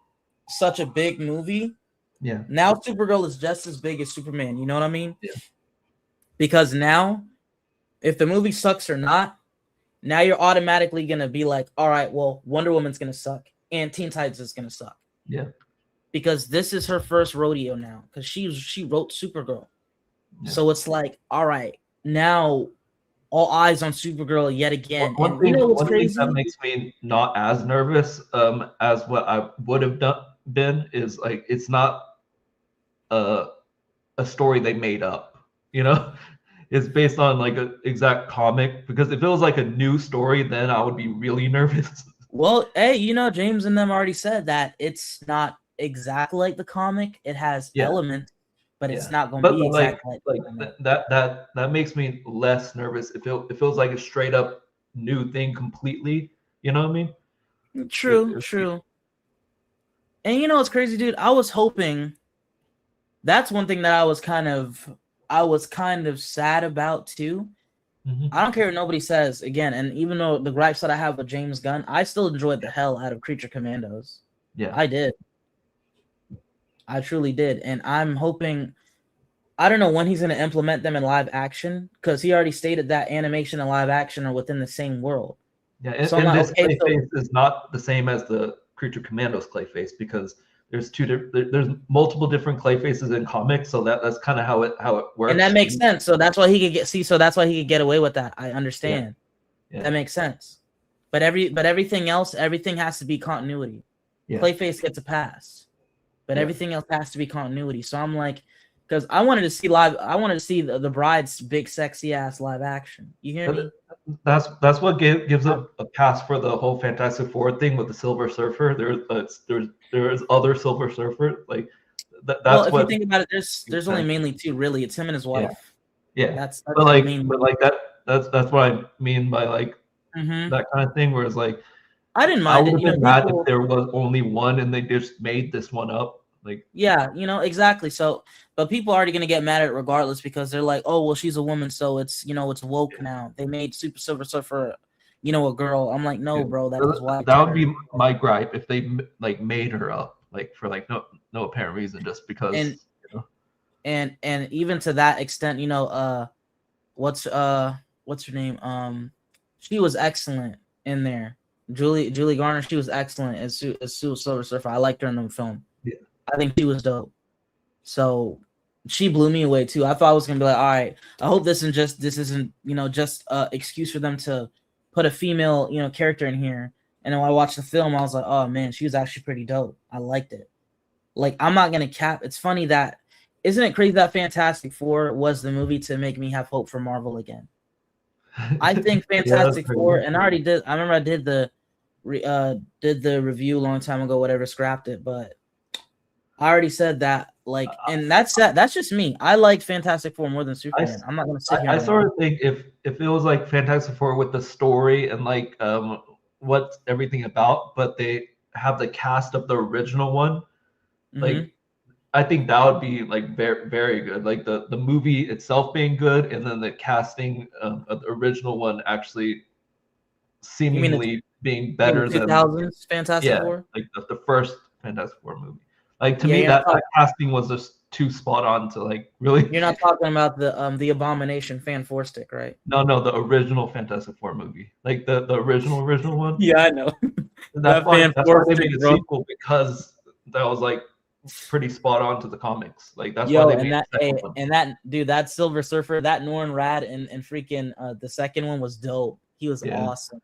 such a big movie. Yeah. Now Supergirl is just as big as Superman. You know what I mean? Yeah. Because now, if the movie sucks or not, now you're automatically gonna be like, all right, well, Wonder Woman's gonna suck and Teen Titans is gonna suck. Yeah. Because this is her first rodeo now. Because she wrote Supergirl. Yeah. So it's like, all right, now all eyes on Supergirl yet again. One thing that makes me not as nervous as what I would have been is like it's not a story they made up, you know. It's based on like an exact comic, because if it was like a new story, then I would be really nervous. Well, hey, you know, James and them already said that it's not exactly like the comic. It has elements, but it's not gonna But be like, exactly that makes me less nervous. It feels like a straight up new thing completely. You know what I mean? True. And you know what's crazy, dude? I was hoping. That's one thing that I was kind of sad about too. I don't care what nobody says again, and even though the gripes that I have with James Gunn, I still enjoyed the hell out of Creature Commandos. Yeah, I did. I truly did, and I'm hoping. I don't know when he's going to implement them in live action, because he already stated that animation and live action are within the same world. Yeah, and, So I'm and like, this okay, Clayface is not the same as the Creature Commandos Clayface, because there's there's multiple different Clayfaces in comics, so that's kind of how it works. And that makes sense. So that's why he could that's why he could get away with that. I understand. Yeah. That makes sense. But everything else, everything has to be continuity. Yeah. Clayface gets a pass, but Yeah. everything else has to be continuity. So I'm like, because I wanted to see the Bride's big sexy ass live action. You hear me? That's what gives a pass for the whole Fantastic Four thing with the Silver Surfer. There's other Silver Surfer, like that's Well, if what. you think about it, there's only mainly two. Really, it's him and his wife. Yeah, That's but the like, main- that's what I mean by like Mhm. that kind of thing. Where it's like, I didn't I mind would it. have You know, been mad people- if there was only one and they just made this one up. Like, Yeah, exactly. So, but people are already gonna get mad at it regardless, because they're like, oh well, she's a woman, so it's it's woke now. They made Super Silver Surfer, a girl. I'm like, no, bro, that was why. that would be my gripe if they like made her up like for like no apparent reason, just because. And- And even to that extent, what's her name? She was excellent in there. Julie Garner, she was excellent as Silver Surfer. I liked her in the film. Yeah. I think she was dope. So she blew me away too. I thought I was gonna be like, all right, I hope this isn't just excuse for them to put a female, character in here. And then when I watched the film, I was like, oh man, she was actually pretty dope. I liked it. Like, I'm not gonna cap. It's funny that, isn't it crazy that Fantastic Four was the movie to make me have hope for Marvel again? I think Fantastic Four, and I already did. I remember I did the review a long time ago, whatever, scrapped it, but I already said that. Like, and that's just me. I like Fantastic Four more than Superman. I'm not gonna sit here. I sort of think if it was like Fantastic Four with the story and like what's everything about, but they have the cast of the original one, like I think that would be like very, very good. Like the movie itself being good, and then the casting of the original one actually seemingly being better than 2000s Fantastic Four. Like the first Fantastic Four movie. Like to Yeah, me, you're that not casting was just too spot on to like really. You're not talking about the Abomination Fan Four stick, right? No, the original Fantastic Four movie, like the original one. Yeah, I know. That's why Fan they Four made stick, a bro. sequel, because that was like pretty spot on to the comics. Like that's Yo, why they and made that the second one. and that dude, that Silver Surfer, that Norrin Rad and freaking the second one was dope. He was Yeah. awesome.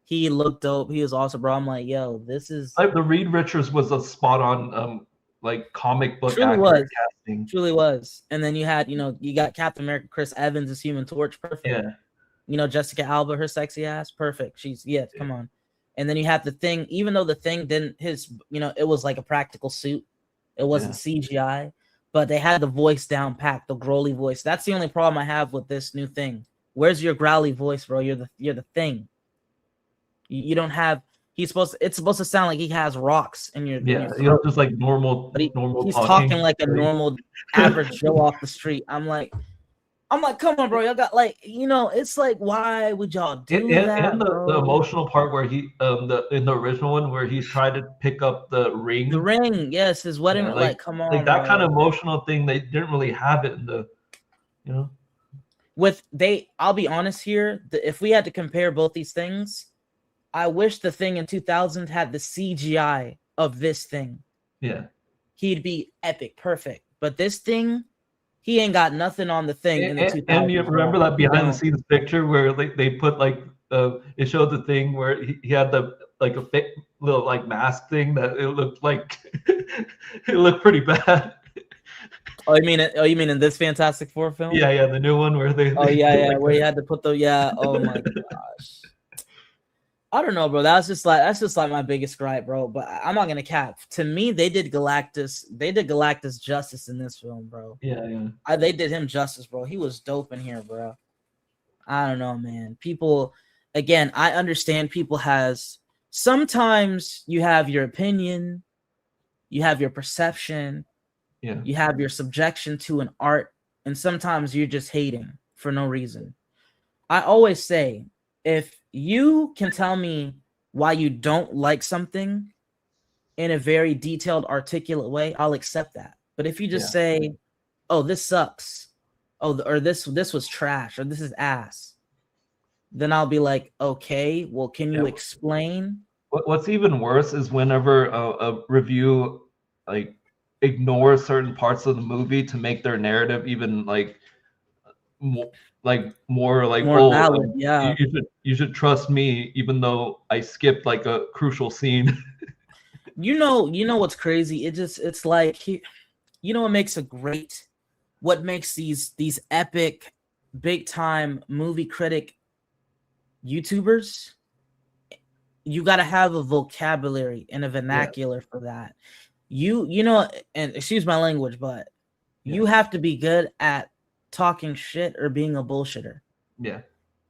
He looked dope. He was awesome, bro. I'm like, yo, this is Like the Reed Richards was a spot on like comic book truly actor was. casting. Truly was. And then you had, you got Captain America, Chris Evans as Human Torch, perfect. Yeah. Jessica Alba, her sexy ass, perfect. She's come on. And then you have the Thing, even though the Thing didn't it was like a practical suit. It wasn't CGI, but they had the voice down packed, the growly voice. That's the only problem I have with this new Thing. Where's your growly voice, bro? You're the Thing. You don't have. It's supposed to sound like he has rocks in your. Yeah, just like normal. Normal. He's talking like a normal, average Joe off the street. I'm like, come on, bro. Y'all got it's like, why would y'all do that? And the emotional part where he in the original one where he's trying to pick up the ring. The ring, yes, his wedding. Yeah, like, come on, like that bro. kind of emotional thing. They didn't really have it in the, I'll be honest here. If we had to compare both these things, I wish the Thing in 2000 had the CGI of this Thing. Yeah. He'd be epic, perfect. But this Thing, he ain't got nothing on the Thing in the 2000s. And you remember that behind the scenes picture where they put like it showed the Thing where he had the like a fake little like mask thing that it looked like it looked pretty bad. Oh, you mean in this Fantastic Four film? Yeah, the new one where they. Oh yeah, where he had to put the Oh my gosh. I don't know, bro. That's just like my biggest gripe, bro. But I'm not gonna cap. To me, they did Galactus justice in this film, bro. Yeah. They did him justice, bro. He was dope in here, bro. I don't know, man. People, again, I understand people sometimes you have your opinion, you have your perception, you have your subjection to an art, and sometimes you're just hating for no reason. I always say, if you can tell me why you don't like something in a very detailed, articulate way, I'll accept that. But if you just say, "Oh, this sucks," or this was trash, or this is ass, then I'll be like, "Okay, well, can you explain?" What's even worse is whenever a review like ignores certain parts of the movie to make their narrative even more valid. Yeah, you should trust me even though I skipped like a crucial scene. You know what's crazy? It's like, what makes these epic, big time movie critic YouTubers? You got to have a vocabulary and a vernacular for that. You know, and excuse my language, but you have to be good at talking shit or being a bullshitter. Yeah.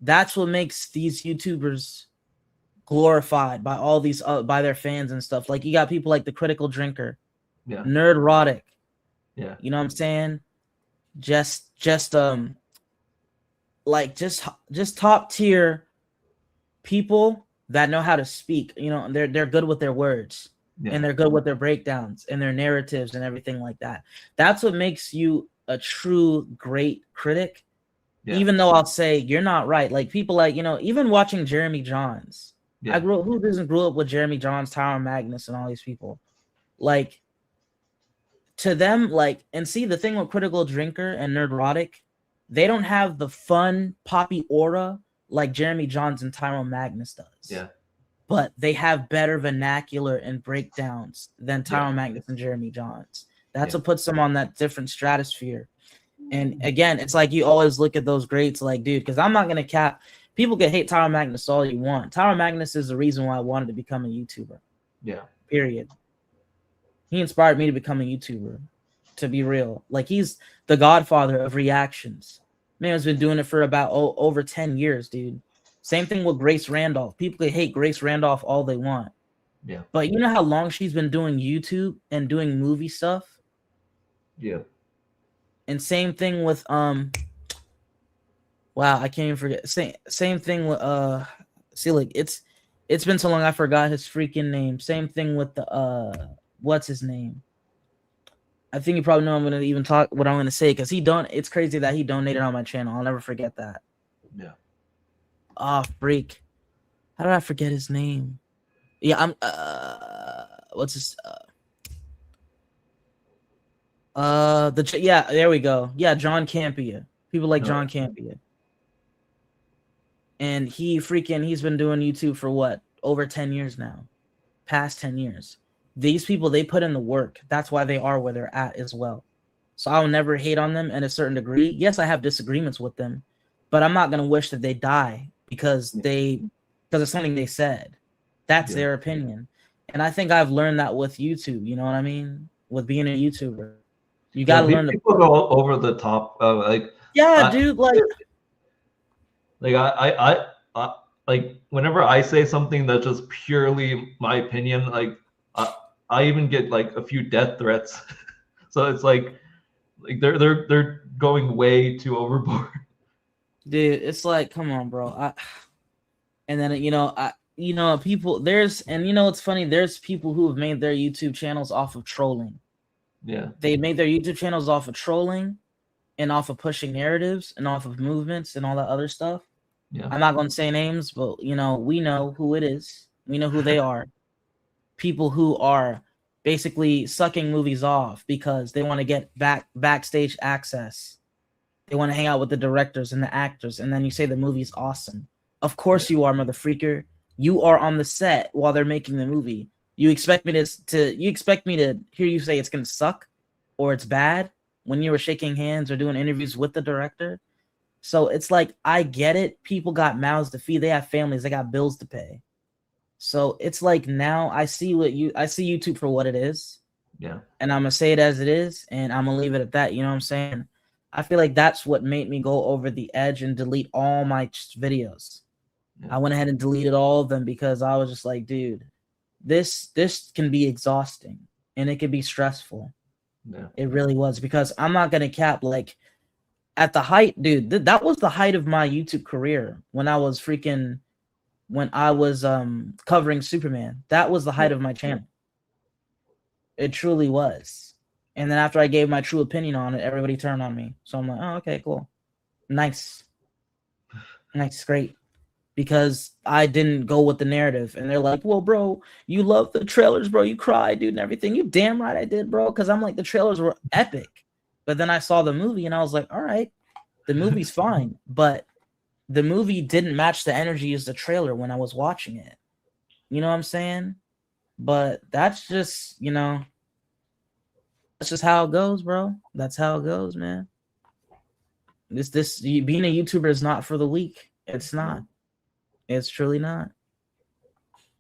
That's what makes these YouTubers glorified by all these by their fans and stuff. Like, you got people like the Critical Drinker, Nerdrotic. Yeah. You know what I'm saying? Just top tier people that know how to speak. You know, they're good with their words. And they're good with their breakdowns and their narratives and everything like that. That's what makes you a true great critic. Even though I'll say you're not right. Like, people like, even watching Jeremy Johns. Who doesn't grow up with Jeremy Johns, Tyron Magnus, and all these people? Like, to them, and see, the thing with Critical Drinker and Nerdrotic, they don't have the fun, poppy aura like Jeremy Johns and Tyron Magnus does. Yeah. But they have better vernacular and breakdowns than Tyron Magnus and Jeremy Johns. That's what puts them on that different stratosphere. And again, it's like you always look at those greats like, dude, because I'm not going to cap. People can hate Tyron Magnus all you want. Tyron Magnus is the reason why I wanted to become a YouTuber. Yeah. Period. He inspired me to become a YouTuber, to be real. Like, he's the godfather of reactions. Man's been doing it for about over 10 years, dude. Same thing with Grace Randolph. People can hate Grace Randolph all they want. Yeah. But you know how long she's been doing YouTube and doing movie stuff? Yeah. And same thing with wow, I can't even forget. Same thing with see, like, it's been so long I forgot his freaking name. Same thing with the what's his name? I think you probably know I'm gonna even talk what I'm gonna say, because it's crazy that he donated on my channel. I'll never forget that. Yeah. Oh, freak. How did I forget his name? Yeah, I'm what's his there we go. Yeah, John Campea. People like John Campea. And he's been doing YouTube for what? Over 10 years now. Past 10 years. These people, they put in the work. That's why they are where they're at as well. So I'll never hate on them in a certain degree. Yes, I have disagreements with them, but I'm not going to wish that they die because it's something they said. That's their opinion. And I think I've learned that with YouTube. You know what I mean? With being a YouTuber. You got to learn to people go over the top. Dude, I whenever I say something that's just purely my opinion, I even get like a few death threats. So it's like they're going way too overboard. Dude, it's like, come on, bro. And then people it's funny, there's people who have made their YouTube channels off of trolling. Yeah. They made their YouTube channels off of trolling and off of pushing narratives and off of movements and all that other stuff. Yeah. I'm not going to say names, but we know who it is. We know who they are. People who are basically sucking movies off because they want to get backstage access. They want to hang out with the directors and the actors, and then you say the movie's awesome. Of course you are, mother freaker. You are on the set while they're making the movie. You expect me to hear you say it's gonna suck or it's bad when you were shaking hands or doing interviews with the director? So it's like, I get it. People got mouths to feed. They have families. They got bills to pay. So it's like now I see YouTube for what it is. Yeah. And I'm gonna say it as it is, and I'm gonna leave it at that. You know what I'm saying? I feel like that's what made me go over the edge and delete all my videos. Yeah. I went ahead and deleted all of them because I was just like, dude, this can be exhausting and it can be stressful. Yeah. It really was, because I'm not gonna cap, like at the height, dude, that was the height of my YouTube career when I was covering Superman. That was the height of my channel. It truly was. And then after I gave my true opinion on it, everybody turned on me. So I'm like, oh, okay, cool. Nice, great. Because I didn't go with the narrative. And they're like, well, bro, you love the trailers, bro. You cried, dude, and everything. You damn right I did, bro. Because I'm like, the trailers were epic. But then I saw the movie and I was like, all right, the movie's fine. But the movie didn't match the energy as the trailer when I was watching it. You know what I'm saying? But that's just, that's just how it goes, bro. That's how it goes, man. Being a YouTuber is not for the weak. It's not. It's truly not.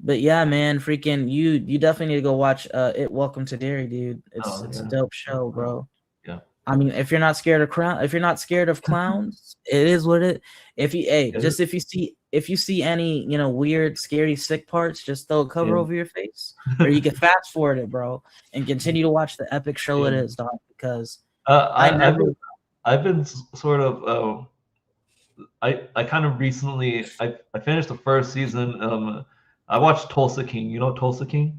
But yeah, man, freaking you definitely need to go watch It Welcome to Derry, dude. It's a dope show, bro. Yeah. I mean, if you're not scared of clowns, it is what it. If you see any, weird, scary, sick parts, just throw a cover over your face, or you can fast forward it, bro, and continue to watch the epic show it is, dog. Because I've been sort of I kind of recently I finished the first season. I watched Tulsa King. You know Tulsa King?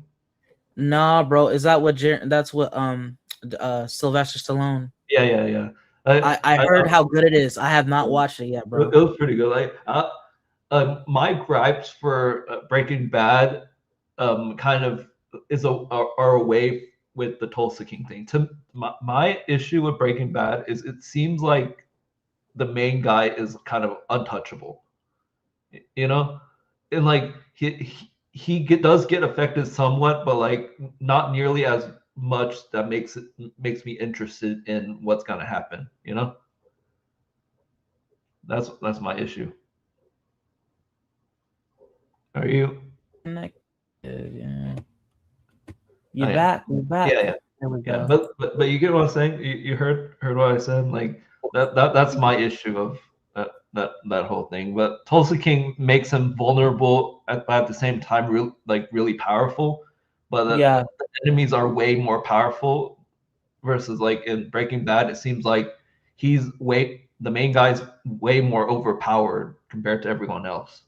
Nah, bro. Is that what that's what Sylvester Stallone? Yeah. I heard how good it is. I have not watched it yet, bro. It was pretty good. Like my gripes for Breaking Bad kind of are away with the Tulsa King thing. My issue with Breaking Bad is it seems like the main guy is kind of untouchable, and like he does get affected somewhat, but like not nearly as much that makes me interested in what's gonna happen. That's my issue. Are you? Yeah. You're back. Yeah. There we go. Yeah, but you get what I'm saying. You heard what I said. Like that's my issue of that whole thing. But Tulsa King makes him vulnerable, but at the same time, really powerful. But the enemies are way more powerful. Versus like in Breaking Bad, it seems like the main guy's way more overpowered compared to everyone else.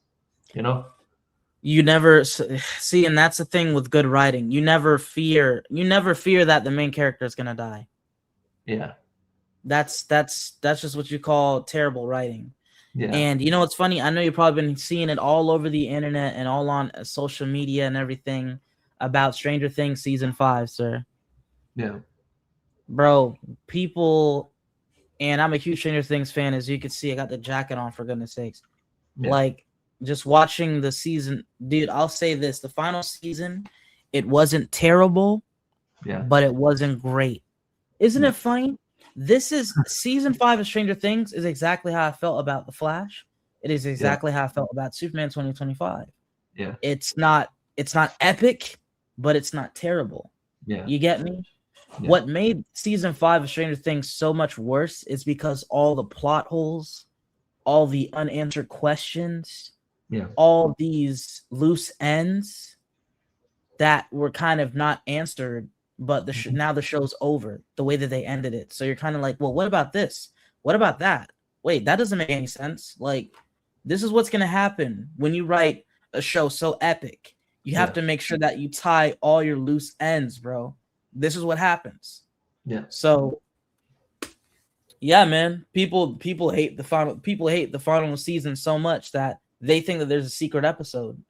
You never see, and that's the thing with good writing. You never fear that the main character is gonna die. Yeah. That's just what you call terrible writing. Yeah. And it's funny. I know you've probably been seeing it all over the internet and all on social media and everything about Stranger Things season 5, sir. Yeah. Bro, people, and I'm a huge Stranger Things fan, as you can see. I got the jacket on, for goodness sakes. Yeah. Like, just watching the season, dude, I'll say this. The final season, it wasn't terrible, but it wasn't great. Isn't it funny? This is season 5 of Stranger Things is exactly how I felt about The Flash. It is exactly how I felt about Superman 2025. Yeah. It's not epic, but it's not terrible. Yeah. You get me? Yeah. What made season 5 of Stranger Things so much worse is because all the plot holes, all the unanswered questions, all these loose ends that were kind of not answered, but now the show's over the way that they ended it. So you're kind of like, well, what about this? What about that? Wait, that doesn't make any sense. Like, this is what's going to happen when you write a show so epic. You have to make sure that you tie all your loose ends, bro. This is what happens. Yeah. So, yeah, man. People hate the final. People hate the final season so much that they think that there's a secret episode.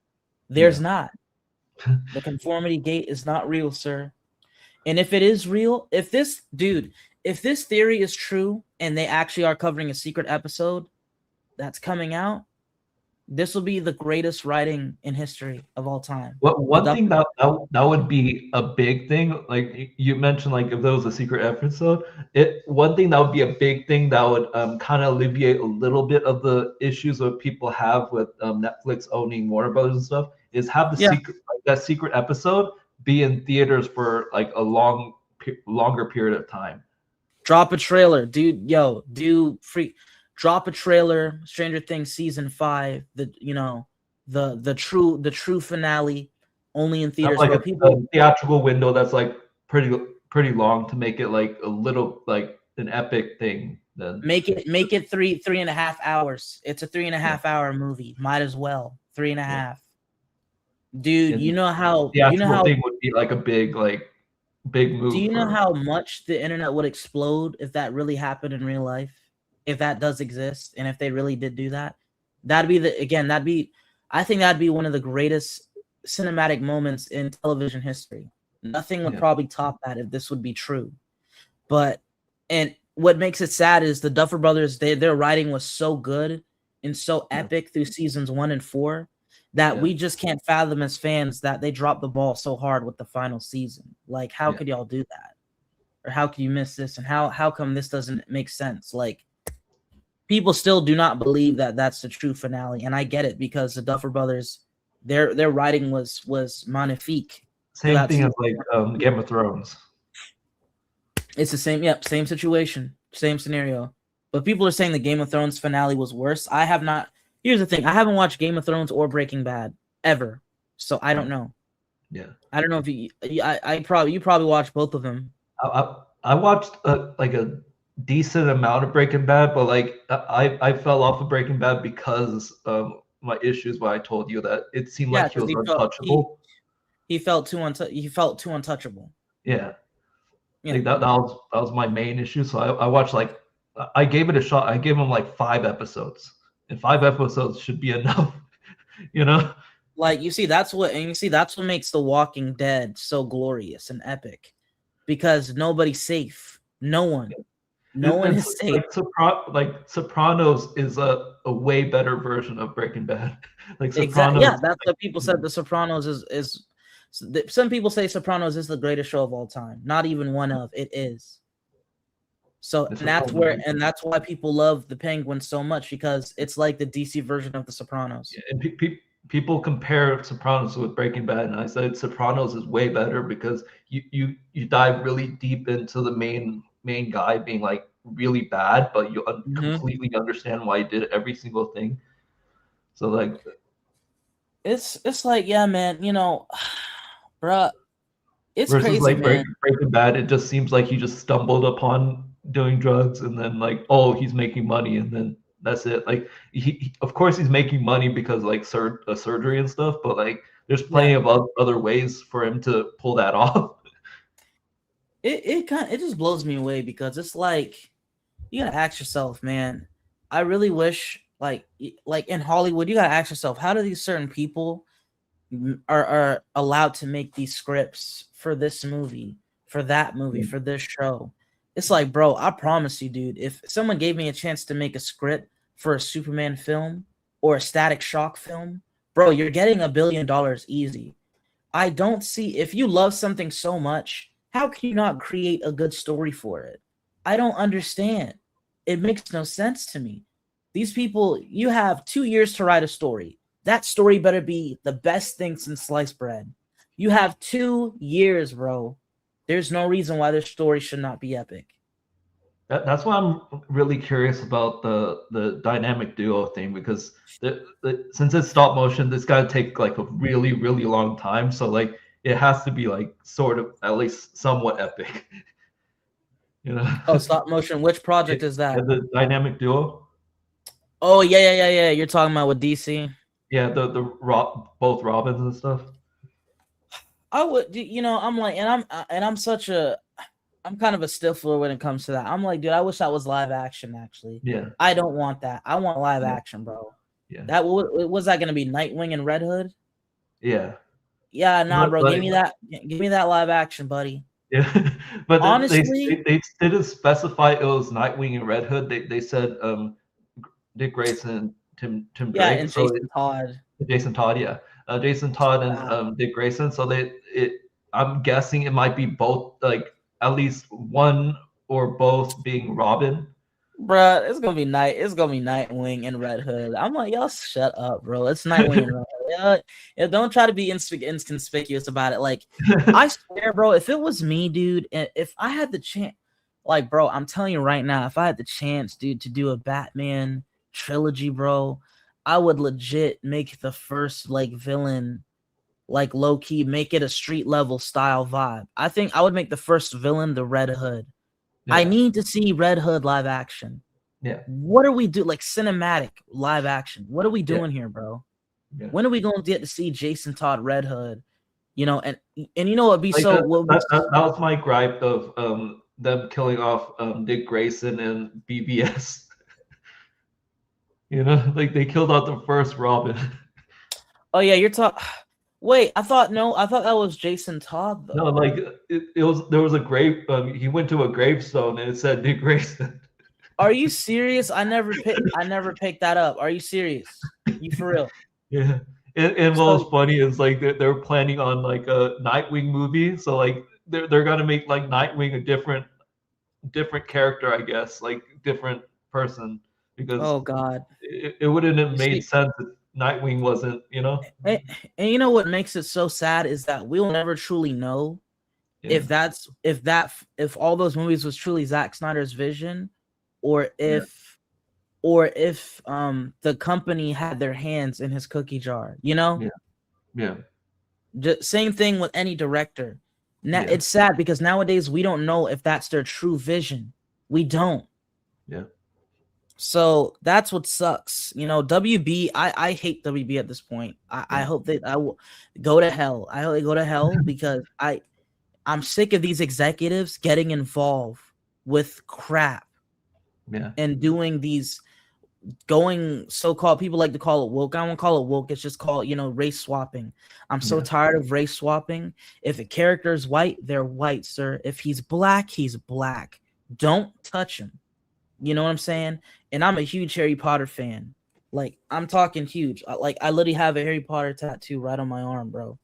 There's not. The conformity gate is not real, sir. And if it is real, if this theory is true and they actually are covering a secret episode that's coming out, This will be the greatest writing in history of all time. One thing that would be a big thing, like you mentioned, like if there was a secret episode, one thing that would be a big thing that would kind of alleviate a little bit of the issues that people have with Netflix owning Warner Brothers and stuff is have the secret, like that secret episode be in theaters for like a longer period of time. Drop a trailer, dude. Yo, drop a trailer. Stranger Things season 5. The true finale, only in theaters. Like a theatrical window that's like pretty long to make it like a little like an epic thing. Then make it 3.5 hours. It's a 3.5 hour movie. Might as well 3.5. Dude, and you know how thing would be like a big move. Do you know how much the internet would explode if that really happened in real life? If that does exist, and if they really did do that, I think that'd be one of the greatest cinematic moments in television history. Nothing would probably top that if this would be true. And what makes it sad is the Duffer Brothers, their writing was so good and so epic through seasons 1 and 4 that we just can't fathom as fans that they dropped the ball so hard with the final season. Like, how could y'all do that? Or how could you miss this? And how come this doesn't make sense? Like, people still do not believe that that's the true finale, and I get it because the Duffer Brothers, their writing was magnifique. Same thing as like Game of Thrones. It's the same, same situation, same scenario. But people are saying the Game of Thrones finale was worse. I have not. Here's the thing: I haven't watched Game of Thrones or Breaking Bad ever, so I don't know. Yeah, I don't know if you probably watched both of them. I watched like a decent amount of Breaking Bad, but like I fell off of Breaking Bad because of my issues. Where I told you that it seemed like he was untouchable. He felt too untouchable. Yeah, like that was my main issue. So I watched I gave it a shot. I gave him like 5 episodes, and 5 episodes should be enough. Like that's what makes The Walking Dead so glorious and epic, because nobody's safe. No one is safe. Like Sopranos is a way better version of Breaking Bad. Like Sopranos, that's what people said. The Sopranos is. Some people say Sopranos is the greatest show of all time. Not even one of. It is. So that's why people love The Penguin so much, because it's like the DC version of the Sopranos. Yeah, and people compare Sopranos with Breaking Bad, and I said Sopranos is way better because you dive really deep into the main guy being like really bad, but you completely understand why he did every single thing. So like, it's like, yeah, man, bruh, it's versus crazy, like man. Breaking Bad, it just seems like he just stumbled upon doing drugs, and then like, oh, he's making money, and then that's it. Like he of course he's making money because like surgery and stuff, but like there's plenty of other ways for him to pull that off. It just blows me away, because it's like, you gotta ask yourself, man. I really wish like in Hollywood, you gotta ask yourself, how do these certain people are allowed to make these scripts for this movie, for that movie, for this show? It's like, bro, I promise you, dude, if someone gave me a chance to make a script for a Superman film or a Static Shock film, bro, you're getting $1 billion easy. I don't see, if you love something so much, how can you not create a good story for it? I don't understand. It makes no sense to me. These people, you have 2 years to write a story. That story better be the best thing since sliced bread. You have 2 years, bro. There's no reason why this story should not be epic. That's why I'm really curious about the dynamic duo thing, because since it's stop motion, this got to take like a really, really long time. So like it has to be like sort of at least somewhat epic. Oh, stop motion. Which project is that? The dynamic duo. Oh yeah. You're talking about with DC. Yeah, both Robins and stuff. I would, I'm like, I'm kind of a stiffler when it comes to that. I'm like, dude, I wish that was live action. Actually, yeah. I don't want that. I want live action, bro. Yeah. That was that gonna be Nightwing and Red Hood? Yeah. Yeah, nah, bro. Give me that live action, buddy. Yeah, but honestly, they didn't specify it was Nightwing and Red Hood. They said Dick Grayson Tim Yeah, Drake. and So Jason Todd. Jason Todd, yeah. Jason Todd and Dick Grayson. So I'm guessing it might be both, like at least one or both being Robin. Bruh, it's gonna be Nightwing and Red Hood. I'm like, y'all shut up, bro. It's Nightwing and Red Hood. Yeah, don't try to be inconspicuous about it. Like, I swear, bro, if it was me, dude, and if I had the chance, like, bro, I'm telling you right now, if I had the chance, dude, to do a Batman trilogy, bro, I would legit make the first like villain, like low key, make it a street level style vibe. I think I would make the first villain the Red Hood. Yeah. I need to see Red Hood live action. Yeah. What are we do like cinematic live action? What are we doing here, bro? Yeah. When are we going to get to see Jason Todd Red Hood? You know, and you know what'd be Like so that was my gripe of them killing off Dick Grayson and BBS. You know, like they killed off the first Robin. Oh yeah, you're talking. Wait, I thought that was Jason Todd though. No, like it was. There was a grave. He went to a gravestone and it said Dick Grayson. Are you serious? I never picked that up. Are you serious? You for real? Yeah. And what was funny is like they're planning on like a Nightwing movie, so like they're gonna make like Nightwing a different character, I guess, like different person, because oh god, it wouldn't have made sense if Nightwing wasn't, you know. And you know what makes it so sad is that we'll never truly know if all those movies was truly Zack Snyder's vision, or if the company had their hands in his cookie jar, you know. Yeah. Same thing with any director. Now it's sad because nowadays we don't know if that's their true vision. We don't. Yeah. So that's what sucks. You know, WB, I hate WB at this point. I hope that I will go to hell. I hope they go to hell because I'm sick of these executives getting involved with crap. Yeah. And doing these going so-called, people like to call it woke. I won't call it woke. It's just called, you know, race swapping. I'm so tired of race swapping. If a character is white, they're white, sir. If he's black, he's black. Don't touch him. You know what I'm saying? And I'm a huge Harry Potter fan. Like, I'm talking huge. Like, I literally have a Harry Potter tattoo right on my arm, bro.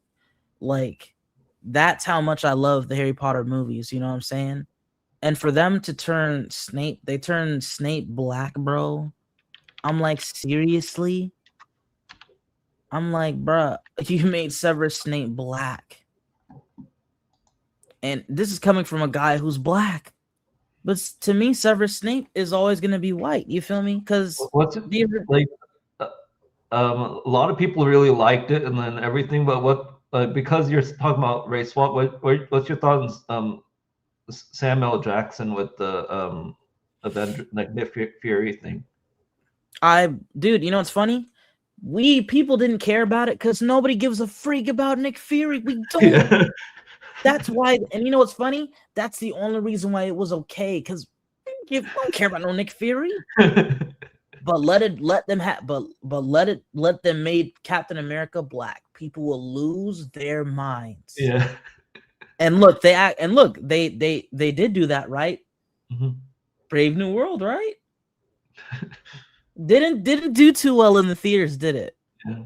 Like, that's how much I love the Harry Potter movies. You know what I'm saying? And for them to turn Snape, they turn Snape black, bro. I'm like, seriously? I'm like, bruh, you made Severus Snape black. And this is coming from a guy who's black. But to me, Severus Snape is always going to be white. You feel me? Because what's it like? A lot of people really liked it, and then everything. But what? Because you're talking about race swap, what's your thoughts on Samuel Jackson with the Avenger, like Nick Fury thing? Dude, you know what's funny? People didn't care about it because nobody gives a freak about Nick Fury. We don't. Yeah. That's why, and you know what's funny? That's the only reason why it was okay, because you don't care about no Nick Fury. But let them make Captain America black. People will lose their minds. Yeah. And look, they did do that, right? Mm-hmm. Brave New World, right? Didn't do too well in the theaters, did it? Yeah.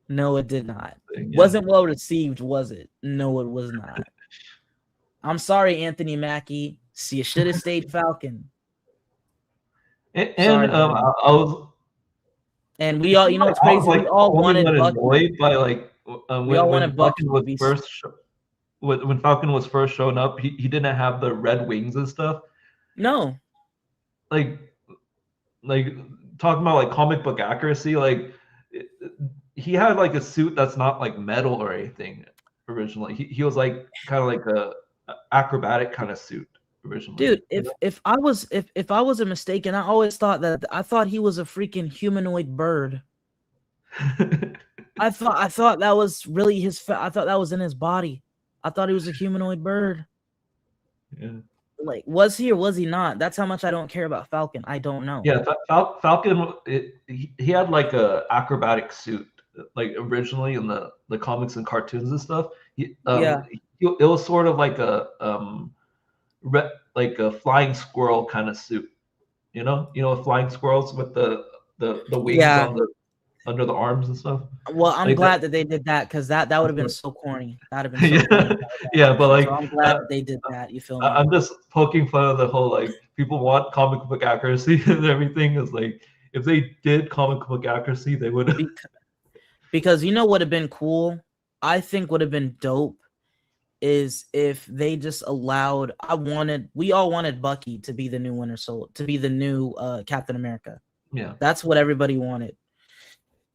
No, it did not. Yeah. Wasn't well received, was it? No, it was not. I'm sorry, Anthony Mackie. See, you should have stayed Falcon. And Sorry, I was. And we all, you know, it's crazy. Like, we all wanted Bucky. By like when Bucky Falcon was first. When Falcon was first showing up, he didn't have the red wings and stuff. No. Like talking about like comic book accuracy, like he had like a suit that's not like metal or anything originally. He was like kind of like a acrobatic kind of suit originally. Dude, if I wasn't mistaken, I always thought he was a freaking humanoid bird. I thought that was really I thought that was in his body. I thought he was a humanoid bird. Yeah. Like, was he or was he not? That's how much I don't care about Falcon. I don't know. Yeah, Falcon. He had like a acrobatic suit, like originally in the comics and cartoons and stuff. It was sort of like a flying squirrel kind of suit. You know, flying squirrels with the the wings Yeah. on the under the arms and stuff. Well, I'm Like glad that they did that because that would have been so corny. That'd have been so corny. Yeah, but like So I'm glad that they did that. You feel me? I'm just poking fun of the whole like people want comic book accuracy and everything. Is like if they did comic book accuracy, they would. Because you know what would have been cool? I think would have been dope is if they just allowed. We all wanted Bucky to be the new Winter Soldier, to be the new Captain America. Yeah, that's what everybody wanted.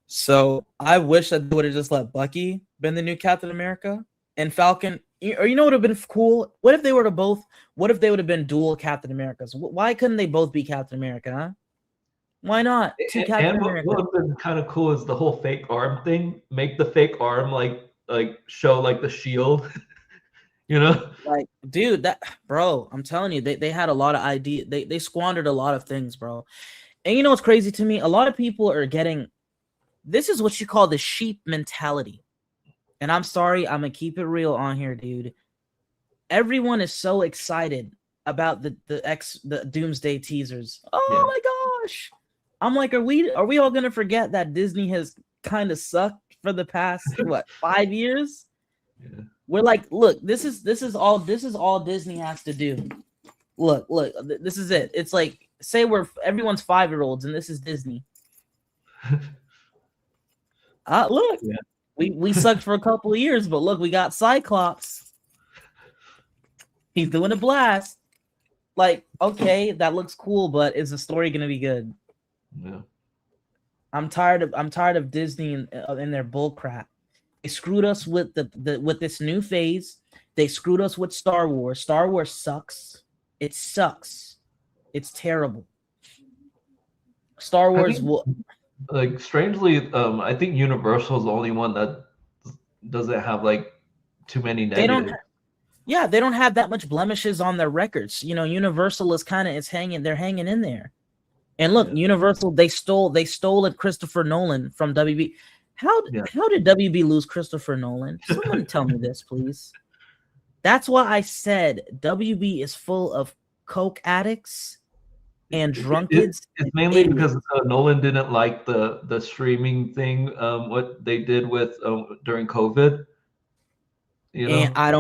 So I wish that they would have just let Bucky been the new Captain America and Falcon. Or you know what would have been cool? What if they were to both? What if they would have been dual Captain Americas? Why couldn't they both be Captain America? Huh? Why not? Two Captain and what America. would have been kind of cool is the whole fake arm thing. Make the fake arm like show like the shield. You know, like, dude, that bro, I'm telling you, they had a lot of ideas. They squandered a lot of things, bro. And you know what's crazy to me? A lot of people are getting. This is what you call the sheep mentality. And I'm sorry, I'm gonna keep it real on here, dude. Everyone is so excited about the Doomsday teasers. Oh my gosh. I'm like, are we all gonna forget that Disney has kind of sucked for the past 5 years? Yeah. We're like, look, this is all Disney has to do. Look, this is it. It's like, say everyone's 5-year-olds and this is Disney. Look, yeah. we sucked for a couple of years, but look, we got Cyclops. He's doing a blast. Like, okay, that looks cool, but is the story gonna be good? Yeah. I'm tired of Disney and their bull crap. They screwed us with with this new phase. They screwed us with Star Wars. Star Wars sucks. It sucks. It's terrible. Star Wars like strangely, I think Universal is the only one that doesn't have like too many negatives. They don't have that much blemishes on their records. You know, Universal is they're hanging in there. And look, Universal, they stole it Christopher Nolan from WB. How did WB lose Christopher Nolan? Someone tell me this, please. That's why I said WB is full of coke addicts and drunkards. It's mainly because Nolan didn't like the streaming thing. What they did with during COVID. You know? And I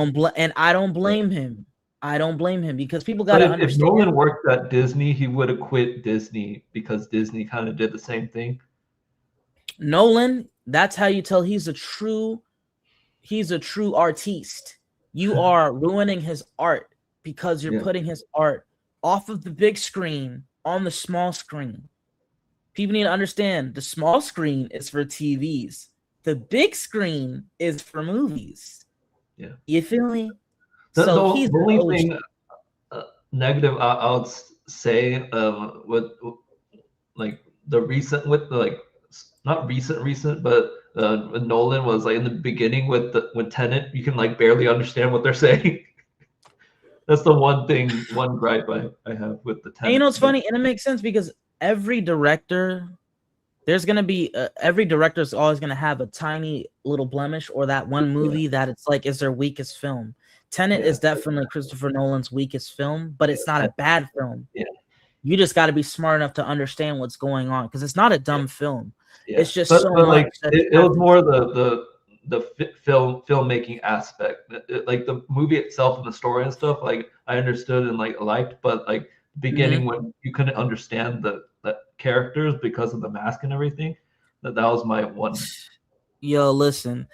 don't blame him. I don't blame him because people got to understand. If Nolan worked at Disney, he would have quit Disney because Disney kind of did the same thing. Nolan, that's how you tell he's a true artiste. You are ruining his art because you're putting his art off of the big screen on the small screen. People need to understand the small screen is for TVs. The big screen is for movies. Yeah. You feel me? The only thing negative I would say with like the recent with like not recent but Nolan was like in the beginning with Tenet, you can like barely understand what they're saying. That's the one gripe I have with the Tenet. And you know what's funny, and it makes sense because every director, there's gonna be every director is always gonna have a tiny little blemish or that one movie that it's like is their weakest film. Tenet is definitely Christopher Nolan's weakest film, but it's not a bad film. Yeah. You just got to be smart enough to understand what's going on because it's not a dumb film. Yeah. It's just but much. Like, it was more the filmmaking aspect. Like the movie itself and the story and stuff, like I understood and like liked, but like the beginning when you couldn't understand the characters because of the mask and everything, that was my one. Yo, listen,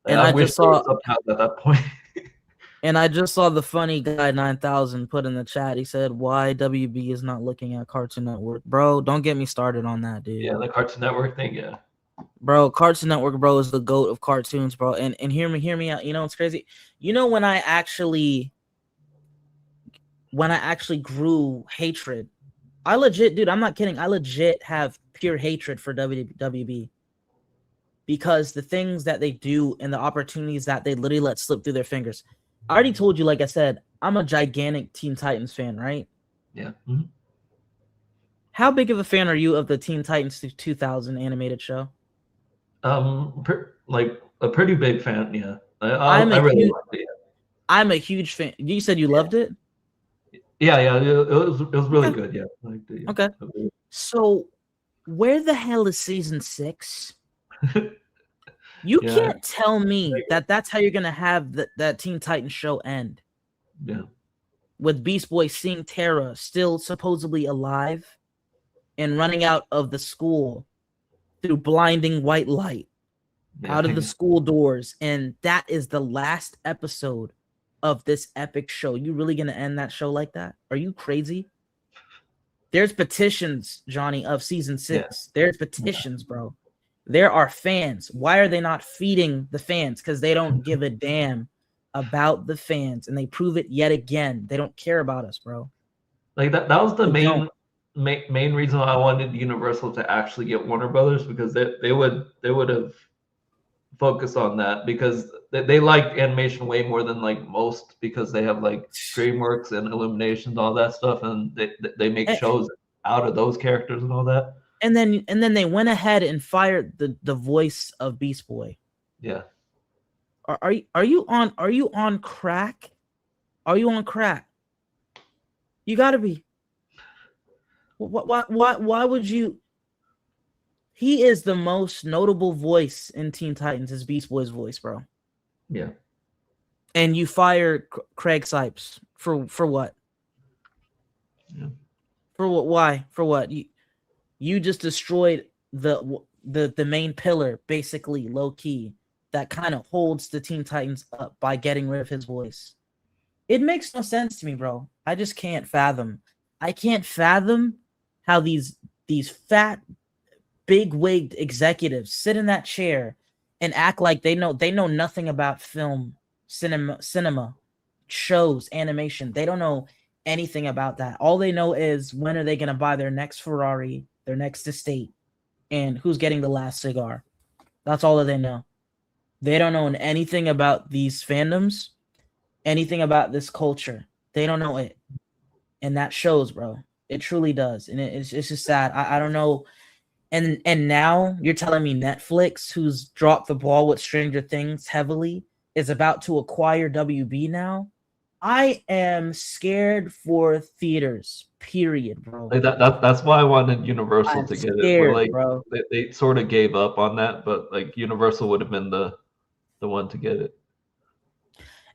and I just saw subtitles at that point. And I just saw the funny guy 9000 put in the chat. He said, "Why WB is not looking at Cartoon Network, bro? Don't get me started on that, dude." Yeah, the Cartoon Network thing, yeah. Bro, Cartoon Network, bro, is the GOAT of cartoons, bro. And hear me out. You know what's crazy? You know when I actually grew hatred, I legit, dude, I'm not kidding. I legit have pure hatred for WB because the things that they do and the opportunities that they literally let slip through their fingers. I already told you, like I said, I'm a gigantic Teen Titans fan, right? Yeah. How big of a fan are you of the Teen Titans 2000 animated show? Like a pretty big fan, yeah. I'm I really liked it. I'm a huge fan. You said you loved it? Yeah, it was really good, yeah. I liked it, yeah. Okay. So Where the hell is season 6? You Yeah. can't tell me that that's how you're gonna have that Teen Titans show end. Yeah. With Beast Boy seeing Terra still supposedly alive and running out of the school through blinding white light out of the school doors, and that is the last episode of this epic show. You really gonna end that show like that? Are you crazy? There's petitions, Johnny, of season 6. There's petitions, bro. There are fans. Why are they not feeding the fans? Because they don't give a damn about the fans, and they prove it yet again. They don't care about us, bro. Like that was the They main reason why I wanted Universal to actually get Warner Brothers, because they would have focused on that, because they like animation way more than like most, because they have like DreamWorks and Illumination and all that stuff, and they make shows out of those characters and all that. And then they went ahead and fired the voice of Beast Boy. Yeah. Are you on crack? Are you on crack? You gotta be. Why would you? He is the most notable voice in Teen Titans, is Beast Boy's voice, bro. Yeah. And you fire Craig Sipes for what? Yeah. For what? Why? For what? You just destroyed the main pillar, basically, low key, that kind of holds the Teen Titans up by getting rid of his voice. It makes no sense to me, bro. I just can't fathom. I can't fathom how these fat, big-wigged executives sit in that chair and act like they know nothing about film, cinema, shows, animation. They don't know anything about that. All they know is when are they going to buy their next Ferrari, their next estate, and who's getting the last cigar. That's all that they know. They don't know anything about these fandoms, anything about this culture. They don't know it. And that shows, bro. It truly does. And it's just sad. I don't know. And now you're telling me Netflix, who's dropped the ball with Stranger Things heavily, is about to acquire WB now? I am scared for theaters, period, bro. Like that's why I wanted Universal to get it. scared, Like bro. they sort of gave up on that, but like Universal would have been the one to get it.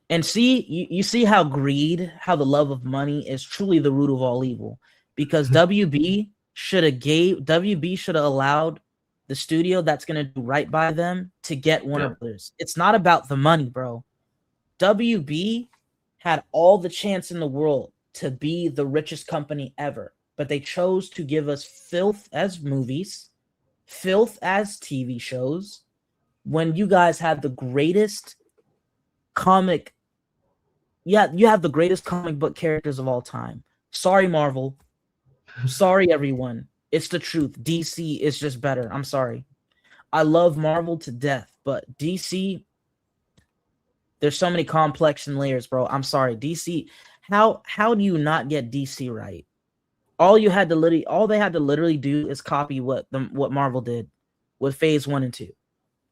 And see, you see how greed, how the love of money is truly the root of all evil. Because WB should have allowed the studio that's gonna do right by them to get Warner Brothers. It's not about the money, bro. WB had all the chance in the world to be the richest company ever, but they chose to give us filth as movies, filth as TV shows, when you guys had the greatest comic. Yeah, you have the greatest comic book characters of all time. Sorry, Marvel. Sorry, everyone. It's the truth. DC is just better. I'm sorry. I love Marvel to death, but DC, there's so many complex and layers, bro. I'm sorry. DC, how do you not get DC right? All they had to literally do is copy what Marvel did with Phase 1 and 2.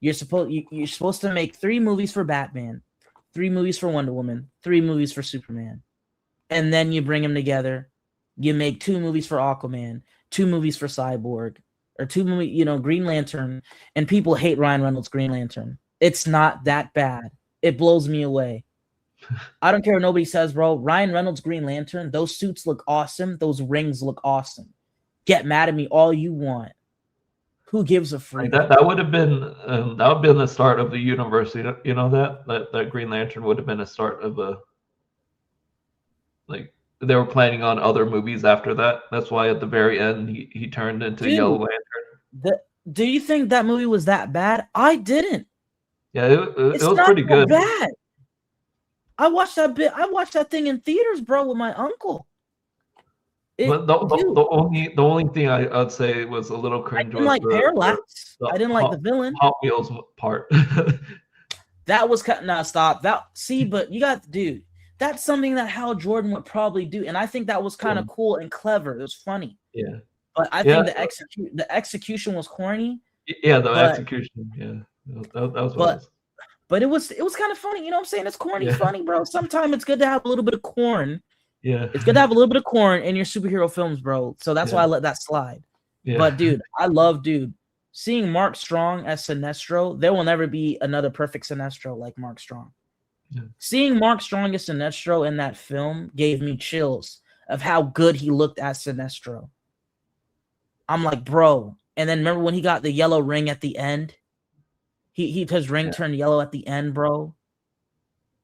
You're supposed to make 3 movies for Batman, 3 movies for Wonder Woman, 3 movies for Superman. And then you bring them together. You make 2 movies for Aquaman, 2 movies for Cyborg, or 2 movies, Green Lantern. And people hate Ryan Reynolds' Green Lantern. It's not that bad. It blows me away. I don't care what nobody says, bro. Ryan Reynolds' Green Lantern, those suits look awesome. Those rings look awesome. Get mad at me all you want. Who gives a freak? That would have been the start of the universe. You know that Green Lantern would have been a start of a, like, they were planning on other movies after that. That's why at the very end he turned into Yellow Lantern. Do you think that movie was that bad? I didn't. Yeah, it was not pretty that good. Bad. I watched that thing in theaters, bro, with my uncle. But the only thing I'd say was a little cringe. I didn't like Parallax. I didn't like the villain. Hot Wheels part. That was cut. Nah, stop. But you got, dude. That's something that Hal Jordan would probably do, and I think that was kind of cool and clever. It was funny. Yeah. But I think the execution was corny. Yeah, execution. Yeah, that was what it was. But it was kind of funny. You know what I'm saying? It's corny, funny, bro. Sometimes it's good to have a little bit of corn. Yeah. It's good to have a little bit of corn in your superhero films, bro. So that's why I let that slide. Yeah. But dude, seeing Mark Strong as Sinestro, there will never be another perfect Sinestro like Mark Strong. Yeah. Seeing Mark Strong as Sinestro in that film gave me chills of how good he looked as Sinestro. I'm like, bro. And then remember when he got the yellow ring at the end? His ring turned yellow at the end, bro.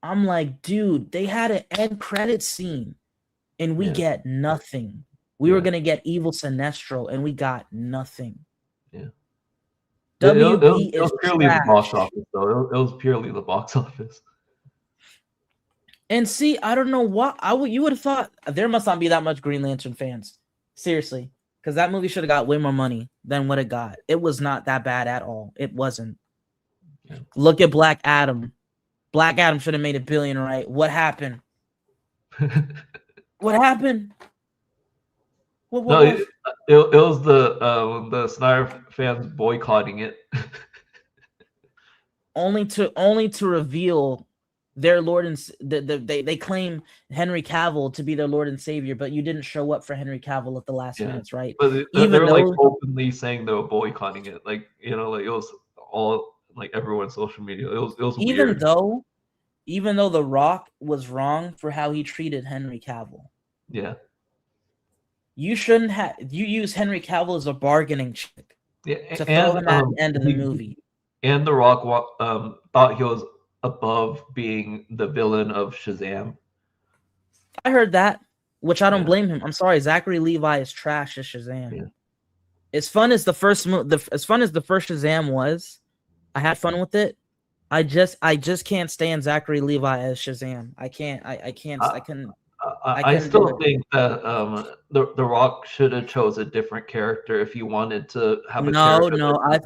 I'm like, dude, they had an end credit scene and we get nothing. We were gonna get evil Sinestro and we got nothing. Yeah. WB it was is purely the trash. box office, though. It was purely the box office. And see, I don't know what you would have thought there must not be that much Green Lantern fans. Seriously. Because that movie should have got way more money than what it got. It was not that bad at all. It wasn't. Yeah. Look at Black Adam. Black Adam should have made $1 billion, right? What happened? What happened? It was the Snyder fans boycotting it. only to reveal their Lord and they claim Henry Cavill to be their Lord and Savior, but you didn't show up for Henry Cavill at the last minutes, right? But they're like openly saying they were boycotting it, like it was all like everyone's social media. It was weird. Even though The Rock was wrong for how he treated Henry Cavill. Yeah. You shouldn't have. You use Henry Cavill as a bargaining chip to throw him at the end of the movie. And The Rock thought he was above being the villain of Shazam. I heard that, which I don't blame him. I'm sorry, Zachary Levi is trash as Shazam. Yeah. As fun as the first Shazam was, I had fun with it. I just can't stand Zachary Levi as Shazam. I can't. I still think that the Rock should have chose a different character if he wanted to have a character.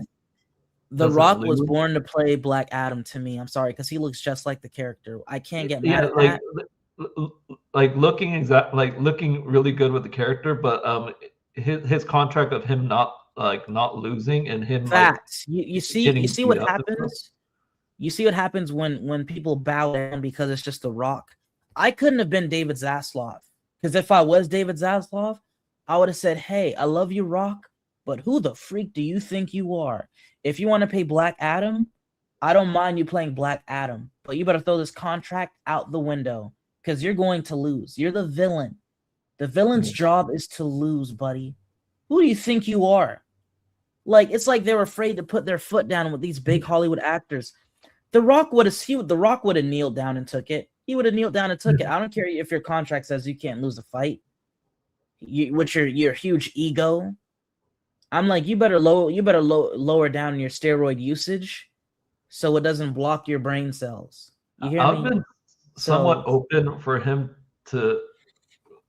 The Rock was born to play Black Adam to me. I'm sorry, because he looks just like the character. I can't get mad at that. Looking really good with the character, but his contract of him not losing and him facts. You see what happens. You see what happens when people bow down because it's just The Rock. I couldn't have been David Zaslav, because if I was David Zaslav, I would have said, "Hey, I love you, Rock, but who the freak do you think you are? If you want to pay Black Adam, I don't mind you playing Black Adam, but you better throw this contract out the window because you're going to lose. You're the villain. The villain's job is to lose, buddy. Who do you think you are?" Like, it's like they're afraid to put their foot down with these big Hollywood actors. The Rock would have kneeled down and took it. He would have kneeled down and took it. I don't care if your contract says you can't lose a fight. With your huge ego. I'm like, you better lower down your steroid usage so it doesn't block your brain cells. You hear me? I've been somewhat open for him to,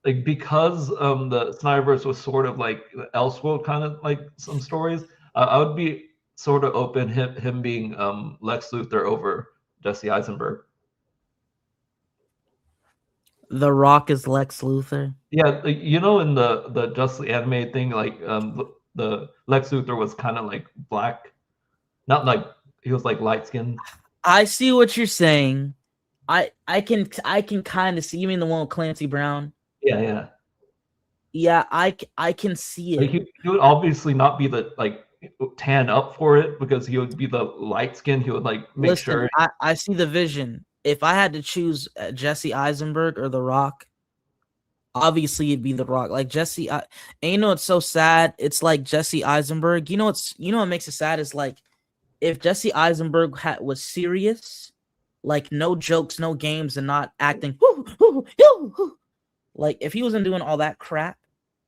like, because the Snyderverse was sort of like the Elseworld kind of like some stories. I would be sort of open him being Lex Luthor over Jesse Eisenberg. The Rock is Lex Luthor. Yeah, in the Justice animated thing, like the Lex Luthor was kind of like black, not like he was like light skinned. I see what you're saying. I can kind of see. You mean the one with Clancy Brown? Yeah. Yeah, I can see it. Like he would obviously not be the like tan up for it because he would be the light skin. He would like make sure. I see the vision. If I had to choose Jesse Eisenberg or The Rock, obviously it'd be The Rock. Like Jesse, and you know it's so sad. It's like Jesse Eisenberg. You know what makes it sad is like if Jesse Eisenberg was serious, like no jokes, no games, and not acting. Like if he wasn't doing all that crap,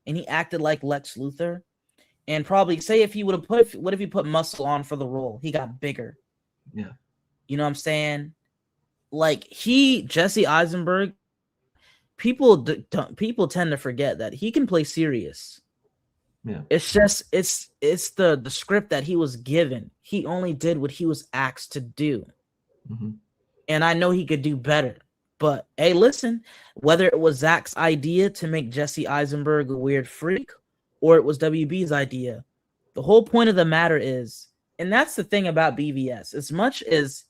and he acted like Lex Luthor, and probably say if he would have what if he put muscle on for the role? He got bigger. Yeah, you know what I'm saying? Like Jesse Eisenberg, people tend to forget that he can play serious. Yeah, it's just it's the script that he was given. He only did what he was asked to do, and I know he could do better. But hey, listen, whether it was Zach's idea to make Jesse Eisenberg a weird freak, or it was WB's idea, the whole point of the matter is, and that's the thing about BVS. As much as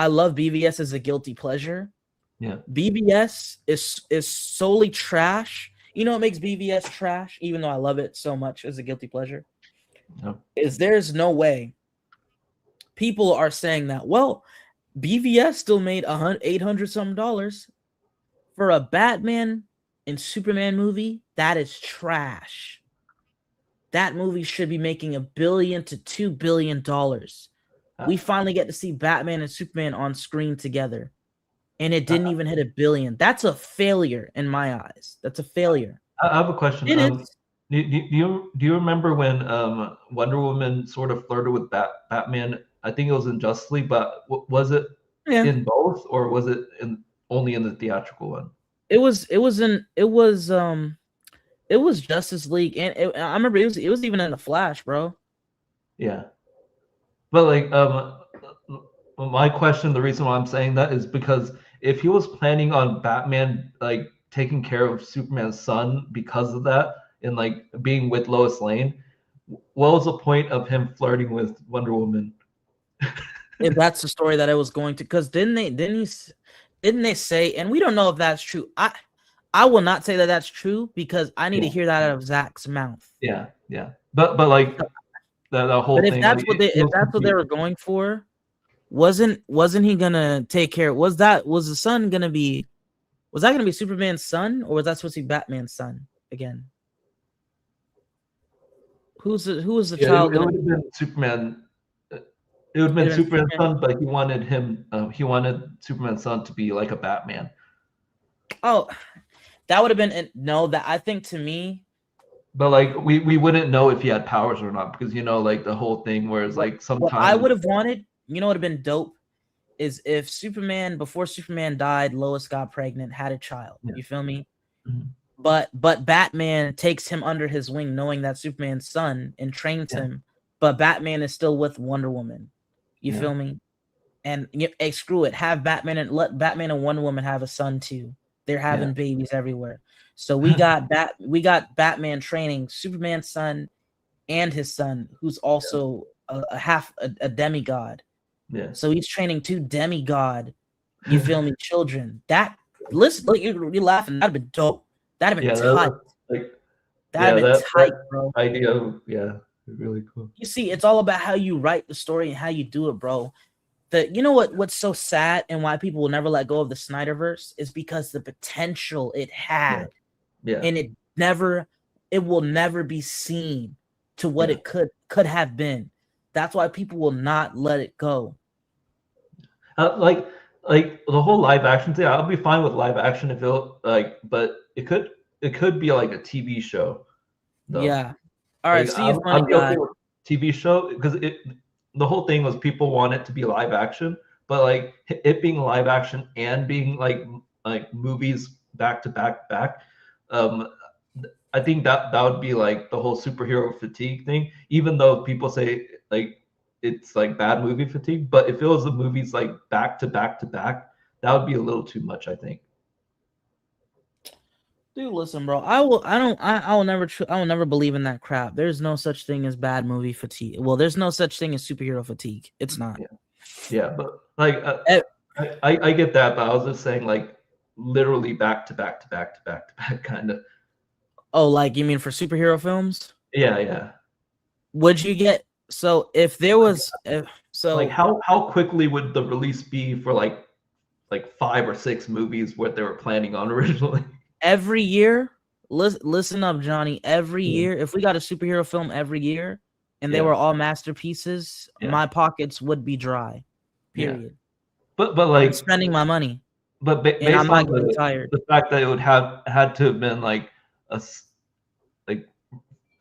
I love BVS as a guilty pleasure, yeah, BVS is solely trash. You know what makes BVS trash, even though I love it so much as a guilty pleasure? No. Is there's no way people are saying that, well, BVS still made $800 something for a Batman and Superman movie. That is trash. That movie should be making $1 billion to $2 billion. We finally get to see Batman and Superman on screen together, and it didn't even hit $1 billion. That's a failure in my eyes. That's a failure. I have a question. It is. Do you remember when Wonder Woman sort of flirted with Batman? I think it was in Justice League, but was it in both, or was it only in the theatrical one? It was Justice League, and I remember it was even in the Flash, bro. Yeah, but like my question, the reason why I'm saying that is because if he was planning on Batman like taking care of Superman's son because of that and like being with Lois Lane, what was the point of him flirting with Wonder Woman? If that's the story that I was going to, because didn't they say, and we don't know if that's true. I will not say that that's true because I need to hear that out of Zach's mouth. Yeah. But like the whole But if thing. that's like, what they were going for, wasn't he gonna take care? Was that gonna be Superman's son, or was that supposed to be Batman's son again? Who was the child? It would have been Superman. It would have been Superman's son, but he wanted Superman's son to be like a Batman. Oh, that would have been that I think to me. But like we wouldn't know if he had powers or not because like the whole thing where it's like sometimes what I would have wanted, what would have been dope, is if Superman, before Superman died, Lois got pregnant, had a child. Yeah. You feel me? Mm-hmm. But Batman takes him under his wing, knowing that Superman's son, and trains him. But Batman is still with Wonder Woman. You feel me? And hey, screw it. Have Batman and let Batman and Wonder Woman have a son too. They're having babies everywhere. So we got Batman training Superman's son and his son, who's also a demigod. Yeah. So he's training 2 demigod. You feel me? Children. That listen, look, you're laughing. That'd been dope. That'd have been tight. That'd have been tight, bro. Idea, really cool. You see, it's all about how you write the story and how you do it, bro. You know what's so sad and why people will never let go of the Snyderverse is because the potential it had. Yeah. And it will never be seen to what it could have been. That's why people will not let it go. Like the whole live action thing, I'll be fine with live action if but it could be like a TV show. Though. Yeah. All right. Like, I'm okay with TV show because the whole thing was people want it to be live action, but like it being live action and being like movies back to back. I think that would be like the whole superhero fatigue thing, even though people say like it's like bad movie fatigue, but if it was the movies like back to back, that would be a little too much, I think. Dude, listen, bro. I will never believe in that crap. There's no such thing as bad movie fatigue. Well, there's no such thing as superhero fatigue. It's not. Yeah, but like I get that, but I was just saying like literally back to back kind of. Oh, like you mean for superhero films? Yeah. Would you get so if there was like how quickly would the release be for like 5 or 6 movies what they were planning on originally? Every year, listen up, Johnny. Every year, if we got a superhero film every year, and they were all masterpieces, my pockets would be dry. Period. Yeah. But like I'm spending my money. But based I'm not on getting tired. The fact that it would had to have been like a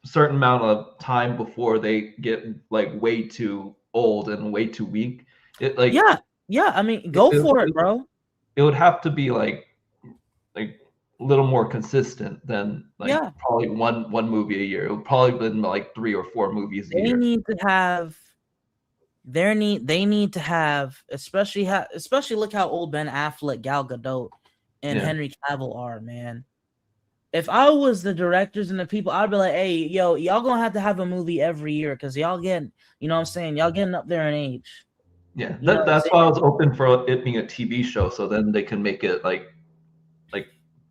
certain amount of time before they get like way too old and way too weak. It like yeah. I mean, go for it, bro. It would have to be like a little more consistent than probably one movie a year. It would probably been like 3 or 4 movies a year. They need to have especially look how old Ben Affleck, Gal Gadot, and Henry Cavill are, man. If I was the directors and the people, I'd be like, hey, yo, y'all gonna have a movie every year because y'all getting, you know what I'm saying? Y'all getting up there in age. Yeah, that's why I was open for it being a TV show, so then they can make it like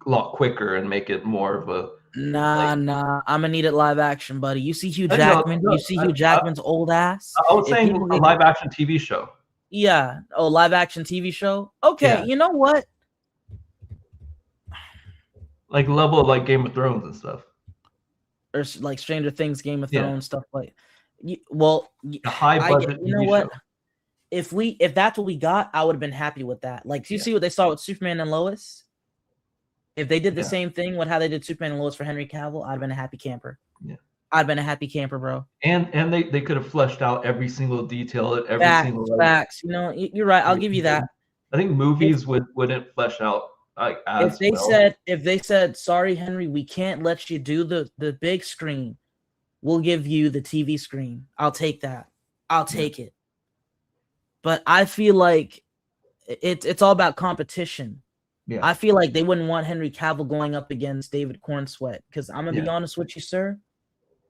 lot quicker and make it more of a Nah, I'm gonna need it live action, buddy. You see Hugh No, Jackman? no, You see Hugh Jackman's old ass? I was If saying people a get- live action TV show. Yeah. Oh, live action TV show. Okay. Yeah. You know what? Like level of like Game of Thrones and stuff. Or like Stranger Things, Game of Yeah. Thrones, stuff like. Well, A high budget you know TV what? show. If that's what we got, I would have been happy with that. Like, do you see what they saw with Superman and Lois? If they did the Yeah. same thing with how they did Superman and Lois for Henry Cavill, I'd have been a happy camper. Yeah. I'd been a happy camper, bro. And they could have fleshed out every single detail at every Facts, single level. facts. You know, you're right. I'll give you that. I think movies wouldn't flesh out like as If they well. said, sorry, Henry, we can't let you do the big screen. We'll give you the TV screen. I'll take that. I'll take it. But I feel like it's all about competition. Yeah. I feel like they wouldn't want Henry Cavill going up against David Cornsweet because I'm gonna be Yeah. honest with you, sir.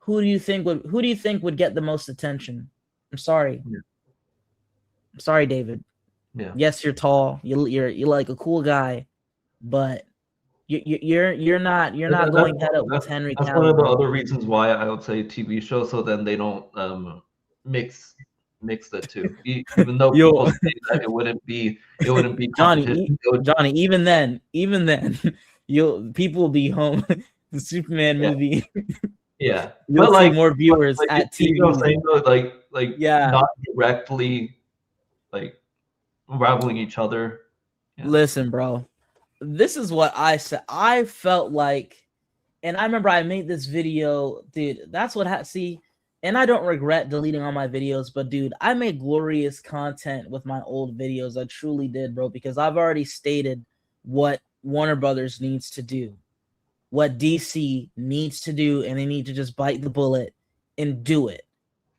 Who do you think would get the most attention? I'm sorry. Yeah. I'm sorry, David. Yeah. Yes, you're tall. You're like a cool guy, but you're not going head up with Henry That's one of the Cavill. other reasons why I would say TV show, so then they don't mix the two. Even though Yo. people say that it wouldn't be Johnny, competition, it would- Johnny, even then, people will be home. The Superman movie. yeah. You'll But see like more viewers at you know what I'm TV. saying though? Like Yeah. not directly like rivaling each other. Listen, bro. This is what I said. I felt like, and I remember I made this video, dude. That's what see, and I don't regret deleting all my videos, but dude, I made glorious content with my old videos. I truly did, bro, because I've already stated what Warner Brothers needs to do, what DC needs to do, and they need to just bite the bullet and do it.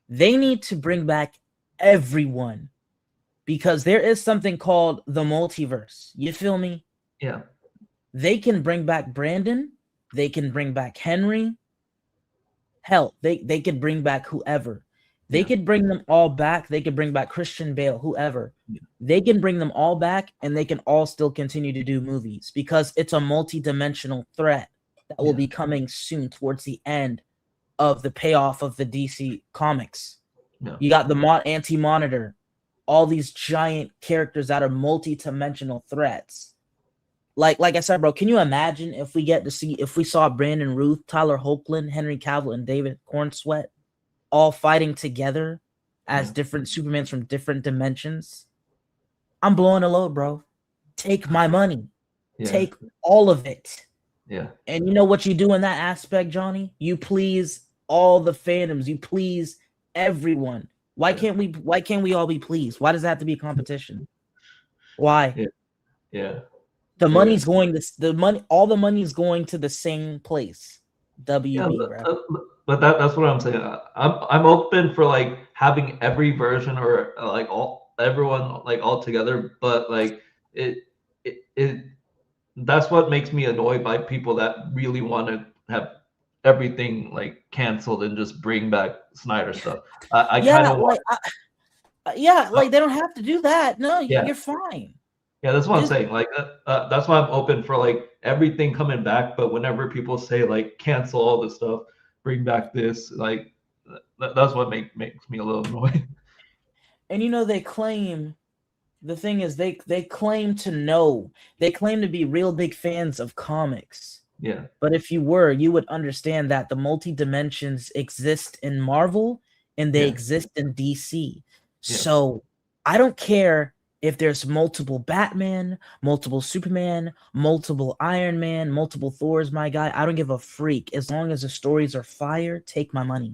They need to bring back everyone because there is something called the multiverse. You feel me? Yeah. They can bring back Brandon. They can bring back Henry. Hell, they could bring back whoever. They could bring them all back. They could bring back Christian Bale, whoever. They can bring them all back, and they can all still continue to do movies because it's a multi-dimensional threat that will be coming soon towards the end of the payoff of the DC comics. Yeah. You got the Anti-Monitor, all these giant characters that are multi-dimensional threats. Like I said, bro, can you imagine if we saw Brandon Ruth, Tyler Hoechlin, Henry Cavill, and David Cornsweet all fighting together as different Supermans from different dimensions? I'm blowing a load, bro. Take my money. Yeah. Take all of it. Yeah. And you know what you do in that aspect, Johnny? You please all the fandoms. You please everyone. Why can't we all be pleased? Why does it have to be a competition? Why? Yeah. The money's going all the money is going to the same place. WB, bro. But that's what I'm saying. I'm open for like having every version or like everyone like all together, but like it that's what makes me annoyed by people that really want to have everything like canceled and just bring back Snyder stuff. I kind of want. Like they don't have to do that. No, Yeah. you're fine. Yeah, that's what I'm saying. Like that's why I'm open for like everything coming back. But whenever people say like cancel all this stuff, bring back this, like that's what makes me a little annoyed. And you know they claim, the thing is they claim to know, they claim to be real big fans of comics. Yeah. But if you were, you would understand that the multi-dimensions exist in Marvel and they exist in DC. So I don't care if there's multiple Batman, multiple Superman, multiple Iron Man, multiple Thors, my guy. I don't give a freak. As long as the stories are fire, take my money.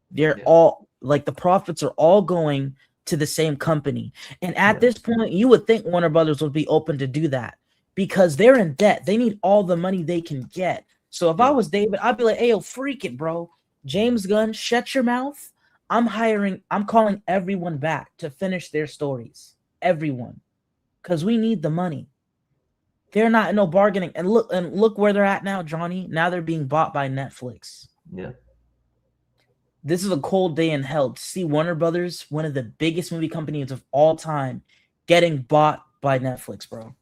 They're all like the profits are all going to the same company. And at this point, you would think Warner Brothers would be open to do that because they're in debt. They need all the money they can get. So if I was David, I'd be like, hey, yo, freak it, bro. James Gunn, shut your mouth. I'm calling everyone back to finish their stories. Everyone. Because we need the money. They're not in no bargaining. And look where they're at now, Johnny. Now they're being bought by Netflix. Yeah. This is a cold day in hell to see Warner Brothers, one of the biggest movie companies of all time, getting bought by Netflix, bro.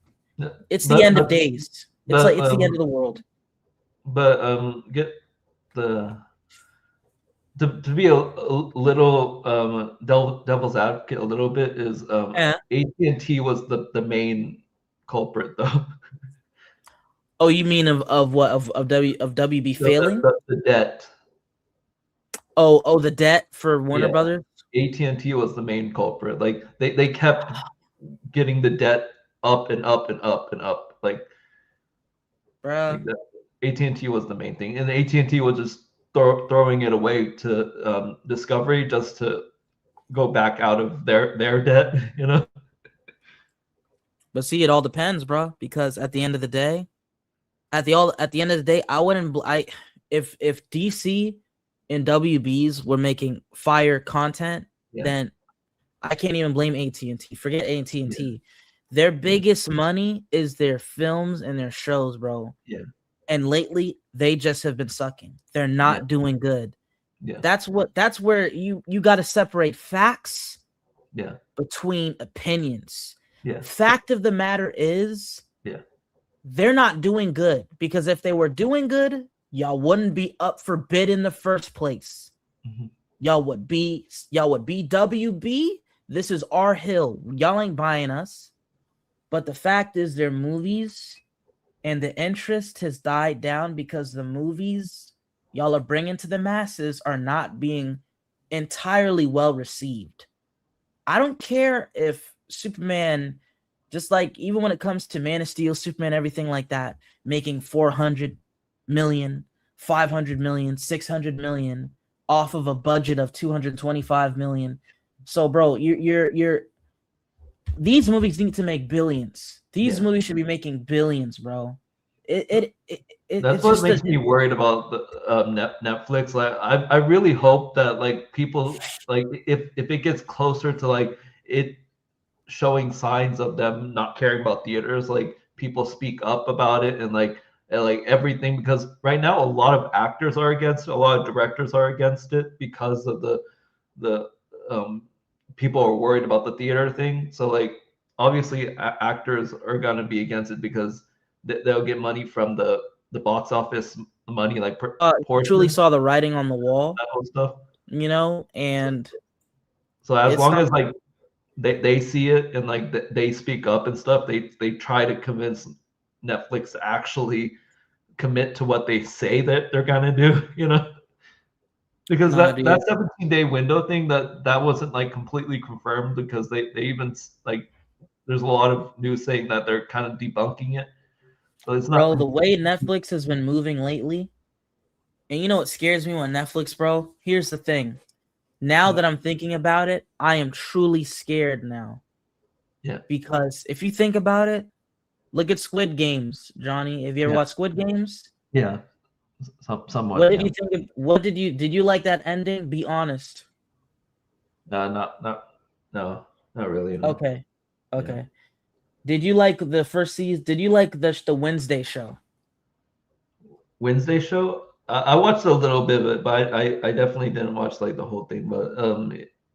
It's the end of days. It's like it's the end of the world. But get the to be a little devil's advocate a little bit is AT&T was the main culprit though. Oh, you mean of what of WB failing? The debt. Oh, the debt for Warner Brothers. AT&T was the main culprit. Like they kept getting the debt up and up and up and up. Like, bruh. AT&T was the main thing, and AT&T was just throwing it away to Discovery just to go back out of their debt, you know. But see, it all depends, bro. Because at the end of the day, I wouldn't. If DC and WBs were making fire content, then I can't even blame AT&T. Forget AT&T. Yeah. Their biggest money is their films and their shows, bro. Yeah. And lately, they just have been sucking. They're not doing good. Yeah. That's where you got to separate facts between opinions. Yeah. Fact of the matter is, they're not doing good, because if they were doing good, y'all wouldn't be up for bid in the first place. Mm-hmm. Y'all would be WB. This is our hill. Y'all ain't buying us. But the fact is, their movies and the interest has died down because the movies y'all are bringing to the masses are not being entirely well received. I don't care if Superman, just like even when it comes to Man of Steel, Superman, everything like that, making 400 million, 500 million, 600 million off of a budget of 225 million. So, bro, you're these movies need to make billions. These movies should be making billions, bro. That's what makes me worried about the Netflix. Like, I really hope that like people, like if it gets closer to like it showing signs of them not caring about theaters, like people speak up about it and like everything, because right now a lot of actors are against it, a lot of directors are against it because of the people are worried about the theater thing. So like obviously actors are gonna be against it because they'll get money from the box office money, like truly saw the writing on the wall, that whole stuff, you know. And so as long as like they see it and like they speak up and stuff, they try to convince Netflix to actually commit to what they say that they're gonna do, you know. Because that 17-day window thing, that wasn't like completely confirmed, because they even like there's a lot of news saying that they're kind of debunking it. So it's not. Bro, the way Netflix has been moving lately, and you know what scares me when Netflix, bro? Here's the thing. Now that I'm thinking about it, I am truly scared now. Yeah. Because if you think about it, look at Squid Games, Johnny. Have you ever watched Squid Games? Yeah. Somewhat. What did you think? Did you like that ending? Be honest. No, not really. No. Okay. Yeah. Did you like the first season? Did you like the Wednesday show? Wednesday show? I watched a little bit of it, but I definitely didn't watch like the whole thing. But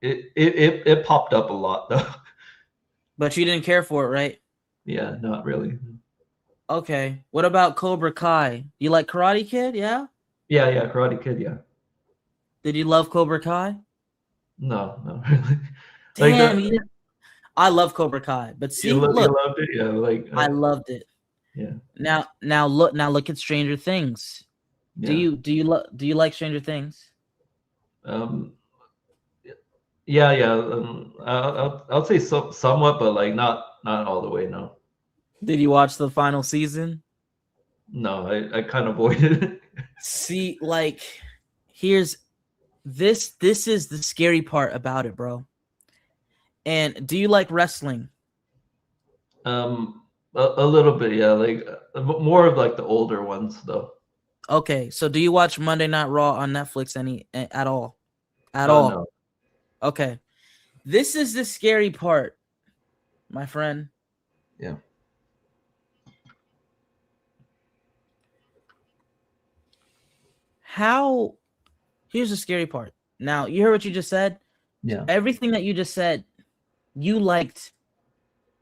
it popped up a lot though. But you didn't care for it, right? Yeah, not really. Okay. What about Cobra Kai? You like Karate Kid? Yeah. Yeah, Karate Kid. Yeah. Did you love Cobra Kai? No, not really. Damn, I love Cobra Kai, but see, look, you loved it, yeah. Like I loved it. Yeah. Now look at Stranger Things. Yeah. Do you like Stranger Things? Yeah. I'll say somewhat, but like not all the way. No. Did you watch the final season? No, I kind of avoided it. See, like, here's this is the scary part about it, bro. And do you like wrestling? A little bit, yeah. Like more of like the older ones, though. Okay, so do you watch Monday Night Raw on Netflix at all? No. Okay, this is the scary part, my friend. Yeah. Here's the scary part. Now, you heard what you just said? Yeah. Everything that you just said, you liked.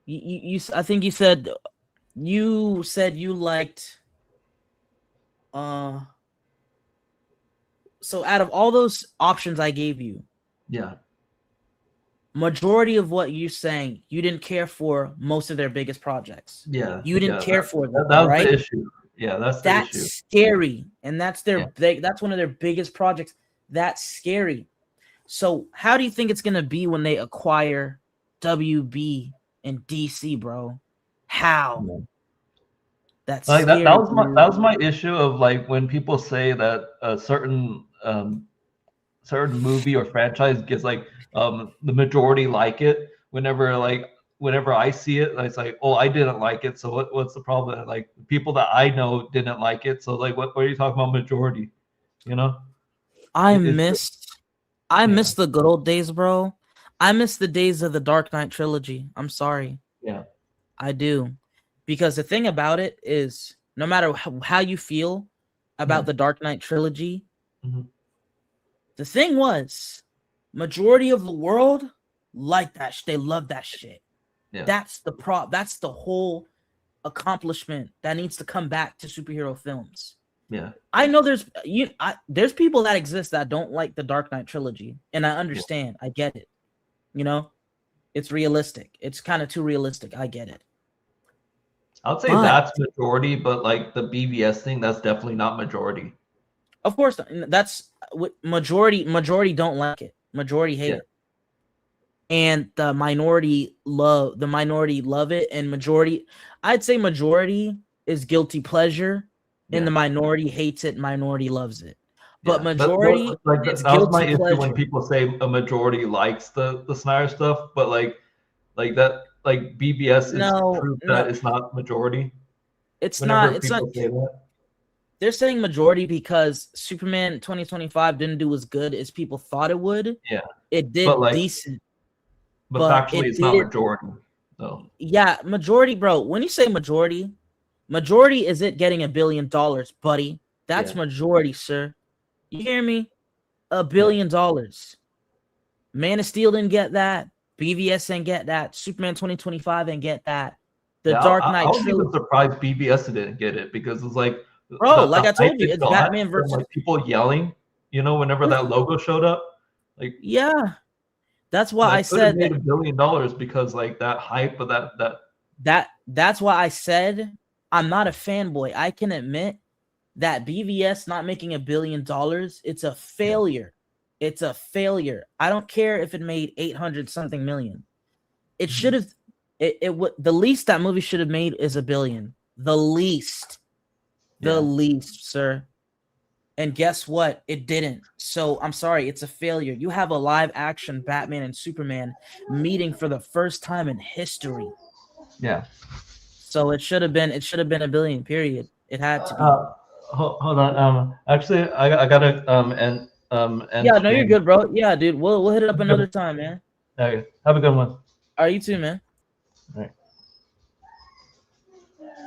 I think you said You said you liked. So out of all those options I gave you, Yeah. majority of what you're saying, you didn't care for most of their biggest projects. Yeah. You didn't yeah, care that, for them, that, that was right? the issue. Yeah, that's the That's issue. scary, and that's that's one of their biggest projects. That's scary. So how do you think it's gonna be when they acquire WB and DC, bro? How? Yeah. That's Like scary, that was my dude. that was my issue of like when people say that a certain movie or franchise gets like the majority like it. Whenever I see it, it's like, oh, I didn't like it, so what's the problem? Like people that I know didn't like it, so like what are you talking about majority? You know? I It's- miss the good old days, bro. I miss the days of the Dark Knight trilogy. I'm sorry. Yeah. I do. Because the thing about it is, no matter how you feel about the Dark Knight trilogy, Mhm. the thing was, majority of the world like that. They love that shit. Yeah. That's the whole accomplishment that needs to come back to superhero films. Yeah. I know there's people that exist that don't like the Dark Knight trilogy, and I understand. I get it. You know, it's realistic. It's kind of too realistic. I get it. I would say But- that's majority, but like the BVS thing, that's definitely not majority. Of course, that's what majority don't like it. Majority hate Yeah. it, and the minority love it, and majority, I'd say majority is guilty pleasure, and the minority hates it. Minority loves it, but Yeah. majority Like it's that was my guilty issue pleasure. when people say a majority likes the Snyder stuff, but like that like BBS is No, proof no. that it's not majority. It's Whenever not. It's people not. say that. They're saying majority because Superman 2025 didn't do as good as people thought it would. Yeah. It did But, like, decent. But factually, it's not did- majority. So Yeah, majority, bro. When you say majority is it getting $1 billion, buddy. That's Yeah. majority, sir. You hear me? $1 billion. Man of Steel didn't get that. BVS didn't get that. Superman 2025 didn't get that. The yeah, Dark I Knight was even trilogy. surprised BBS didn't get it because it's like, Bro, like I told hype you, it it's got Batman from, versus- like people yelling. You know, whenever that logo showed up, like Yeah. That's why I that could have said made $1 billion because like that hype of that. That's why I said I'm not a fanboy. I can admit that BVS not making $1 billion, it's a failure. It's a failure. I don't care if it made 800 something million. It should have it would the least that movie should have made is $1 billion. The least. The least, sir. And guess what? It didn't. So I'm sorry, it's a failure. You have a live action Batman and Superman meeting for the first time in history. Yeah. So it should have been $1 billion, period. It had to be. Hold on. Actually, I gotta end. Yeah, no, you're good, bro. Yeah, dude. We'll hit it up another time, man. Okay. Have a good one. All right, you too, man. All right.